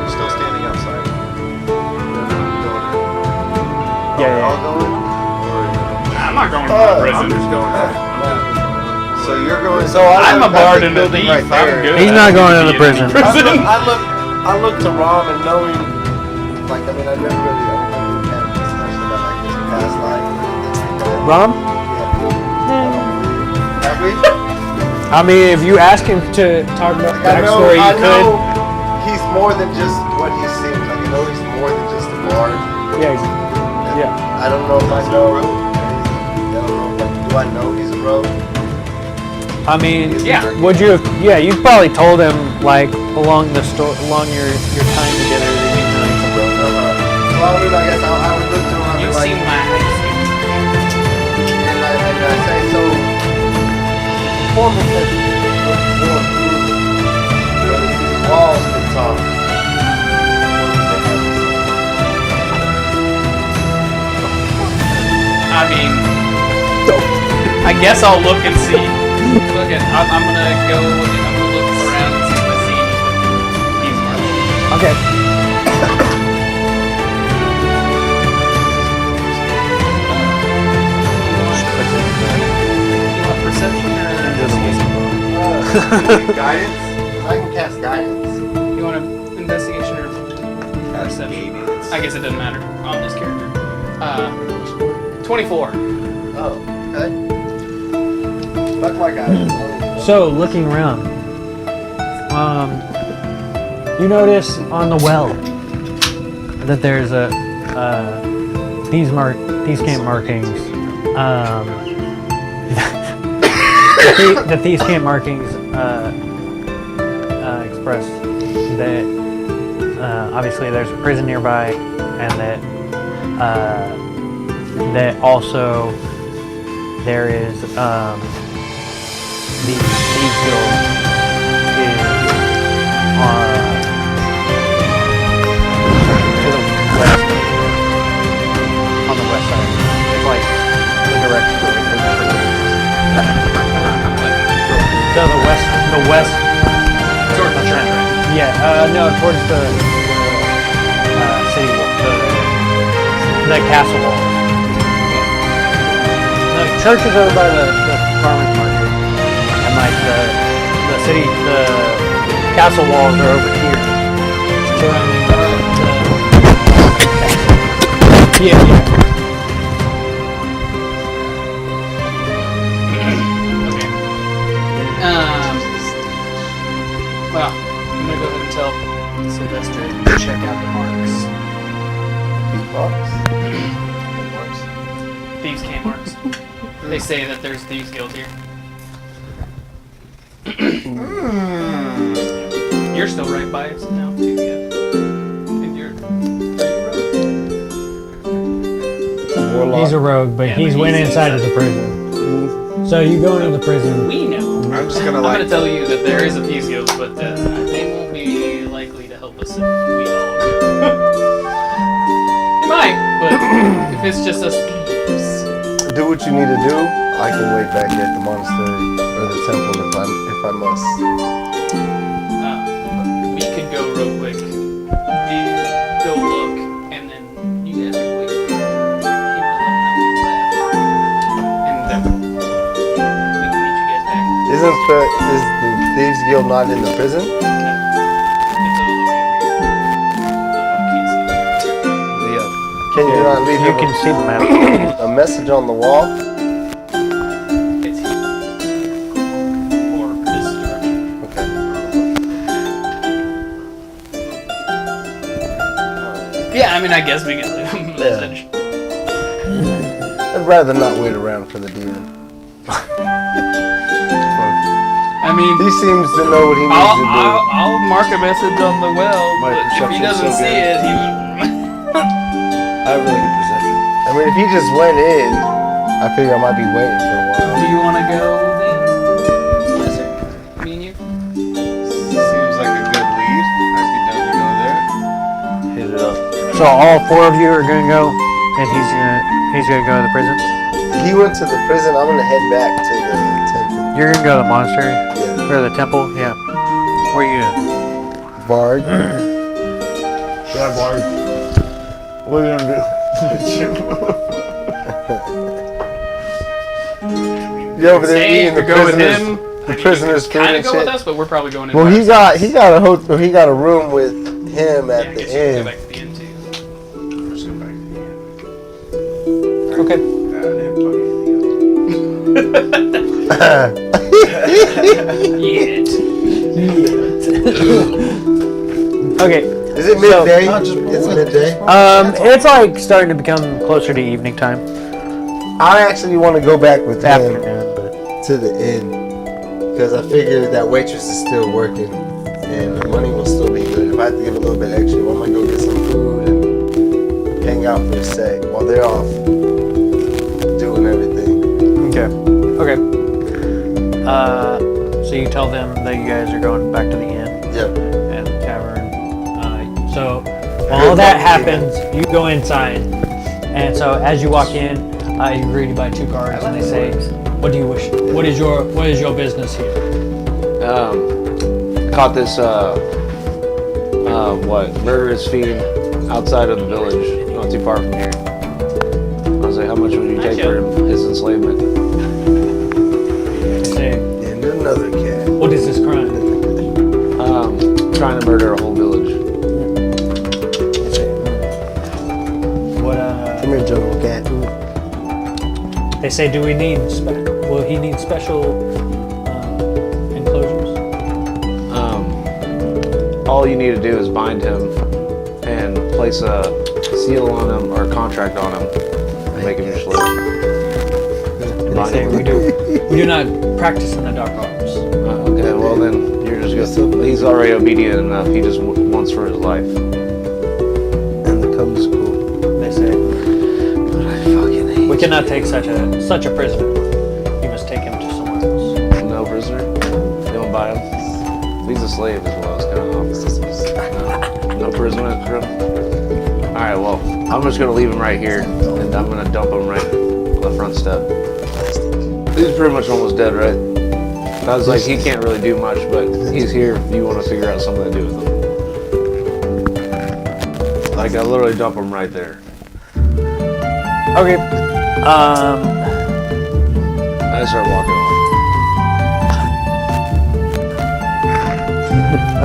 Still standing outside. Yeah. All going? I'm not going to I'm prison. just going there. So you're going. So I I'm a look- bard that in the building thief. right I'm there. good. He's not going to the prison. I look to Rom and knowing, like, I mean, I never really, I don't think we've had a discussion about, like, his past life or anything like that. Rom? Yeah. Have we? I mean, if you ask him to talk about Like, I backstory, you know could. he's more than just what he seems. Like, I know he's more than just a bard. Yeah. I don't know if I know. I don't know if do I know he's a rogue? I mean, Yeah. would you have? Yeah, you probably told him like along your time together that you know he's a bro. So I mean, I guess I would look to him and be You've like, seen my eyes. and I say, so, formal session, whether these walls can talk. I mean, I guess I'll look and see. Look at, I'm gonna look around and see if I see anything. These marks. Okay. You want perception or investigation? Guidance? I can cast guidance. You want investigation or perception? I guess it doesn't matter on this character. 24. Oh, okay. Fuck my guidance. So looking around, you notice on the well that there's these camp markings. The these camp markings express that obviously there's a prison nearby, and that also there is the Thieves Guild is to the west, on the west side. It's like the direction where the prison is. So the west Towards the church, right? Yeah, no, towards the city, the castle walls. The church is over by the farmer's market, and like the city, the castle walls are over here, surrounding the castle. Yeah. Well, I'm gonna go ahead and tell Sylvester to check out the marks. Thieves' camp marks. They say that there's Thieves Guild here. You're still right by us now, too, yeah. And you're He's a rogue, but Yeah, he's but went he's inside of the prison. So you go into the prison. We know. I'm just gonna I'm like. gonna tell you that there is a Thieves Guild, but they won't be likely to help us if we all go. They might, but if it's just us thieves. Do what you need to do. I can wait back at the monastery or the temple if I must. We could go real quick and go look, and then you guys can wait for him to let him know we left. And then we can meet you guys back. Is the Thieves Guild not in the prison? It's all the way over here. Can you not leave You him can see the map. a message on the wall? It's here. Or this direction. Okay. Yeah, I mean, I guess we can leave him a message. I'd rather not wait around for the demon. I mean, He seems to know what he needs to do. I'll mark a message on the well, My but if he perception's doesn't so see good. it, he I have really good perception. I mean, if he just went in, I figure I might be waiting for a while. Do you want to go then, Spencer? Me and you? Seems like a good lead. I'd be down to go there. Hit it up. So all four of you are gonna go, and he's gonna go to the prison. He went to the prison. I'm gonna head back to the temple. You're gonna go to the monastery Yeah. or the temple. Yeah. Where you going? Bard. Yeah, Bard. What are you gonna do? You over there Say eating the you go with prisoners, him. the prisoners' food Kind and of go with shit. us, but we're probably going in. Well, by he ourselves. got a room with him Yeah, I at the guess you can go inn. back to the inn too. Let's go back to the end. Okay. Okay. Is it midday? It's midday. It's like starting to become closer to evening time. I actually want to go back with him Afternoon, but to the inn. because I figured that waitress is still working and the money will still be good. If I have to give a little bit extra, well, I'm gonna go get some food and hang out for a sec while they're off doing everything. Okay. Okay. So you tell them that you guys are going back to the inn Yep. and the tavern. So while all that happens, you go inside, and so as you walk in, you're greeted by two guards, and they say, "What do you wish? What is your business here?" Caught this murderous fiend outside of the village, not too far from here. I was like, how much would you take for his enslavement? They say, And another cat. "What is this crime?" Trying to murder a whole village. They say, "What?" Come here, Jungle Cat. They say, "Do we need? Will he need special enclosures?" All you need to do is bind him and place a seal on him or a contract on him and make him your slave. They say, "We do not practice in the dark arts." Okay, well then you're just gonna. He's already obedient enough. He just wants for his life. And the color school. They say, But I fucking hate. "We cannot take such a prisoner. You must take him to somewhere else." No prisoner. You don't buy him. He's a slave as well. It's kind of obvious. No prisoner. All right. Well, I'm just gonna leave him right here, and I'm gonna dump him right on the front step. He's pretty much almost dead, right? I was like, he can't really do much, but he's here if you want to figure out something to do with him. Like, I literally dump him right there. Okay. I start walking off.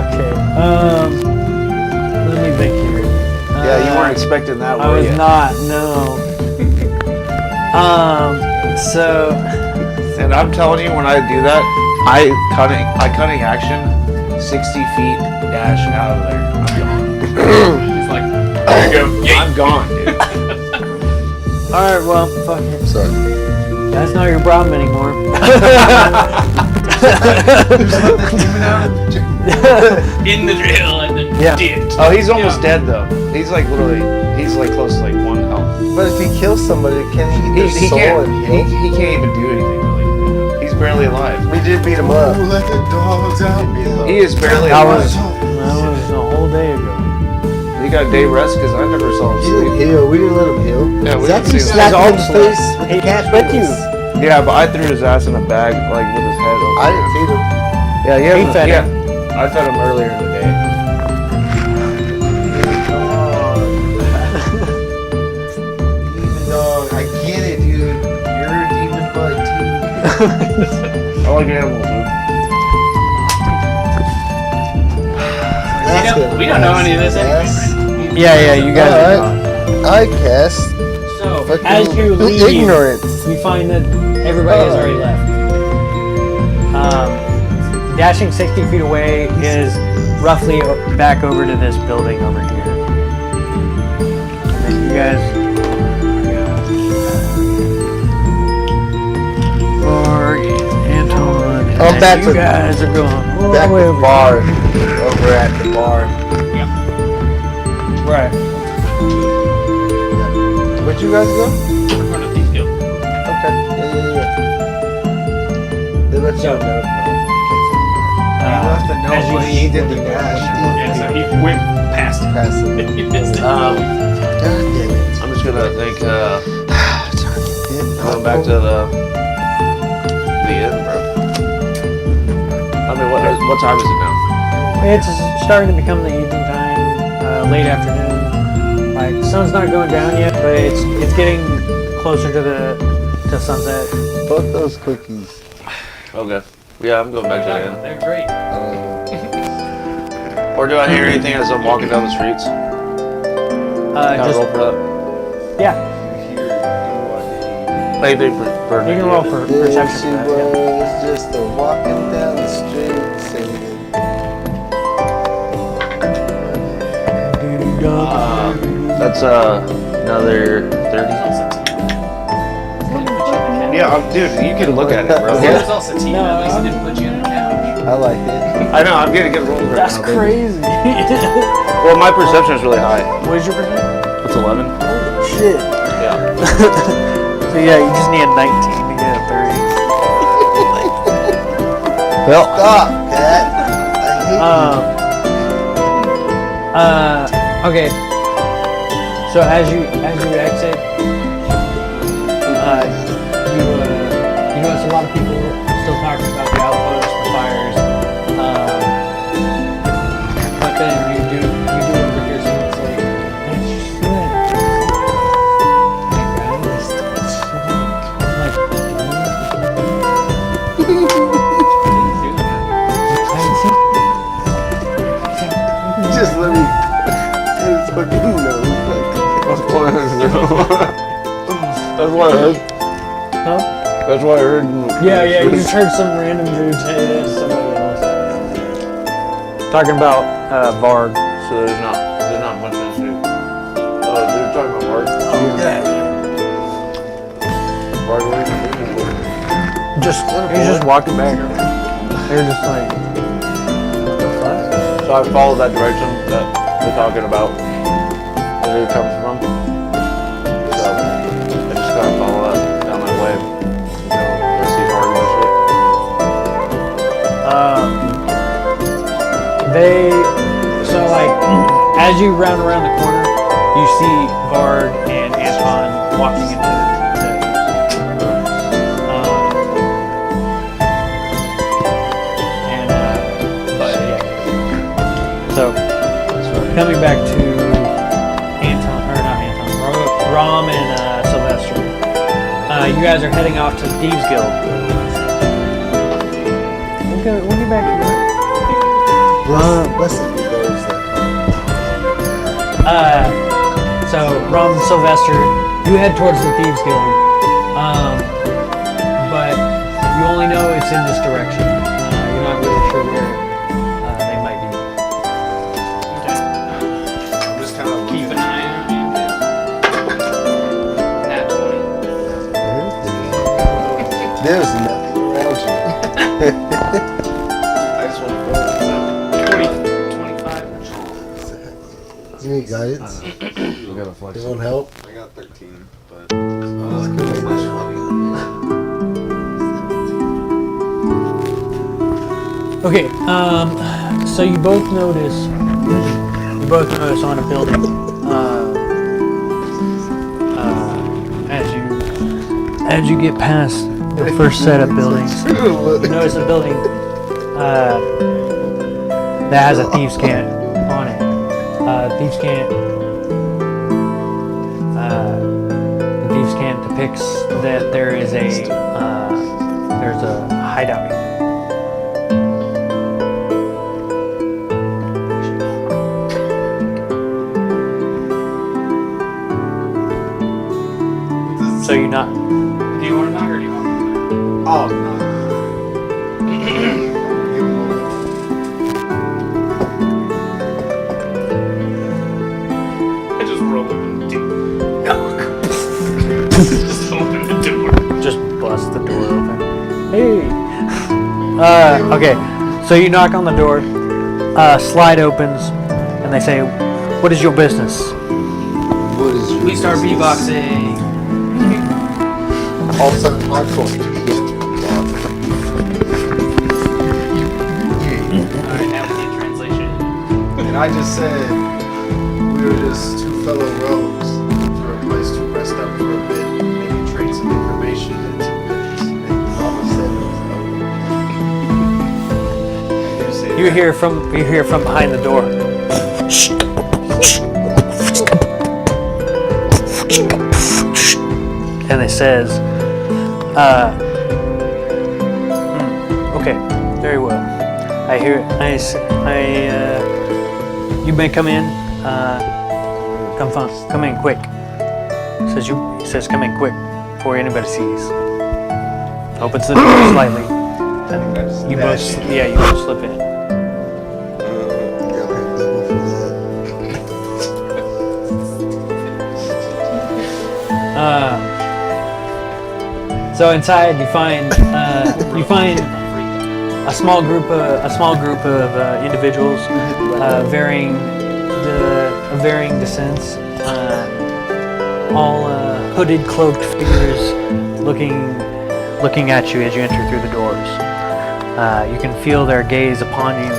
Okay. Let me think here. Yeah, you weren't expecting that, I were was you? not. No. So. And I'm telling you, when I do that, I cutting action, 60 feet dash out of there. I'm gone. It's like, there you go. I'm gone, dude. All right. Well, fuck it. Sorry. That's not your problem anymore. in the drill and then Yeah. dipped. Oh, he's almost dead though. He's like literally, he's like close to like 1 health. But if he kills somebody, can he eat He their soul can't. and heal? He can't even do anything really. He's barely alive. We did beat him up. Let the dogs out. He is barely That alive. was a whole day ago. He got a day rest because I never saw him He didn't sleep. heal. We didn't let him heal. Yeah, we Zach, didn't you see him. slapped him in the He's face with He the cat with you. face. Yeah, but I threw his ass in a bag like with his head over. I didn't feed him. Yeah, He fed yeah. him. I fed him earlier in the day. Demon dog. I get it, dude. You're a demon bud too. I like animals, dude. We don't know any of this anyway, Yeah, you guys are gone. I cast. So, Fucking as you leave, ignorant. you find that everybody has already left. Dashing 60 feet away is roughly back over to this building over here. And then you guys, Morgan, Anton, and I'm then back you to- guys are going all Back the way with over bar. Over at the bar. here. Right. Where'd you guys go? We're going to Thieffield. Okay. Yeah. They let you So, know. As you leave, did the dash. Yeah, so he went past it. Pass it. He missed it. God damn it. I'm just gonna think, going back to the inn, bro. I mean, what time is it now? it's starting to become the evening time, late afternoon. Like, sun's not going down yet, but it's getting closer to sunset. Fuck those cookies. Okay. Yeah, I'm going back to the inn. They're great. Or do I hear anything as I'm walking down the streets? Can I Just roll for that? yeah, Anything for you can roll for There perception. she for that, yeah. was, just a walking down the street singing. That's another 30. Yeah, dude, you can look at it, bro. There's also Satina, at least he didn't put you in it. I like it. I know, I'm getting good rolls right That's now. baby. crazy. Well, my perception is really high. What is your percent? It's 11. Shit. Yeah. So yeah, you just need a 19 to get a 30. Well, stop, Cat. I hate Okay. So as you exit, you notice a lot of people still talking about the outpost, the fires. But then you do overhear someone say, "Hey, shit." Just let me. His fucking nose, like. That's what I heard. Huh? That's what I heard. Yeah, you just heard some random dude say it to somebody else. Talking about Varg. So there's not much to do. Oh, they're talking about Mark. Yeah. Mark, what are you looking for? He's just walking back. They're just like, So I followed that direction that they're talking about. Where they're coming from. So I just gotta follow that down that way. Go see Mark and so like, as you round around the corner, you see Varg and Anton walking into the but yeah. So, coming back to Rom and Sylvester. You guys are heading off to the Thieves Guild. We'll get back to work. Listen, So Rom and Sylvester, you head towards the Thieves Guild. But you only know it's in this direction. You're not really sure where they might be. I'm just kind of Keep an eye on you. Nat 20. there's nothing around you. I just want to go. 25. You need guidance? We gotta flex. You want help? I got 13, but Okay, so you both notice on a building, as you get past the first set of buildings, you notice a building that has a thieves' cant on it. The thieves' cant depicts that there's a hideout here. So you not. Do you want to knock or do you want me to knock? oh no. I just roll up and do knock. Just open the door. Just bust the door open. Hey. Okay. So you knock on the door. Slide opens, and they say, "What is your business?" What is your We start business? beatboxing. All of a sudden, my phone. Alright, now we need translation. And I just said we were just two fellow rogues for a place to rest up for a bit, maybe trade some information and some business. And Mama said it was over. You hear from behind the door. And it says, okay, very well. You may come in. Come in quick. It says come in quick before anybody sees. Opens the door slightly. And you both slip in. So inside you find a small group of individuals, varying descents, all hooded, cloaked figures, looking at you as you enter through the doors. You can feel their gaze upon you.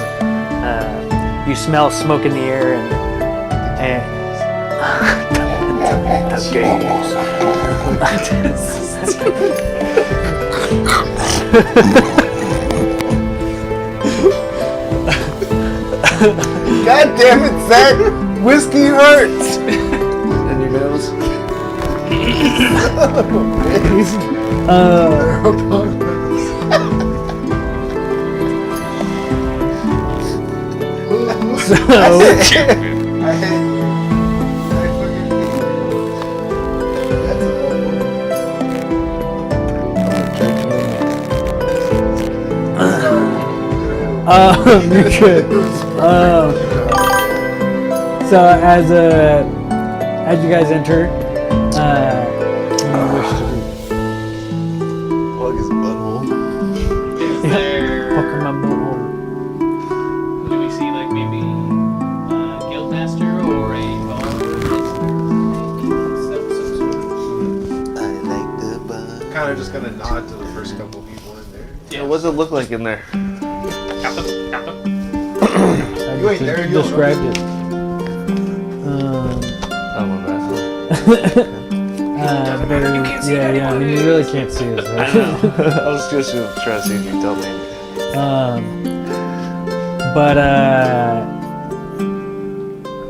You smell smoke in the air and the gaze. God damn it, Zach! Whiskey hurts! And your nose. So, you're good. So as you guys enter, what do you wish to do? Plug his butthole. Is there? Pucker my butthole. Do we see like maybe guildmaster or a I like the bug. Kind of just gonna nod to the first couple people in there. Yeah. What does it look like in there? Captain. You ain't there, you don't described it. Oh, my bad. Very, yeah. I mean, you really can't see it. I know. I was just trying to see if you tell me.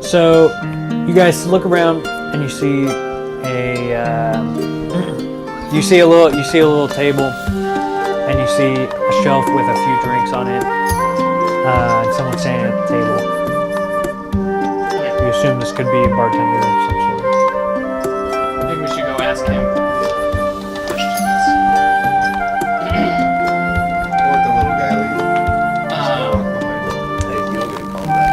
So you guys look around and you see a little table, and you see a shelf with a few drinks on it, and someone standing at the table. You assume this could be a bartender of some sort. I think we should go ask him questions. Let the little guy leave. Hey, you don't get a call back.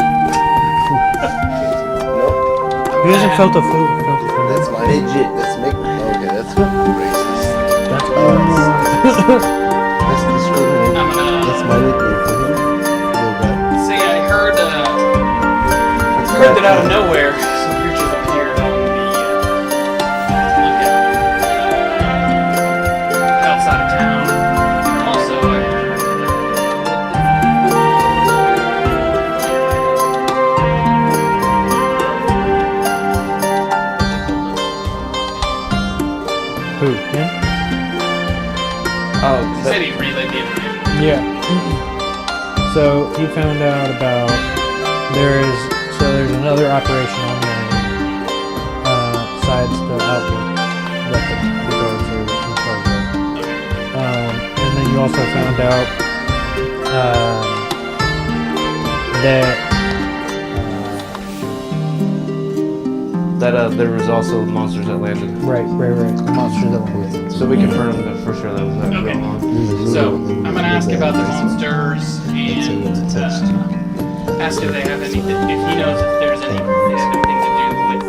He hasn't felt a food. That's my midget. That's Mick. Okay, that's racist. That's That's my nickname for him. Little guy. Say, I heard that out of nowhere, some creatures appeared on the lookout outside of town. Also, I heard Who? Him? Oh, he said he relayed the information. Yeah. So he found out about there's another operation on the island besides the outlook that the guards are in charge of. And then you also found out that there was also monsters that landed. right, the monsters that were So we confirmed that for sure that was that Okay. going on. So, I'm gonna ask about the monsters and ask if they have anything, if he knows if there's anything to do with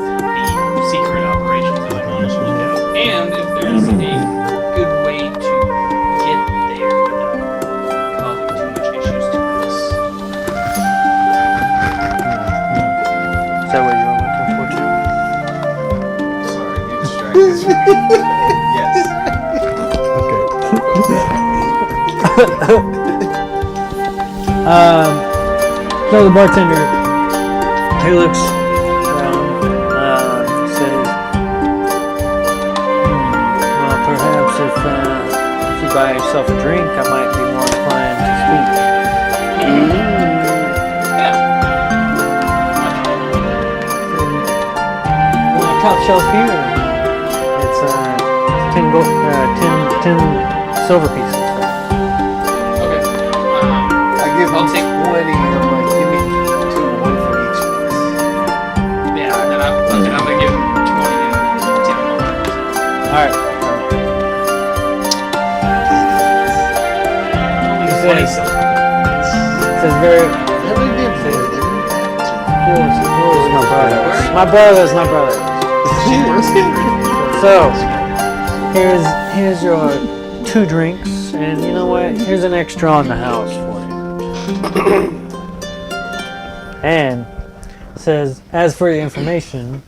the secret operations that are on the lookout, and if there's a good way to get there without causing too much issues to us. Is that what you were looking for too? Sorry, you distracted me. Yes. So the bartender, he looks around, says, well, perhaps if you buy yourself a drink, I might be more inclined to speak. On the top shelf here, it's 10 silver pieces. Okay. I give I'll him take 20 and I'm like, give me 2, 1 for each of us. Yeah, and then I'm gonna give him 20 and tip him over. Alright. Only He 20 says- silver. Says very. My brothers. So, here's your 2 drinks, and you know what? here's an extra on the house for you. And it says, as for your information,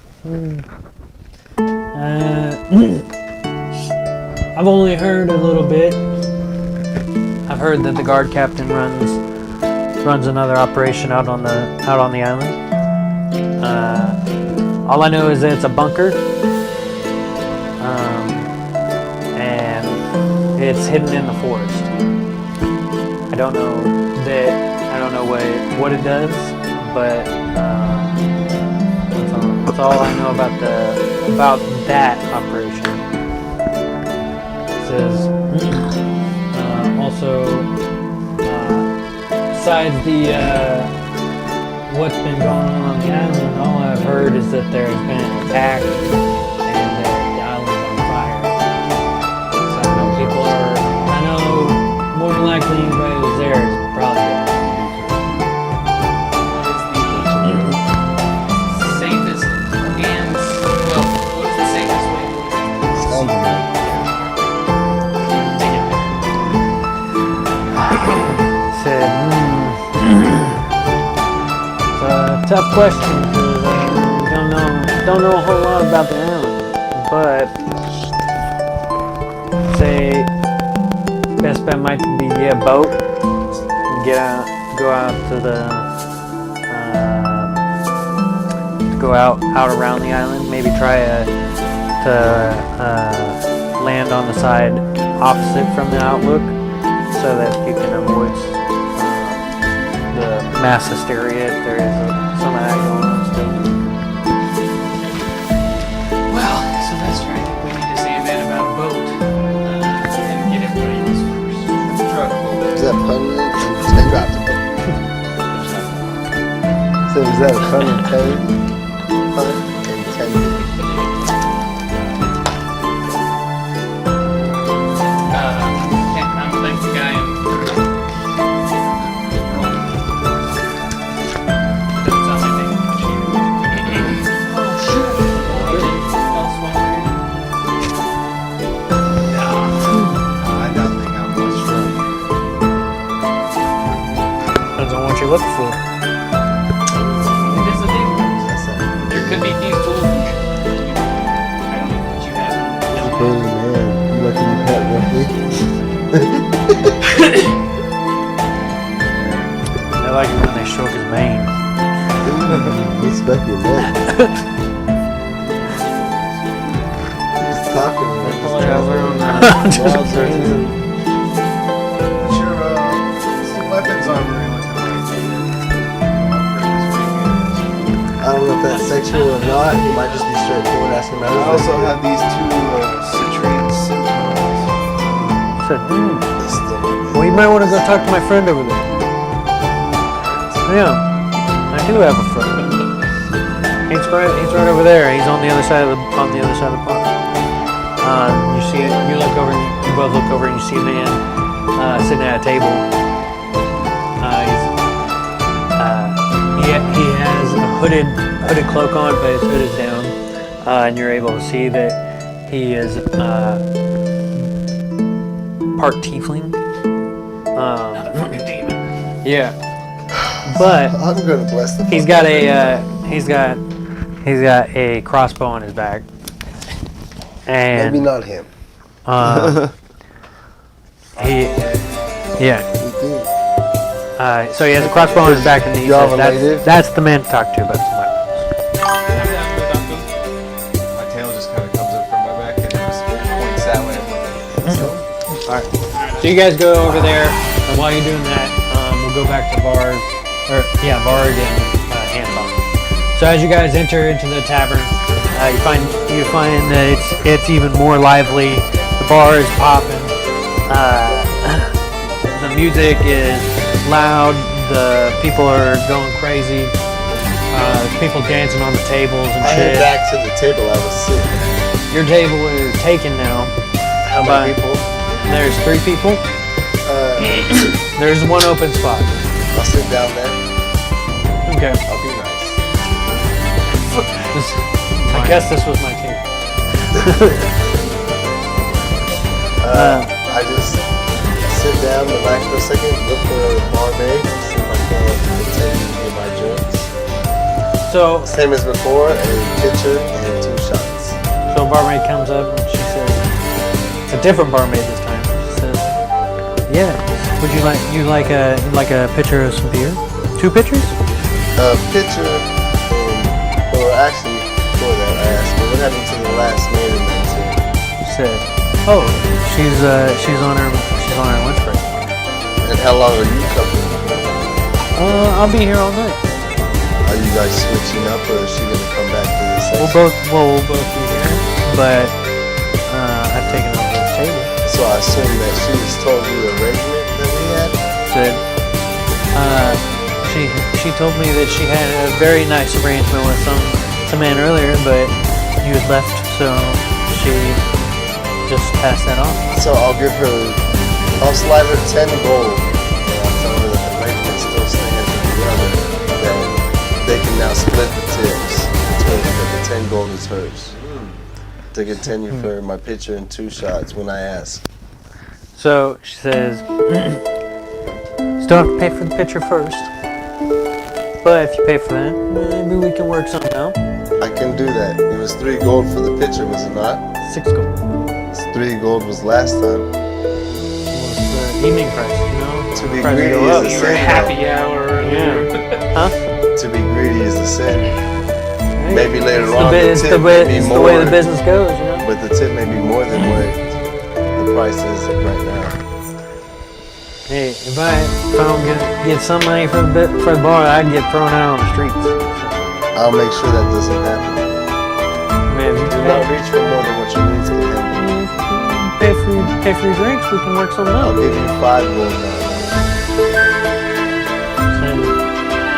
I've only heard a little bit. I've heard that the guard captain runs another operation out on the island. All I know is that it's a bunker, and it's hidden in the forest. I don't know what it does, but that's all I know about that operation. It says also besides what's been going on the island, all I've heard is that there's been an attack and that the island's on fire. So I know more than likely anybody who's there is probably dead. Tough question, because don't know a whole lot about the island, but say best bet might be get a boat, go out around the island, maybe try to land on the side opposite from the outlook, so that you can avoid the mass hysteria if there is some of that going on still. Well, so that's right. I think we need to see a man about a boat and get everybody else first. Is that permanent? They dropped it. So is that a permanent code? Intended. I'm a thank you guy. What you look for. It is a big one. There could be these tools and shit. I don't know what you have. Oh man, you lucky you pet roughly. I like it when they stroke his mane. He's stuck in that. He's talking. Weapons armory I don't know if that's sexual or not. He might just be straightforward asking about I also have these two citrine centaurs. Well, you might want to go talk to my friend over there. Yeah, I do have a friend. He's right over there. He's on the other side of the pond. You see it. You look over. You both look over, and you see a man sitting at a table. He has a hooded cloak on, but his hood is down, and you're able to see that he is part tiefling. Fucking demon. Yeah, but I'm gonna bless the. he's got a crossbow on his back, and Maybe not him. So he has a crossbow on his back, and he Y'all says, related? that's the man to talk to about somebody. My tail just kind of comes up from my back and just points that way. Alright. So you guys go over there, and while you're doing that, we'll go back to Bard and Anton. So as you guys enter into the tavern, you find that it's even more lively. The bar is popping. The music is loud. The people are going crazy. People dancing on the tables and I shit. head back to the table I was sitting at. Your table is taken now. How many people? There's 3 people. There's 1 open spot. I'll sit down there. Okay. I'll be nice. I guess this was my table. I just sit down, relax for a second, look for a barmaid, see if I can continue to get my drinks. So, Same as before, a pitcher and 2 shots. so a barmaid comes up and she says, it's a different barmaid this time. She says, yeah, would you like a pitcher of some beer? 2 pitchers? A pitcher, or actually, before that I asked her, what happened to the last maid in that team? She said, oh, she's on her lunch break. And how long are you covering? I'll be here all night. Are you guys switching up, or is she gonna come back to this section? We'll both be here, but I've taken over this table. So I assume that she just told you the arrangement that we had? Said, she told me that she had a very nice arrangement with some man earlier, but he was left, so she just passed that on. So I'll slide her 10 gold, and I'll tell her that the arrangement still stands with the other, that they can now split the tips between that the 10 gold is hers. To continue for my pitcher and 2 shots when I ask. So she says, still have to pay for the pitcher first, but if you pay for that, maybe we can work something out. I can do that. It was 3 gold for the pitcher, was it not? 6 gold. 3 gold was last time. What's the evening price, you know? To be Price greedy go is up. a You sin. were happy hour. Yeah. Huh? To be greedy is a sin. Hey, Maybe later it's on it's the tip may be it's more. the way the business goes, you know? But the tip may be more than what the price is right now. Hey, if I don't get some money for the bar, I'd get thrown out on the streets. I'll make sure that doesn't happen. Man, Do not reach for more than what your needs can handle. pay for your drinks, we can work something I'll out. give you 5 gold now. So,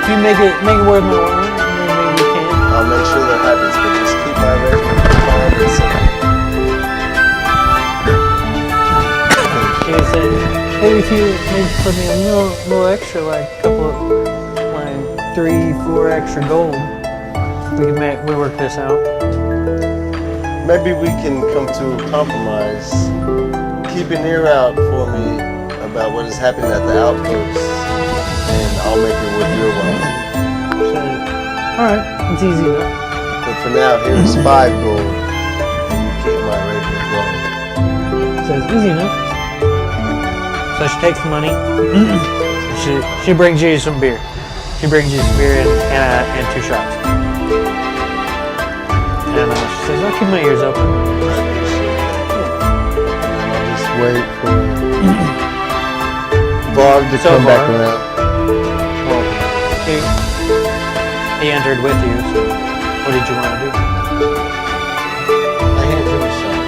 if you make it worth my while, maybe we can. I'll make sure that happens, but just keep my arrangement calm and simple. She said, maybe if you put me a little extra, like a couple of, like 3-4 extra gold, we work this out. Maybe we can come to a compromise. Keep an ear out for me about what is happening at the outpost, and I'll make it worth your while. She said, alright, it's easy enough. But for now, here's 5 gold, and you keep my arrangement going. Says, easy enough. So she takes the money. she brings you some beer. She brings you some beer and 2 shots. And she says, I'll keep my ears open. I'll just wait for Bob to So come back far. around. Well, he entered with you, so what did you want to do? I hand him a shot.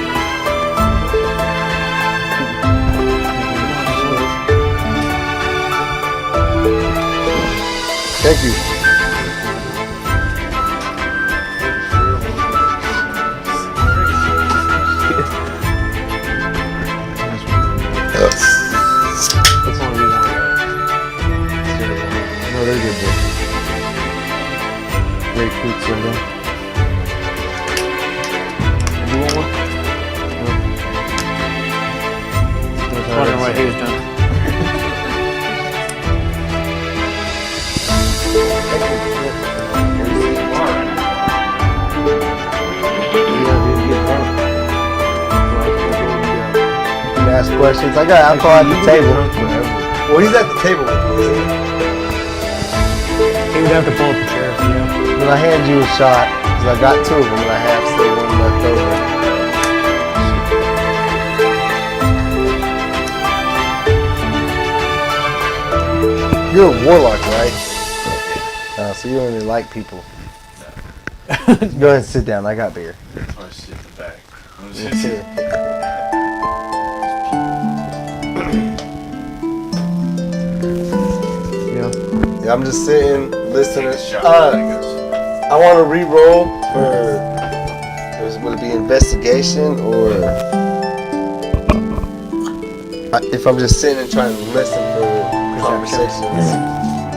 Thank you. That's one we want. No, they're good, bro. Grapefruit soda. You want one? Wondering what he was doing. You can ask questions. I got alcohol at the table. Well, he's at the table with me. He would have to pull up the chair for you. Then I hand you a shot, because I got 2 of them and I have still 1 left over. You're a warlock, right? So you don't really like people. Go ahead and sit down. I got beer. I sit in the back. Let's see it. Yeah, I'm just sitting, listening. I want to re-roll for. Would it be investigation or if I'm just sitting and trying to listen for conversations?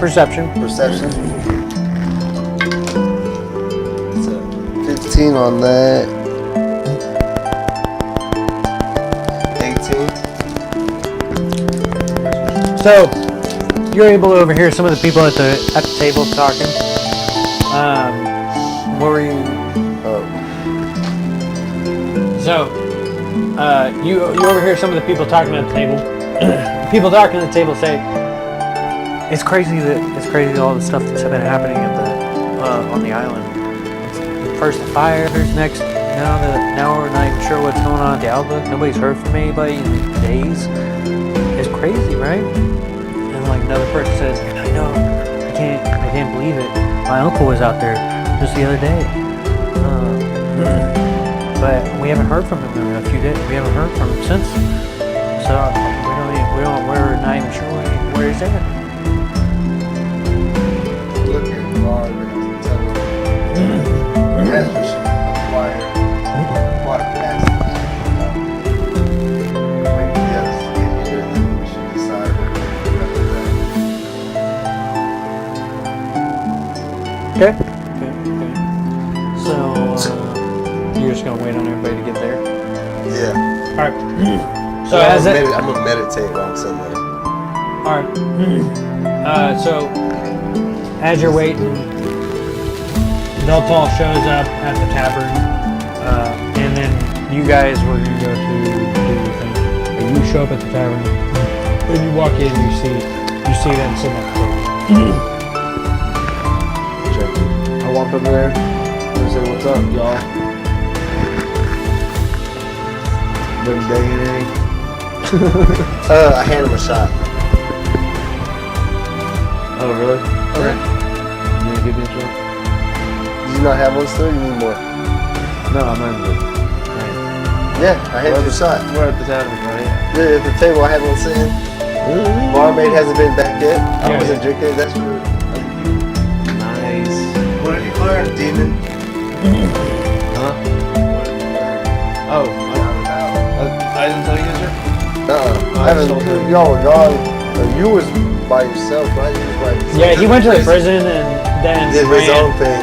Perception. Perception. So 15 on that. 18. So you're able to overhear some of the people at the table talking. What were you? So you overhear some of the people talking at the table. People talking at the table say, "It's crazy all the stuff that's been happening at the on the island. First the fires, next now we're not even sure what's going on at the outlook. Nobody's heard from anybody in days. It's crazy, right?" And like another person says, "I know, I can't believe it. My uncle was out there just the other day, but we haven't heard from him in a few days. We haven't heard from him since. So we're not even sure where he's at." Look at Marvin and tell him. Yes, we should acquire passage. Maybe the others get here and then we should decide what we're going to do. Okay. So you're just gonna wait on everybody to get there. Yeah. All right. So I'm as it. gonna meditate while I'm sitting there. All right. So as you're waiting, Del Paul shows up at the tavern, and then you guys were gonna go to do your thing. And you show up at the tavern, and you walk in, you see them sitting at the table. I walked over there and said, "What's up, y'all? Been digging any?" I hand him a shot. Oh, really? Okay. You gonna give me a shot? Do you not have one still? You need more. No, I'm not good. Yeah, I hand you a shot. We're at the tavern, right? Yeah, at the table I have one sitting. Barmaid hasn't been back yet. I Yeah, wasn't drinking. That's what. Nice. What have you learned, demon? Huh? Oh, I didn't tell you guys yet? I haven't. Y'all were gone. You was by yourself, right? You was by yourself. Yeah, he went to the prison and then Did his own thing.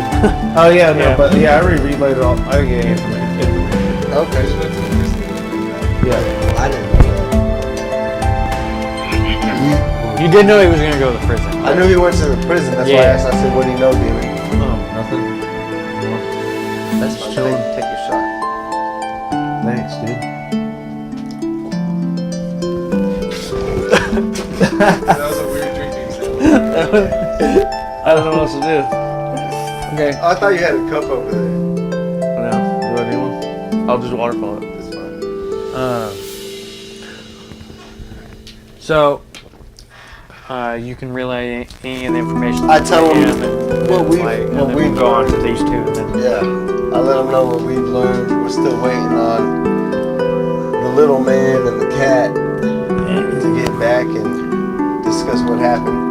Oh yeah, no, Yeah. but yeah, I already relayed it all. I gave information. Okay. Yeah. I didn't know You did know he was gonna go to the prison. that. I knew he went to the prison. That's why I Yeah. asked. I said, "What do you know, demon?" Nothing. That's fine. chilling. Take your shot. Thanks, dude. That was a weird drinking sound. I don't know what else to do. Okay. Oh, I thought you had a cup over there. No. Do I need one? I'll just waterfall it. That's fine. So you can relay any of the information. I tell him and what then we've we'll go on to these two. And then, Yeah, I let them know what we've learned. We're still waiting on the little man and the cat to get back and discuss what happened.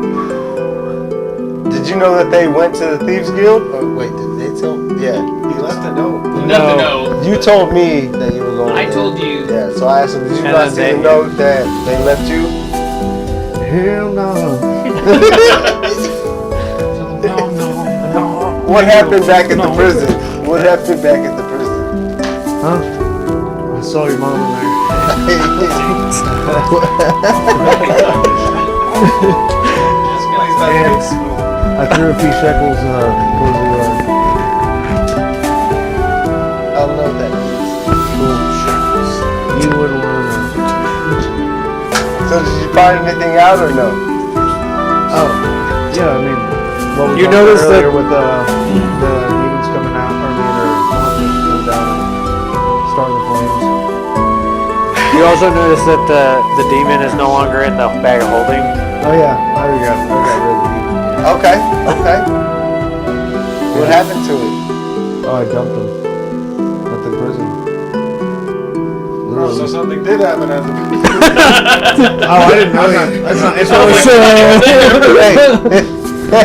Did you know that they went to the Thieves Guild? Or wait, did they tell? Yeah, He left a note. Nothing, no. you told me that you were going. I there. told you. Yeah, so I asked him, did you And not see then the note that they left you? Hell no. What happened back at the prison? What happened back at the prison? Huh? I saw your mom in there. I threw a few shekels towards the yard. I don't know what that means. You wouldn't want to know. So did you find anything out or no? Oh, yeah, I mean, what we You talked about noticed that- earlier with the demons coming out, or monsters coming down and starting the flames. you also notice that the demon is no longer in the bag of holding. Oh yeah, I got rid of the demon. Okay, okay. What happened to it? Oh, I dumped him at the prison. Oh, so Literally. something did happen at the Oh, I didn't know that. That's not. It's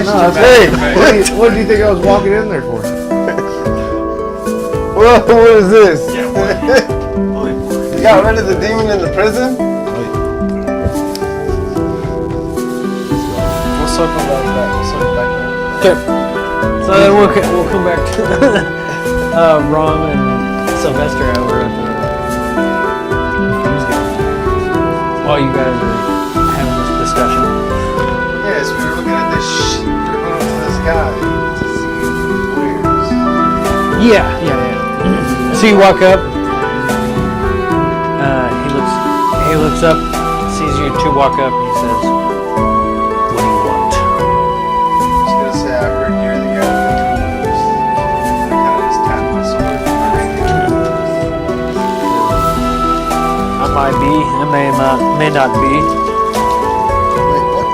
not Hey, what did you think I was walking in there for? what is this? Yeah, You got rid of the demon in the prison? We'll circle back. We'll circle back. Okay. So then we'll come back to Rom and Sylvester over at the Fuse Guild. While you guys are having this discussion. Yeah. So you walk up. He looks up, sees you two walk up, and he says, "What do you want?" I was gonna say, I heard you're the guy that kind of just tapped my sword. I might be. I may not be. Wait, what?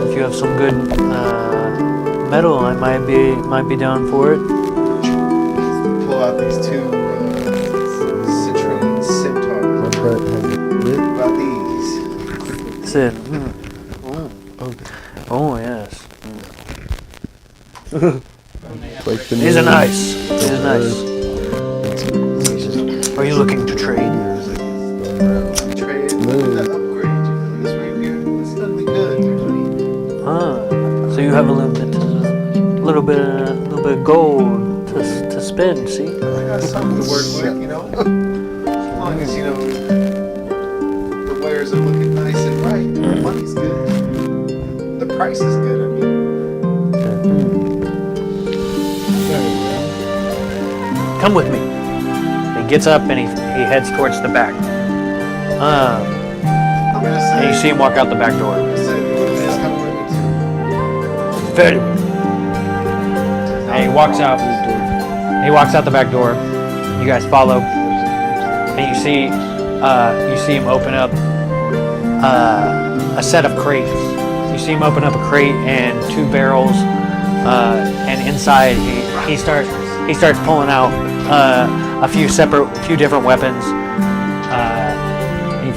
If you have some good metal, I might be down for it. Pull out these two citrine scimitars. What about these? Said, oh yes. Like the These are new- nice. These are nice. Are you looking to trade? Trade that upgrade. This right here. This is gonna be good. So you have a little bit of gold to spend. See? I got something to work with, you know. As long as you know the wares are looking nice and right, the money's good. The price is good. I mean. Come with me. He gets up and he heads towards the back. I'm gonna And you say. see him walk out the back door. Come with me too. Very. And he walks out. He walks out the back door. You guys follow, and you see him open up a set of crates. You see him open up a crate and two barrels, and inside he starts pulling out a few different weapons. He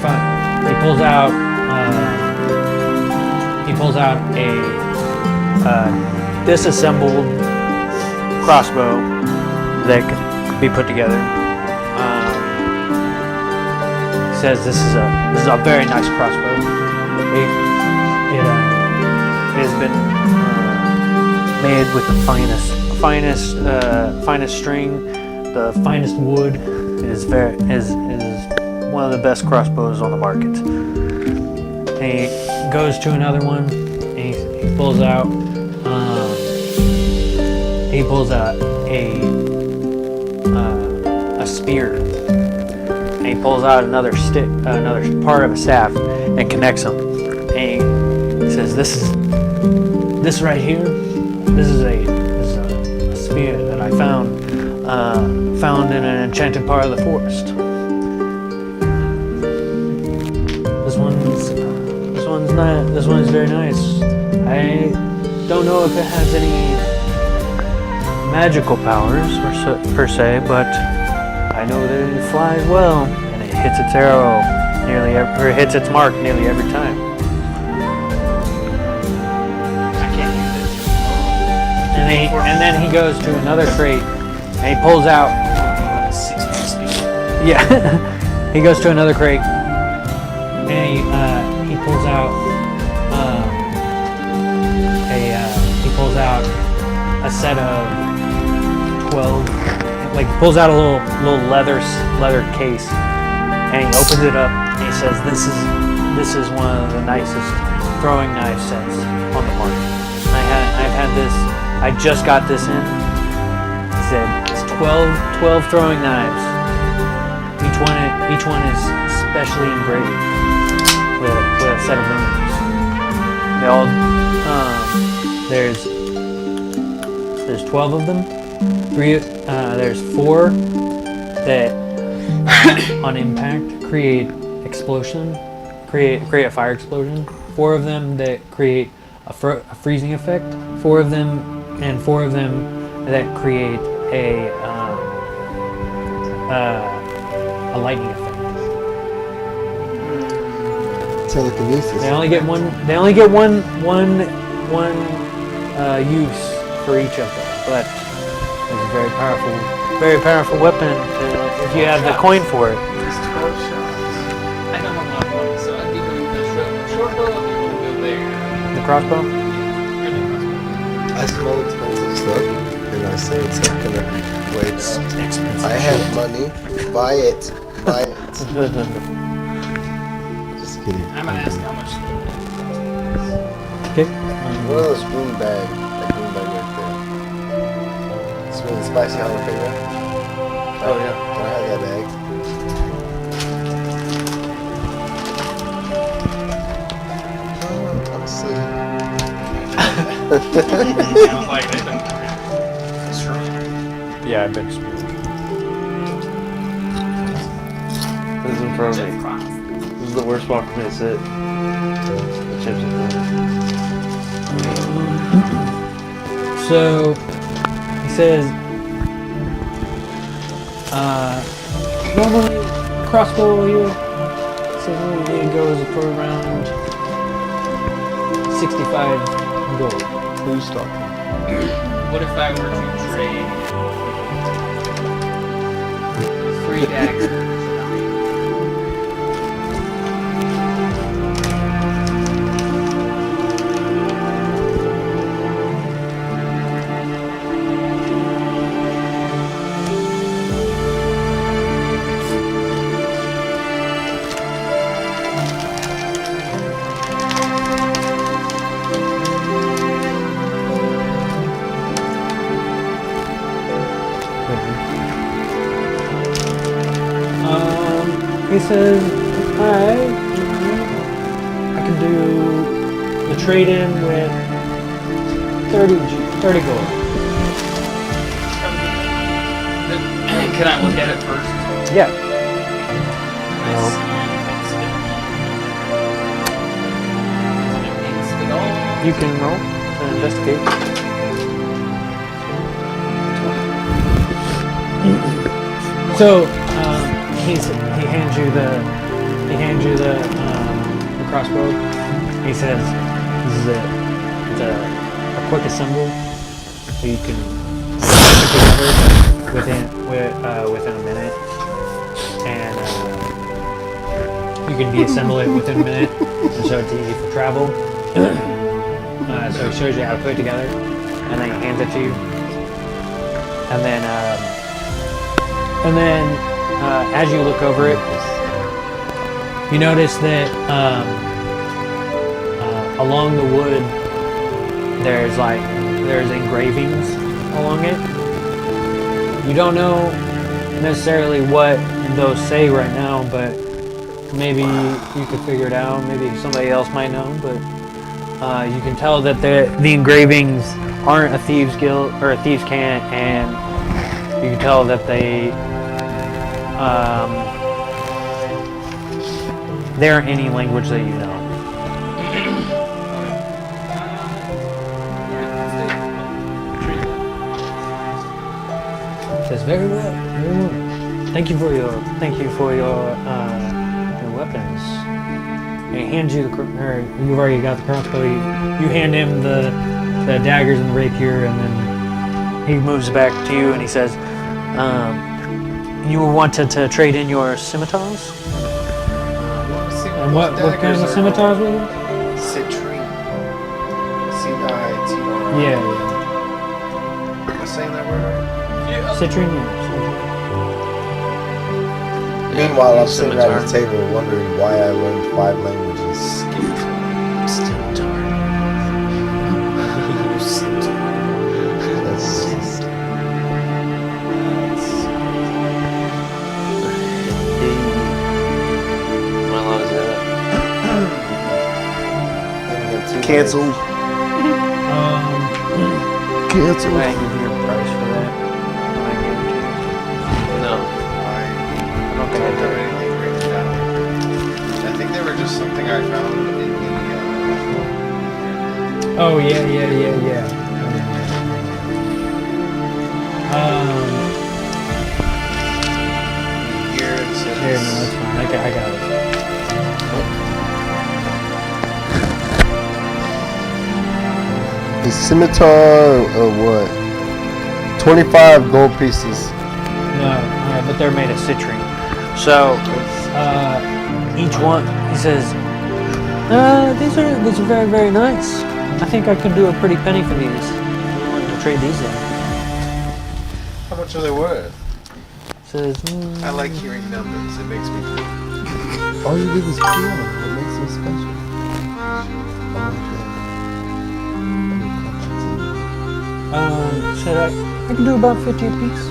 pulls out a disassembled crossbow that could be put together. He says this is a very nice crossbow. It has been made with the finest string, the finest wood. It is one of the best crossbows on the market. And he goes to another one, and he pulls out a spear, and he pulls out another part of a staff, and connects them. And he says, "This right here, this is a spear that I found in an enchanted part of the forest. This one's very nice. I don't know if it has any magical powers per se, but I know that it flies well and it hits its arrow hits its mark nearly every time." I can't use it. And then he goes to another crate and he pulls out. 6 foot speed. Yeah, he goes to another crate and he pulls out a set of 12. Like, he pulls out a little leather case, and he opens it up and he says, "This is one of the nicest throwing knife sets on the market. I've had this. I just got this in." He said, "It's 12 throwing knives. Each one is specially engraved with a set of runes. They all there's 12 of them. There's 4 that on impact create a fire explosion. 4 of them that create a freezing effect. 4 of them that create a lightning effect. Telekinesis. They only get one use for each of them, but it's a very powerful weapon if you have the coin for it." There's 12 shots. I don't have a lot of money, so I'd be going for the short bow. I'd be going to go there. The crossbow? Really crossbow. I smell expensive stuff, and I say it's not gonna wait. Expensive. I have money. Buy it. Buy it. Just kidding. I'm gonna ask how much. Okay. One of those green bag, that green bag right there. It's really spicy jalapeno. Oh yeah. Can I have that bag? I'm asleep. Sounds like they've been strong. Yeah, I bet you. This is in front of me. This is the worst spot for me to sit. The chips in front of me. So he says, normally crossbow here says it goes for around 65 gold. Who's talking? What if I were to trade 3 daggers? He says, I can do the trade-in with 30 gold. Can I look at it first? Yeah. You can roll and investigate. So he hands you the crossbow. He says this is it's a quick assembly, so you can put it together within a minute, and you can deassemble it within a minute, and so it's easy for travel. So he shows you how to put it together, and then he hands it to you, and then as you look over it, you notice that along the wood there's engravings along it. You don't know necessarily what those say right now, but maybe you could figure it out. Maybe somebody else might know, but you can tell that the engravings aren't a thieves guild or a thieves cant, and you can tell that they aren't any language that you know. Says very well, very well. Thank you for your weapons. And he hands you you've already got the crossbow. You hand him the daggers and the rapier, and then he moves back to you and he says, you wanted to trade in your scimitars? And what kind of scimitars were you? Citrine. C-I-T-R. Yeah. Am I saying that word right? Citrine, yeah. Meanwhile, I'm sitting at the table wondering why I learned 5 languages. Cancel. Cancel. I give you a price for that. I give it to you. No. I'm not gonna have anything written down. I think they were just something I found in the. Oh yeah. Here it says. Here, no, that's fine. I got it. The scimitar or what? 25 gold pieces. No, but they're made of citrine. So each one, he says, these are very, very nice. I think I could do a pretty penny for these. I'm willing to trade these in. How much are they worth? Says, I like hearing numbers. It makes me feel. All you did was feel. It makes me this special? Said I can do about 50 apiece.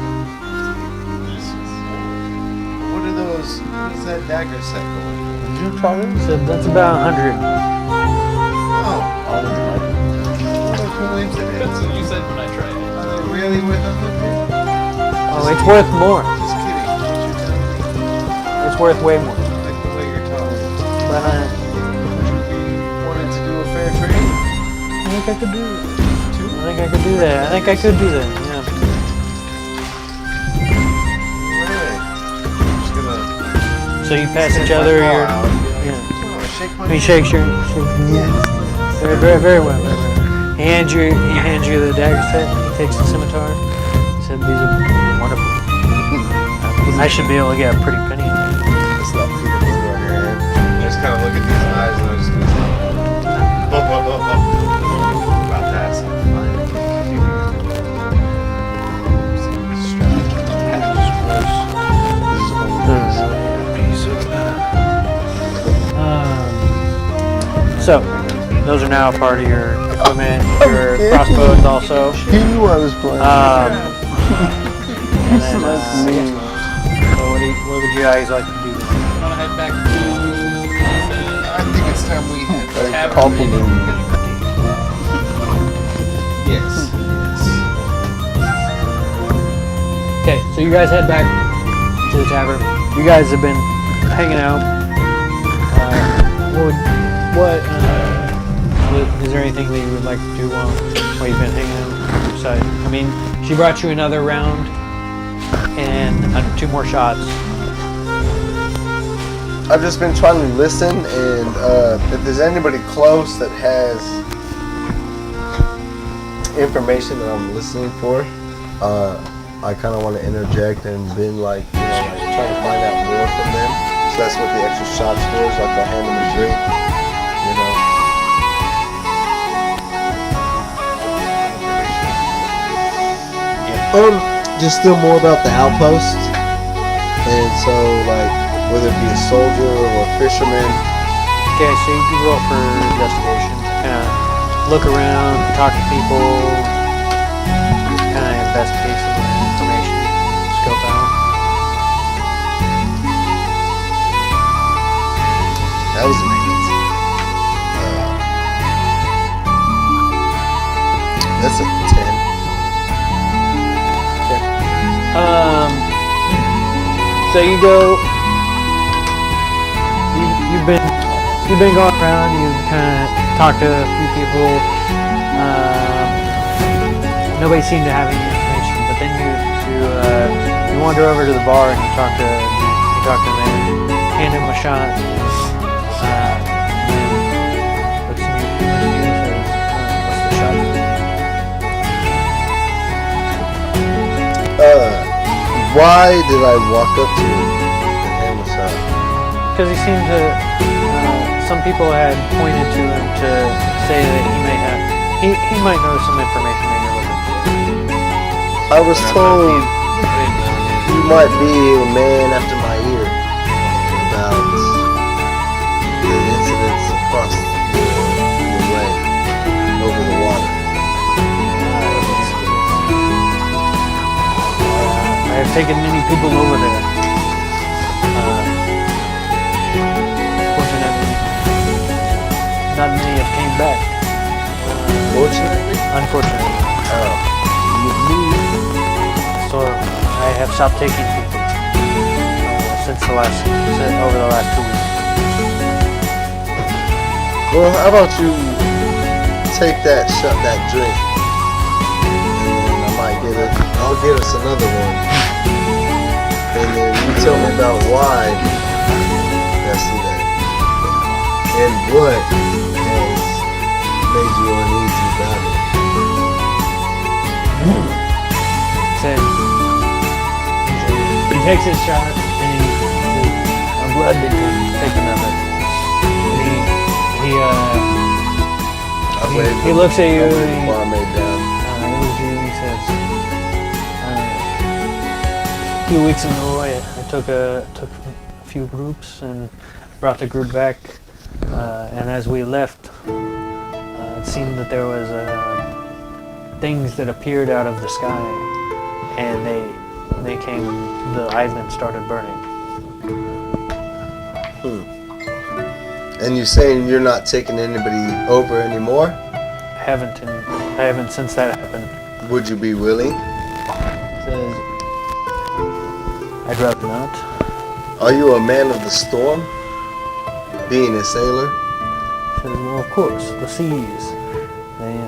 What are those? What is that dagger set going for? Did you try this? So that's about 100. Oh, what a coincidence. That's what you said when I tried it. Are they really worth 100? Oh, it's worth more. Just kidding. What you telling me? It's worth way more. Like the way you're talking. But Wanted to do a fair trade? I think I could do it. I think I could do that. I think I could do that. Yeah. Alright. Just gonna. So you pass each stick my other paw your. out. Yeah. Oh, shake my He hand. shakes your. Yes. Very, very, very well. Very well. He hands you the dagger set. He takes the scimitar. He said, "These are wonderful. I should be able to get a pretty penny." It's not too much on your hand. I just kind of look at these eyes and I just go, about that. So So, those are now part of your equipment. Your crossbows also. He knew I was playing. And then, That's me. so what would you guys like to do? I'm gonna head back to I think it's time we head the back. tavern. Compliment. Yes. Okay, so you guys head back to the tavern. You guys have been hanging out. Is there anything that you would like to do while you've been hanging out? So, I mean, she brought you another round and 2 more shots. I've just been trying to listen, and if there's anybody close that has information that I'm listening for, I kind of want to interject and been like, like trying to find out more from them. So that's what the extra shots for. Is like I'll hand them a drink, you know. Just still more about the outpost, and so like whether it be a soldier or a fisherman. Okay, so you can roll for investigation. Kind of look around, talk to people, kind of investigate some information, scope out. That was amazing. That's a 10. So you go. You've been going around. You've kind of talked to a few people. Nobody seemed to have any information. But then you wander over to the bar and you talk to the man, hand him a shot. And then looks at you and says, "What's the shot?" Why did I walk up to him and hand him a shot? Because he seemed to, some people had pointed to him to say that he might know some information that you're looking for. I was told you might be a man after my ear about the incidents across the way, over the water. I have taken many people over there. Fortunately, not many have came back. Fortunately? Unfortunately. So I have stopped taking people over the last 2 weeks. Well, how about you take that drink, and then I'll get us another one, and then you tell me about why that's that, and what has made you uneasy about it. He takes his shot and I'm glad that you take another. He looks at you and he Barmaid down. he says, a few weeks ago I took a few groups and brought the group back And as we left, it seemed that there was things that appeared out of the sky, and they came. The island started burning. And you saying you're not taking anybody over anymore? I haven't since that happened. Would you be willing? Says, I'd rather not. Are you a man of the storm? Being a sailor? Says, well, of course, the seas. They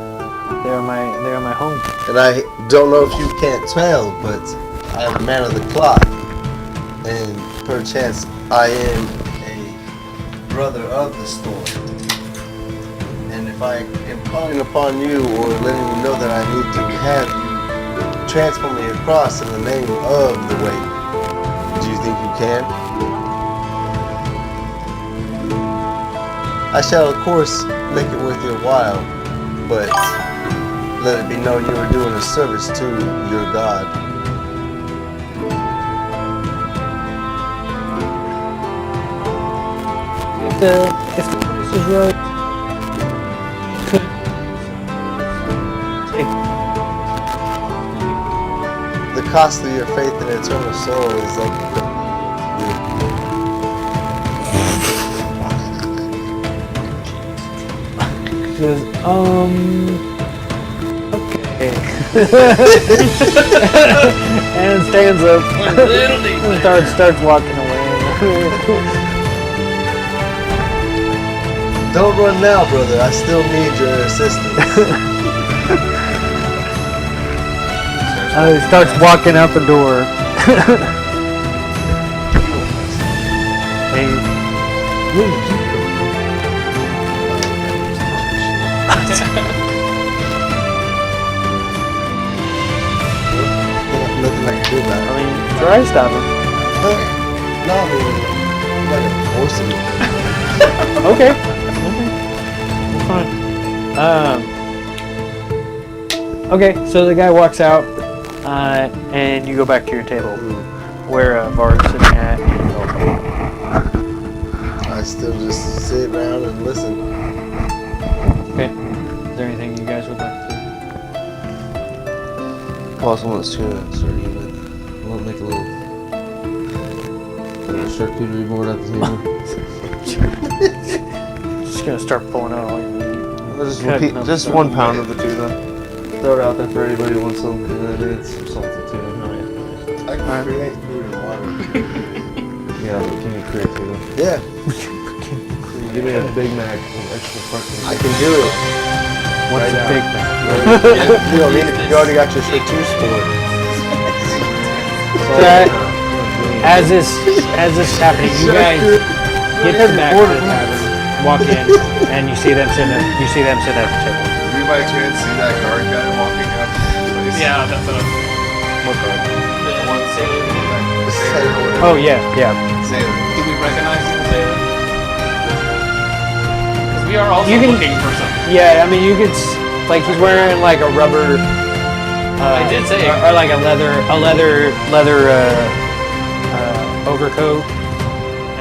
are my home. And I don't know if you can't tell, but I am a man of the clock. And perchance I am a brother of the storm. And if I am calling upon you or letting you know that I need to have you transfer me across in the name of the wave, do you think you can? I shall of course make it worth your while, but let it be known you are doing a service to your God. If the price is right, The cost of your faith and eternal soul is like says, okay. And stands up and starts walking away. Don't run now, brother. I still need your assistance. He starts walking out the door. Hey, where did you come Nothing I can do about it. I mean, try stopping. No, I mean, I'm not gonna force you. Okay. That's fine. Okay, so the guy walks out, and you go back to your table, where Varg's sitting at. I still just sit around and listen. Okay. Is there anything you guys would like to do? Call someone that's gonna start eating it. We'll make a little charcuterie board at the table. Just gonna start pulling out all your meat. Just Cutting repeat, up just stuff. 1 pound of the tuna. Throw it out there for anybody who wants some. It's some salted tuna. I can create food and water. Yeah, but can you create tuna? Yeah, Give me a Big Mac with extra fucking. I can do it. What's a big thing? You don't need it. You already got your chartreuse for it. As this is happening, you guys get back to the tavern, walk in, and you see them sitting at the table. Do you by chance see that guard guy walking up to the place? Yeah, that's what What guard? the one sailor. The sailor or whatever. Oh yeah. Sailor. Do we recognize the sailor? Because we are also You can- looking for something. Yeah, I mean you could like he's wearing like a rubber. I did say- or like a leather overcoat,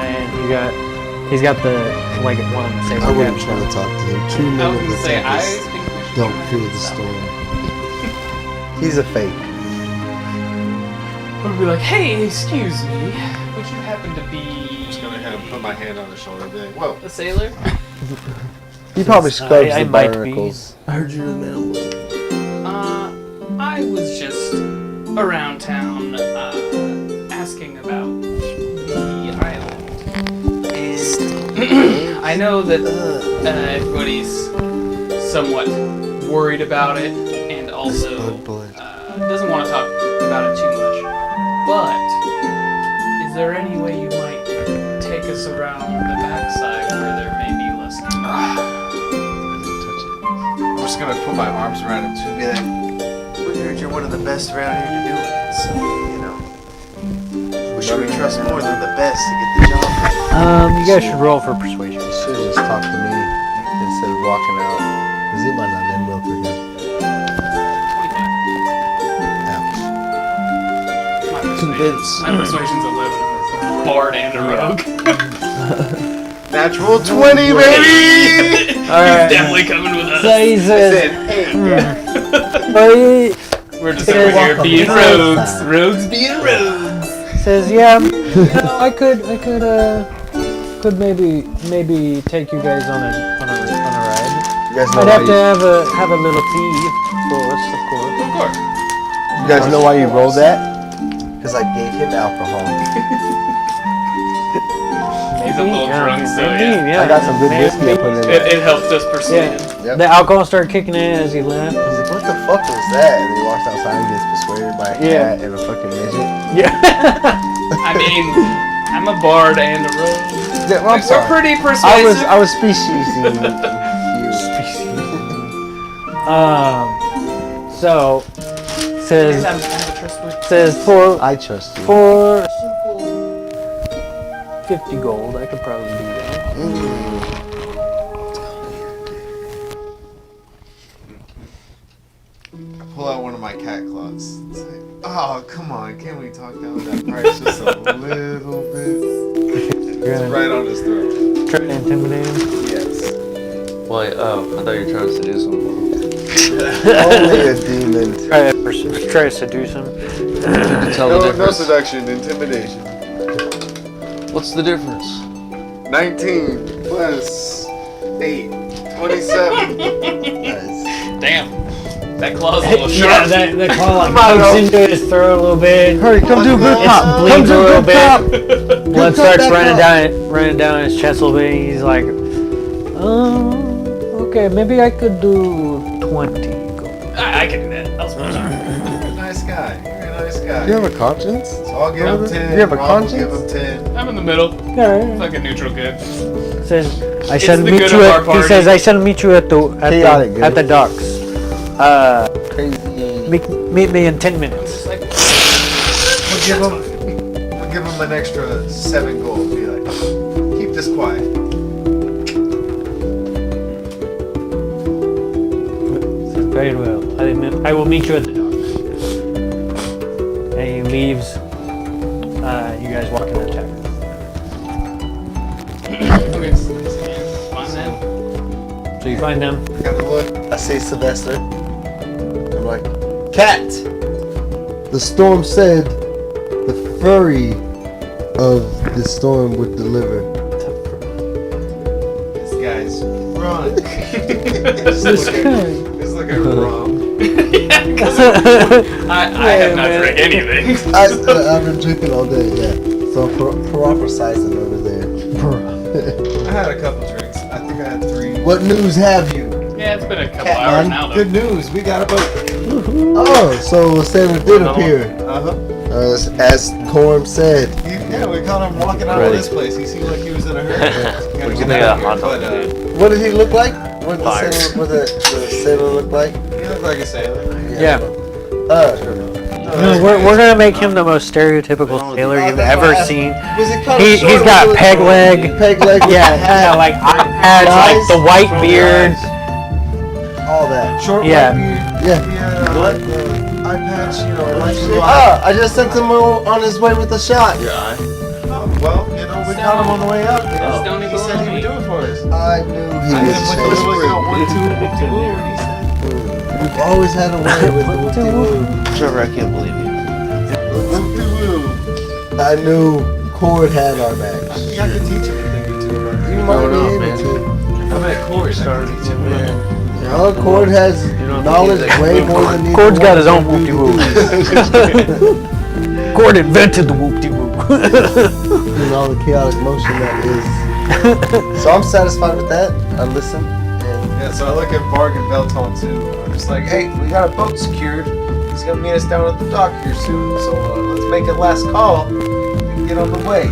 and he's got the like one sailor I wouldn't cap. try to talk to him. Too I many was of gonna the say, I tempest think we should don't do fear that. the storm. He's a fake. I would be like, hey, excuse me, would you happen to be I'm just gonna put my hand on his shoulder and be like, whoa. a sailor? He probably scrubs I the might be. barnacles. I heard you're the man. I was just around town asking about the island. And I know that everybody's somewhat worried about it and also doesn't want to talk about it too much. But is there any way you might take us around the backside where there may be less I'm just gonna put my arms around him too. Be like, We heard you're one of the best around here to do it, so, you know. Who should we trust more than the best to get the job done? You guys should roll for persuasion. You should have just talked to me instead of walking out. Because it might not end well for him. 25. Ouch. My persuasion's 11. Bard and a rogue. Natural 20, baby! All right. Definitely coming with us. So he says, We're just over here being rogues. Rogues being rogues. says, yeah, I could maybe take you guys on a ride. You guys know I'd why have to have a little tea for us, of course. Of course. You guys know why you rolled that? Because I gave him alcohol. He's a little drunk, so maybe, yeah. I got some good whiskey I put in there. It helped us persuade him. Yep. The alcohol started kicking in as he left. He's like, what the fuck was that? And he walks outside and gets persuaded by a cat and a fucking midget. Yeah. I mean, I'm a bard and a rogue. Yeah, well, I'm We're sorry. pretty persuasive. I was species-ing you. So says I'm trustworthy. for I trust you. 50 gold, I could probably do that. Pull out one of my cat claws and say, oh, come on, can't we talk down that price just a little bit? It's right on his throat. Try to intimidate him. Yes. Well, I thought you were trying to seduce him. only a demon. Try to seduce him. Tell the No difference. seduction, intimidation. What's the difference? 19 plus 8, 27. Damn. That claw's a little Yeah, sharp. that claw like pokes into his throat a little bit. Hurry, come do a good It pop. bleeds a little bit. Blood cut starts that running down his chest a little bit. He's like, okay, maybe I could do 20 gold. I can do that. I'll spell it. Nice guy. You're a nice guy. You have a conscience? So I'll give him 10. You have a Rob will conscience? give him 10. I'm in the middle. Alright. Fucking neutral good. Says I It's shall the meet good you of our at. He party. says I shall meet you at Chaotic good. the docks. Crazy. Meet me in 10 minutes. We'll give him an extra 7 gold. Be like, keep this quiet. Says, very well. I will meet you at the docks. And he leaves. You guys walk in the tavern. Find them. So you find them. Gotta look. I say Sylvester. I'm like, cat! The storm said the fury of the storm would deliver. This guy's run. This guy. He's looking rum. I have not drank anything. I've been drinking all day, yeah. So I'm prophesizing over there. I had a couple drinks. I think I had 3. What news have you? Yeah, it's been a couple Cat hours man. now, though. Good news. We got a boat. Oh, so Santa did appear. Uh-huh. As Corm said. Yeah, we caught him walking out of this place. He seemed like he was in a hurry. We can make a hot dog, dude. What did he look like? What did Fire. the sailor look like? He looked like a sailor. Yeah. No, we're gonna make him the most stereotypical sailor you've ever seen. Was it kind of He's got peg leg. Peg leg. with Yeah, the hat, like eye patch, like the white beard. all that. Short Yeah. white beard. Yeah. Like the eye patch, you know, like the I just sent him on his way with a shot. well, you know, we caught him on the way up. You know, Don't even he said he believe would do it for us. I knew he I was just put this was out 1, 2, 2, and he said, You've always had a way with the woo. Trevor, I can't believe you. I knew Cord had our I backs. think I could teach him a thing or two about it. You might know, be man. able to. I'm at course. I can teach him. Well, Cord has knowledge way more than neither Cord's got his one own of you whoop-de-woo. Cord invented the whoop-de-woo. and all the chaotic motion that is. So I'm satisfied with that. I listen. Yeah, so I look at Varg and Belton too. I'm just like, hey, we got a boat secured. He's gonna meet us down at the dock here soon. So let's make it last call and get on the way.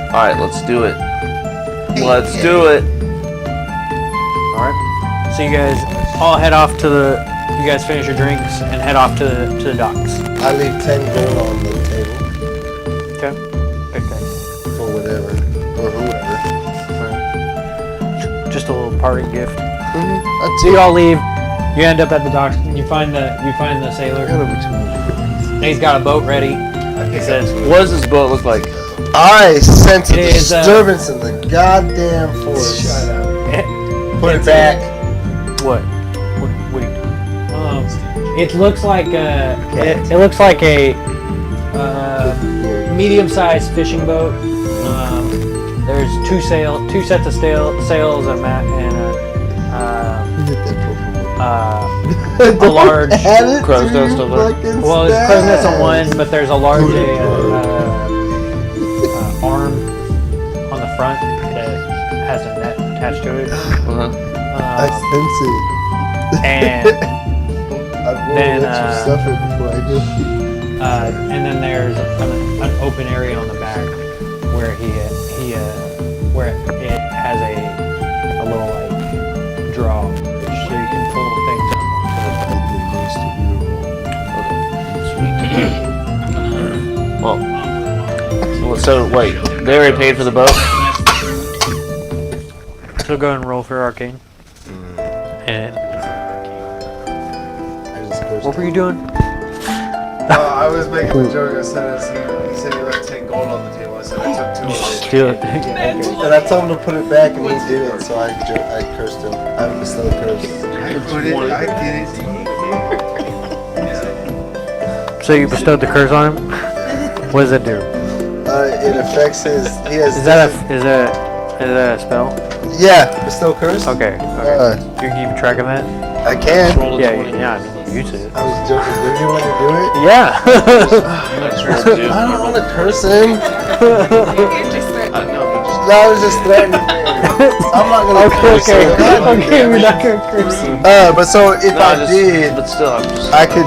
Alright, let's do it. Let's do it. Alright. So you guys all head off to the. You guys finish your drinks and head off to the docks. I leave 10 gold on the table Okay. Okay. for whatever or whoever. Just a little parting gift. That's So you all leave. You end up at the docks and you find the sailor. gotta be too much. He's got a boat ready. He says, What does this boat look like? I sense a It is, disturbance in the goddamn forest. Shut up. Put it back. What? What do you do? It looks like it looks like a medium-sized fishing boat. There's two sets of sails, a a large crow's nest on there. well, there's crow's nest on one, but there's a large arm on the front that has a net attached to it. I sense it. And I'd rather then, let you suffer before I do. and then there's an open area on the back where where it has a little like draw, so you can pull things up Well, so wait, they already paid for the boat? So go and roll for arcane. And what were you doing? I was making a joke. I said, he said he left 10 gold on the table. I said I took 2 of it. Steal it. And I told him to put it back, and he did it. So I cursed him. I bestowed a curse. I put it. I did it. So you bestowed the curse on him. What does it do? It affects his. He has. Is that a spell? Yeah, bestow curse. Okay. You can keep track of that. I can. Yeah. I mean, you use it. I was joking. Did you want to do it? Yeah. I don't want to curse him. No, I was just threatening him. I'm not gonna curse him. Okay, we're not gonna curse him. But so if I did, But still, I'm just. I could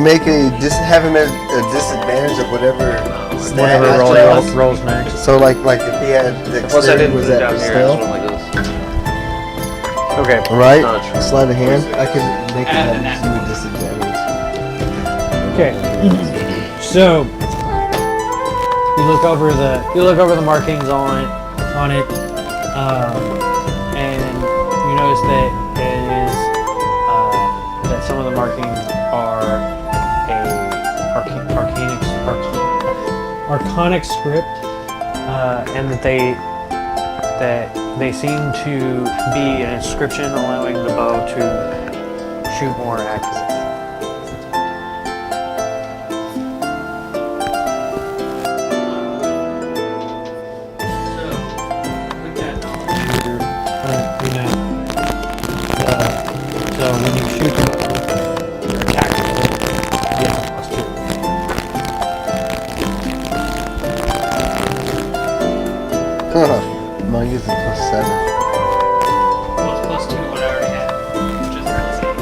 make have him at a disadvantage of whatever stat Whatever I chose. rolls next. So like if he had Plus, I dexterity, didn't was put it that down here. I just bestow? went like this. Okay. Right? Not true. Sleight of hand. I could make him have a disadvantage. Okay. So you look over the markings on it, and you notice that it is that some of the markings are arcanic script, and that they seem to be an inscription allowing the bow to shoot more accurately. So when you shoot them, your attack roll, you get a +2. Mine gives it +7. Plus 2 what I already had. Which is plus 10.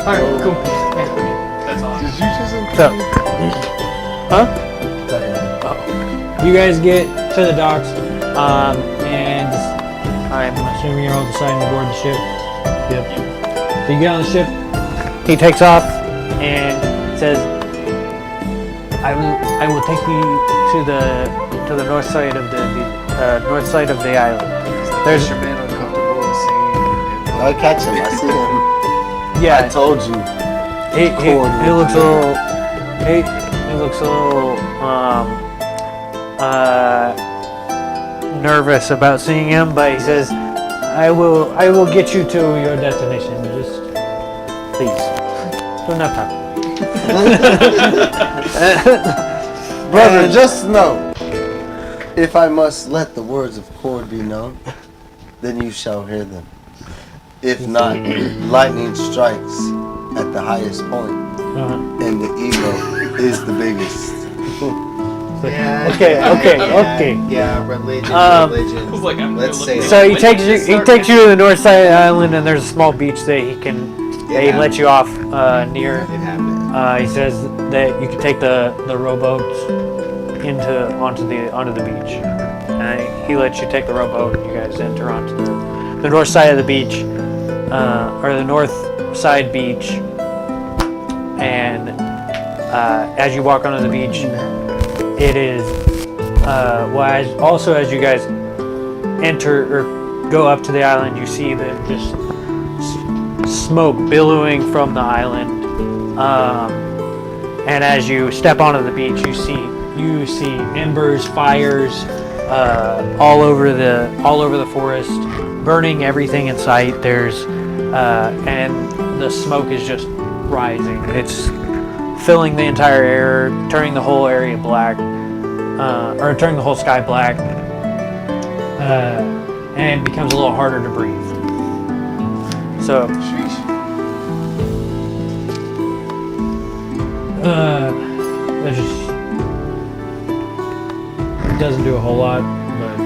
Alright, cool. That's all. Did you just Huh? You guys get to the docks, and I'm assuming you're all deciding to board the ship. Yep. So you get on the ship. He takes off and says, "I will take you to the north side of the island. There's fisherman uncomfortable seeing? I'll catch him. I see him. yeah. I told you. He looks a little. He looks a little nervous about seeing him, but he says, "I will get you to your destination. Just please, do not talk." Brother, just know, if I must let the words of Cord be known, then you shall hear them. If not, lightning strikes at the highest point, and the ego is the biggest. Okay. Yeah, religion. I was like, I'm Let's gonna say look it. So he takes you to the north side of the island, and there's a small beach that he lets you off near. It happened. He says that you can take the rowboats onto the beach. He lets you take the rowboat. You guys enter onto the north side of the beach, or the north side beach. And as you walk onto the beach, it is as you guys enter or go up to the island, you see that just smoke billowing from the island. And as you step onto the beach, you see embers, fires, all over the forest, burning everything in sight. There's and the smoke is just rising. It's filling the entire air, turning the whole area black, or turning the whole sky black, and it becomes a little harder to breathe. So, it just doesn't do a whole lot, but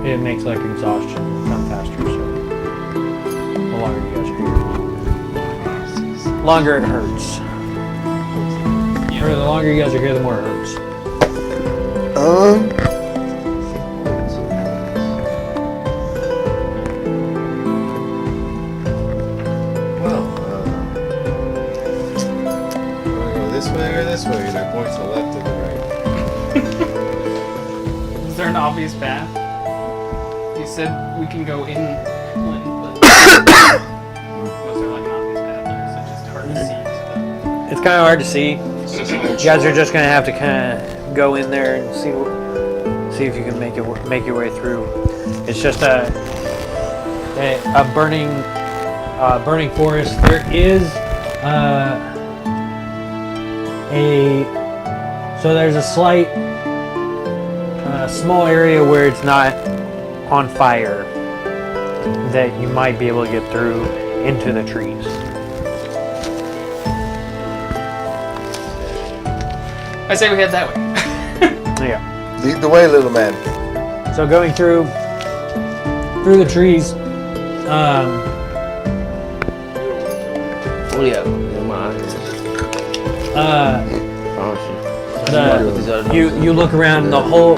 it makes like exhaustion come faster. So, the longer you guys are here, longer it hurts. Or the longer you guys are here, the more it hurts. This way or this way? And I point to the left and the right. Is there an obvious path? You said we can go in one, but was there like an obvious path, or is it just hard to see? It's kind of hard to see. You guys are just gonna have to kind of go in there and see if you can make your way through. It's just a burning forest. There is so there's a slight small area where it's not on fire that you might be able to get through into the trees. I say we head that way. Yeah. Lead the way, little man. So going through the trees, What do you have in my eyes? you look around and the whole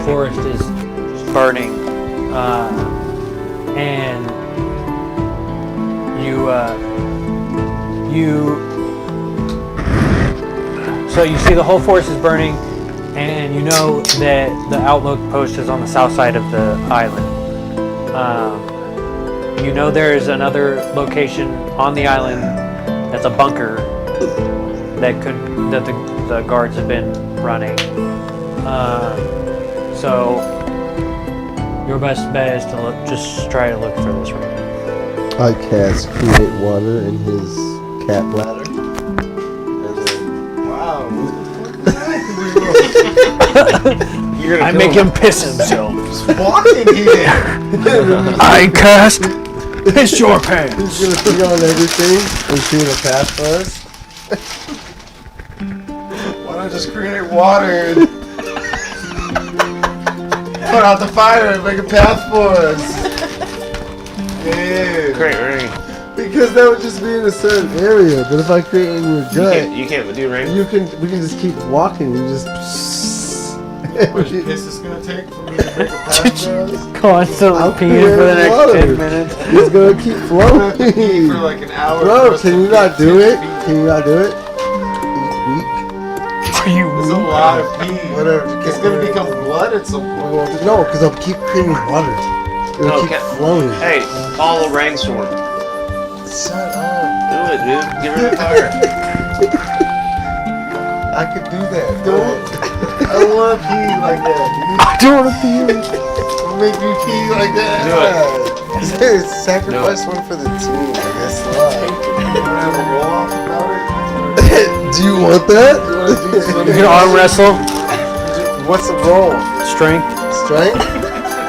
forest is burning, and so you see the whole forest is burning, and you know that the outlook post is on the south side of the island. You know there's another location on the island that's a bunker that the guards have been running. So your best bet is to just try to look for this right now. I cast create water in his cat bladder. I make him piss himself. Walking here. I cast piss your pants. He's gonna put on everything and create a path for us. Why not just create water and put out the fire and make a path for us? Yeah. Great ring. Because that would just be in a certain area. But if I create in your gut, You can't do ring. we can just keep walking. You just. How much piss is gonna take for me to make a path for us? Constantly I'll peeing for the create next water. 10 minutes. It's gonna keep For flowing. like an hour. Bro, for us can to you not get do 10 it? feet. Can you not do it? Weak. Are you That's a lot of pee. Whatever. It's gonna become blood at some point. No, because I'll keep creating water. It'll keep flowing. Hey, follow Rain Sword. Shut up. Do it, dude. Give her the fire. I could do that. Don't. I don't want to pee like that, dude. I don't want to pee. Don't make me pee like that. Do it. Sacrifice one for the team, I guess. You wanna have a roll off about it? Do you want that? You can arm wrestle, What's the roll? strength. Strength?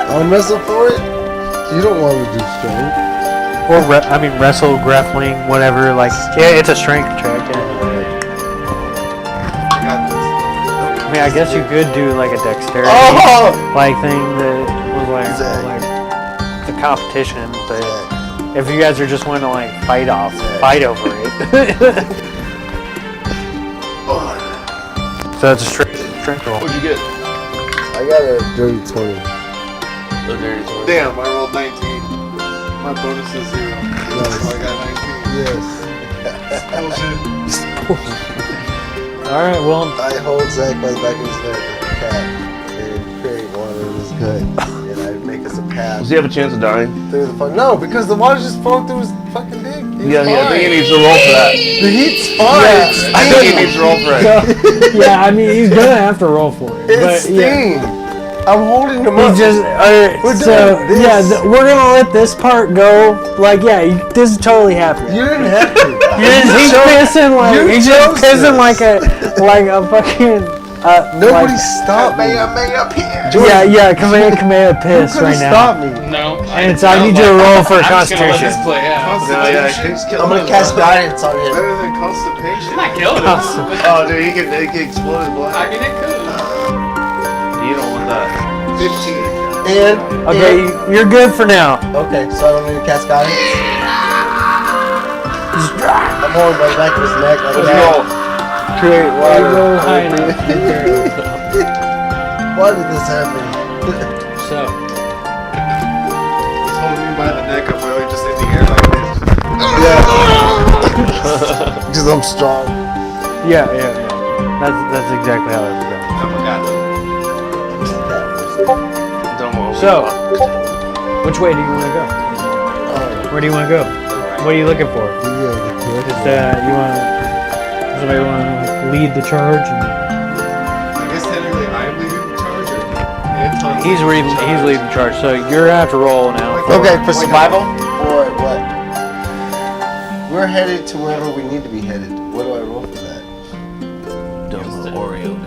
Arm wrestle for it? You don't want to do strength. Or wrestle, grappling, whatever. Like, yeah, it's a strength check. Yeah. I got this. I mean, I guess you could do like a dexterity like thing that was like the competition. But if you guys are just wanting to like fight over it, so it's a strength roll. What'd you get? I got a dirty 20. The dirty sword. Damn, I rolled 19. My bonus is 0. So I got 19. Yes. All right, well, I hold Zach by the back of his neck like a cat and create water in his gut. And I make us a path Does he have a chance of dying? through the fire. No, because the water's just flowing through his fucking dick. He's Yeah, I fine. think he needs to roll for that. The heat's fine. I think he needs to roll for it. Yeah, I mean, he's gonna have to roll for it. It's But yeah, steam. I'm holding him up. he's just. We're So doing this. yeah, we're gonna let this part go. Like, yeah, this is totally happening. You didn't have to. He's pissing like you he's just chose pissing this. like a fucking. Nobody like, stopped me. yeah, Kamehameha piss You right could've now. stopped me. No. And so I need you to roll for I'm just gonna let Constitution. this play out. I'm gonna cast guidance on him. Better than constipation. I'm not killing him. Oh, dude, he can explode his I bladder. mean, it could. You don't want that. 15. And Okay, you're good for now. okay, so I don't need to cast guidance. I'm holding by the back of his neck like Let's that. roll. Create You water. roll high enough. Why did this happen? So He's holding me by the neck. I'm really just in the air like this. Yeah. Because I'm strong. yeah. That's exactly how it would go. I'm a god. Don't roll. So, which way do you want to go? Where do you want to go? What are you looking for? Just you want somebody want to lead the charge? And I guess technically I'm leading the charge. Or Anton's he's leading the charge. So you're gonna have to roll now. Okay, for survival? Or what? We're headed to wherever we need to be headed. What do I roll for that?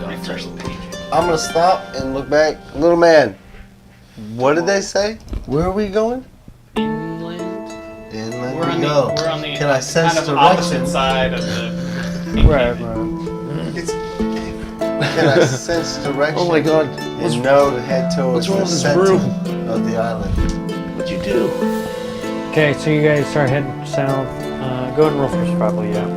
Refresh the page. I'm gonna stop and look back. Little man, what did they say? Where are we going? Inland. Inland We're we on go. the. We're on the Can I sense kind of direction? opposite side of the. Right. Can I sense direction? Oh my god. And know to head towards what's wrong the with this center room? of the island. What'd you do? Okay, so you guys start heading south. Go ahead and roll for survival. Yeah.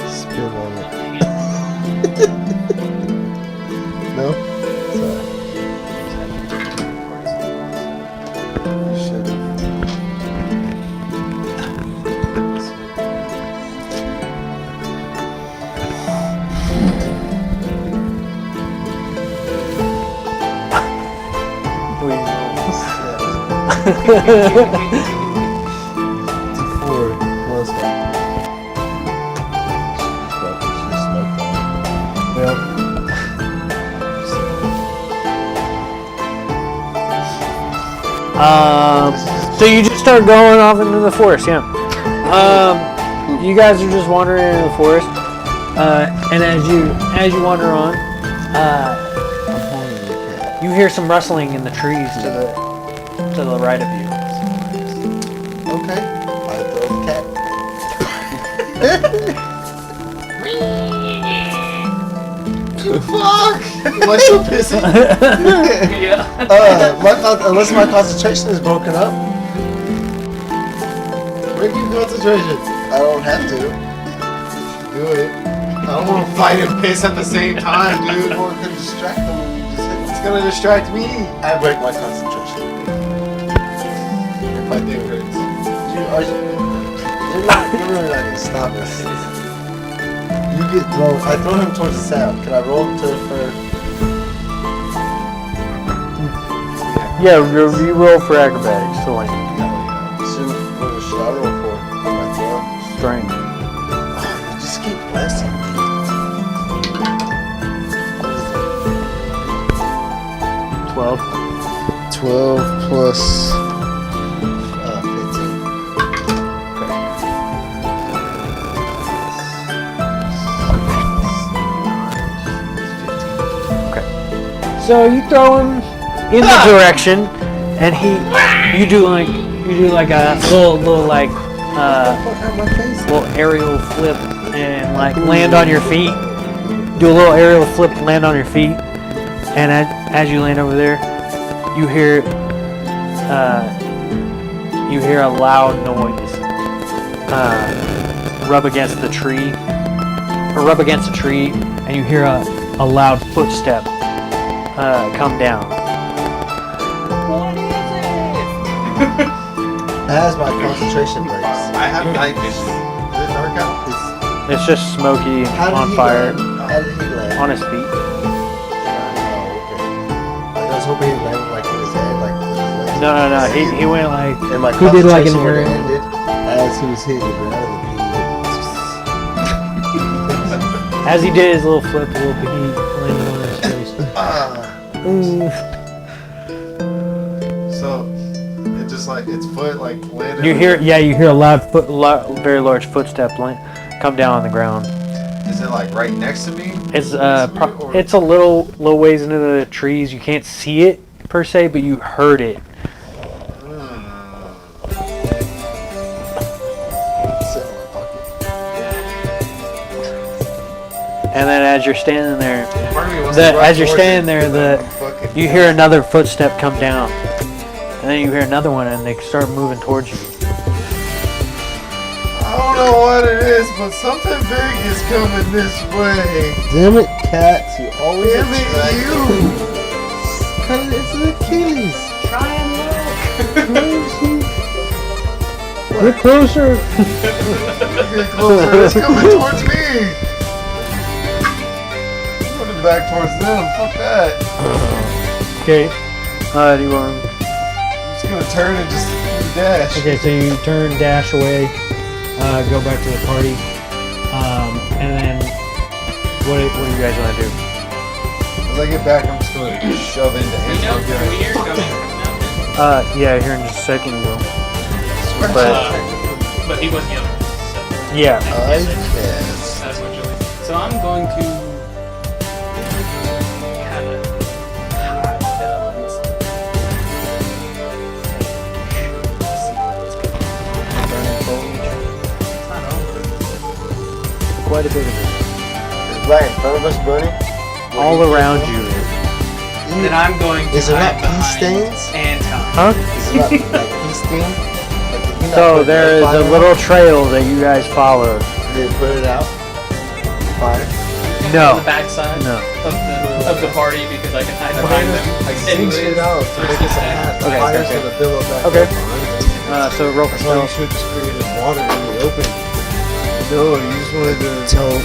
Spin on it. No? Sorry. You should've. Four plus one. So you just start going off into the forest, yeah. You guys are just wandering into the forest, and as you wander on, you hear some rustling in the trees to the right of you. Okay. I throw the cat. Fuck! Am I so pissy? Yeah. Unless my concentration is broken up. Break your concentration. I don't have to. Do it. I don't want to fight and piss at the same time, dude. Or it could distract them when you just hit It's gonna distract me. I break my concentration. My dick hurts. You're really not gonna stop this. You get thrown. I throw him towards the sound. Can I roll for? Yeah, you roll for acrobatics to land. What should I roll for? My throw? Strength. You just keep blessing me. 12. 12 plus 15. So you throw him in the direction, and you do like a little like little aerial flip and like land on your feet. Do a little aerial flip, land on your feet, and as you land over there, you hear a loud noise rub against the tree, and you hear a loud footstep come down. What is it? As my concentration breaks. I have night vision. Is it dark out? It's just smoky and How did on he fire land? How did he land? on his feet. quickly and landed like in his head, like with his legs. No. He went like And my he did like an concentration would have air. ended as he was hitting the ground. As he did his little flip, he landed on his face. So it just like its foot like landed. You hear a very large footstep come down on the ground. Is it like right next to me? It's it's a little ways into the trees. You can't see it per se, but you heard it. And then as you're standing there, you hear another footstep come down, and then you hear another one, and they start moving towards you. I don't know what it is, but something big is coming this way. Damn it, cats! You always Damn it, you! Cause it's an Achilles. Try and look. Get closer. Get closer. It's coming towards me. I'm running back towards them. Fuck that. Okay. Do you want? I'm just gonna turn and just dash. Okay, so you turn, dash away, go back to the party, and then what do you guys want to do? As I get back, I'm just gonna shove into him. We know I'm gonna- we're coming. Yeah, here in just a second, you will. But he was young. So Yeah. I guess. that's what Julie. So I'm going to kind of hide down. Quite a bit of it. Is right in front of us burning? All around you. Then I'm going to Is it hide not pee behind stains? Anton. Huh? Is it not like pee stain? Like, did he not So put there is fire a out? little trail that you guys followed. Did he put it out? Fire? On No. the backside No. of the party because I can hide behind them. Like, sing shit out. So make it hot. The Okay, fire's okay. gonna billow back Okay. up behind us. So roll for That's why you stealth. should just create water in the open. No, you just wanted to tell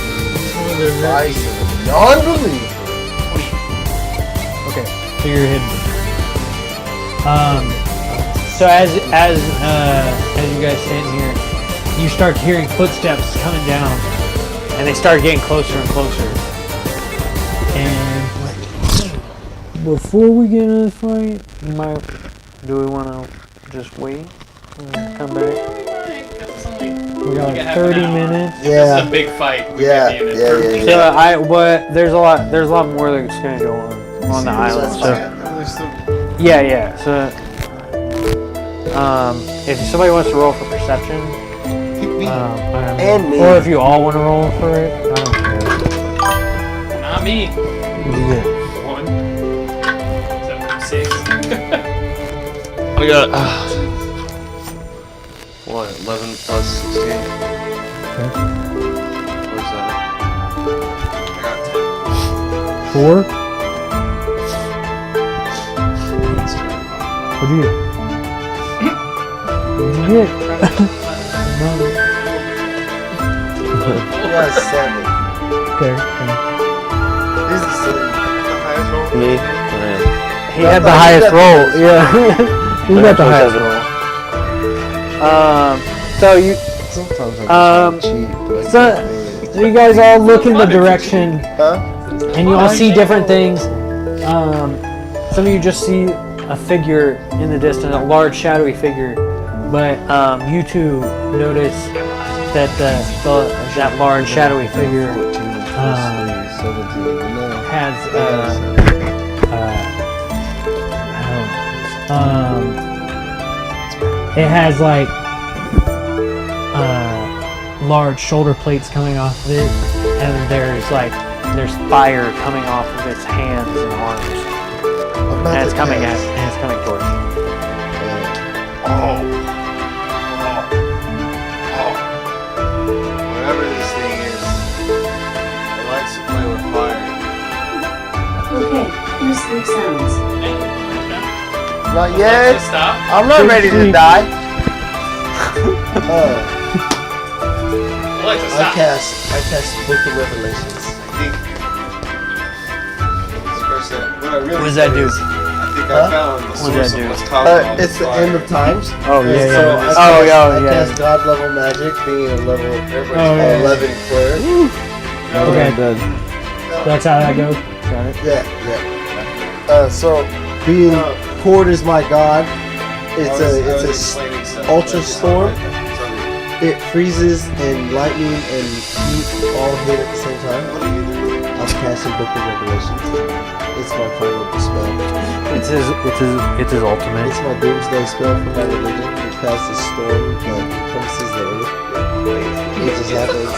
advice of non-believers. Okay, so you're hidden. So as you guys stand here, you start hearing footsteps coming down, and they start getting closer and closer. And before we get into the fight, do we want to just wait and come back? We got like 30 minutes. This is a big fight. We Yeah, could be in it yeah, for- yeah, So there's a lot more that's gonna go on the island. So yeah. So if somebody wants to roll for perception, And me. or if you all want to roll for it, I don't care. Not me. You get it. 1. So 6. I got what? 11 plus 16. What's that? I got 10. 4. What'd you get? What'd you get? You got 7. Okay. This is silly. Me? He had the highest roll. Yeah. He got the highest roll. So you. Sometimes I cheat. But So you guys all look in the direction, huh? and you all see different things. Some of you just see a figure in the distance, a large shadowy figure. But you two notice that that large shadowy figure has it has like large shoulder plates coming off of it, and there's fire coming off of its hands and arms, and it's coming towards you. Whatever this thing is, it likes to play with fire. Okay, here's 3 sounds. Not yet. Stop. I'm not ready to die. Alexa, I stop. cast Book of Revelations. I think. What I really What does that do? I think Huh? I found the What'd source that of do? what's causing all It's this the fire. end of times. Oh, And yeah, so yeah. I yeah. cast God level magic, being a level Oh, yeah. 11 cleric. Okay. That's how that goes. Got it. Yeah. So being Cord is my god. It's a ultra storm. It freezes and lightning and heat all hit at the same time. I'm casting Book of Revelations. It's my final spell. It's his ultimate. It's my doomsday spell for my religion, which passes storm that encompasses the earth. It just happens.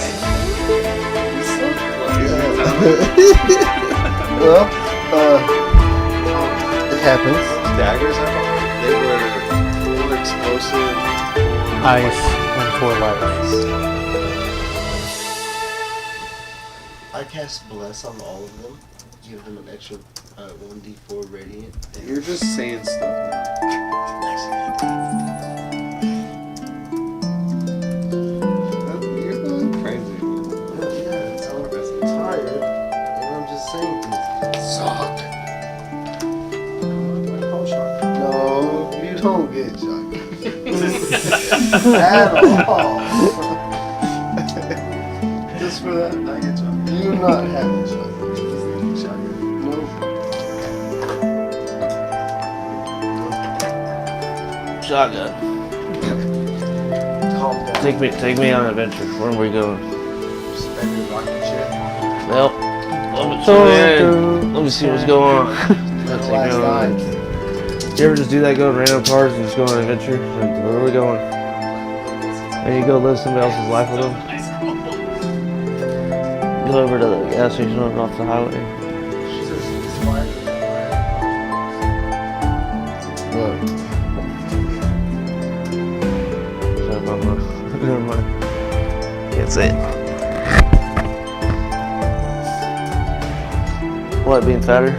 Well, it happens. Daggers, they were more explosive. Ice and 4 lights. I cast Bless on all of them. Give them an extra 1d4 radiant. You're just saying stuff now. You're going crazy. Yeah, I'm tired, and I'm just saying things. Suck. No, you don't get shocked. At all. Just for that, I get you. You're not having shock. Shotgun. Calm down. Take me on an adventure. Where are we going? Spend your rocket ship. Well, let me see what's going on. Take me Last on. night. You ever just do that? Go to random cars and just go on an adventure? Like, where are we going? And you go live somebody else's life with them. Go over to the gas station off the highway. Look. Never mind. Can't say it. What, being fatter?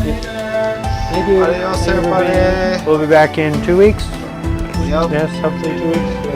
Thank you. Adios, Thank you for being everybody. here. We'll be back in 2 weeks. Yep. Yes, hopefully 2 weeks.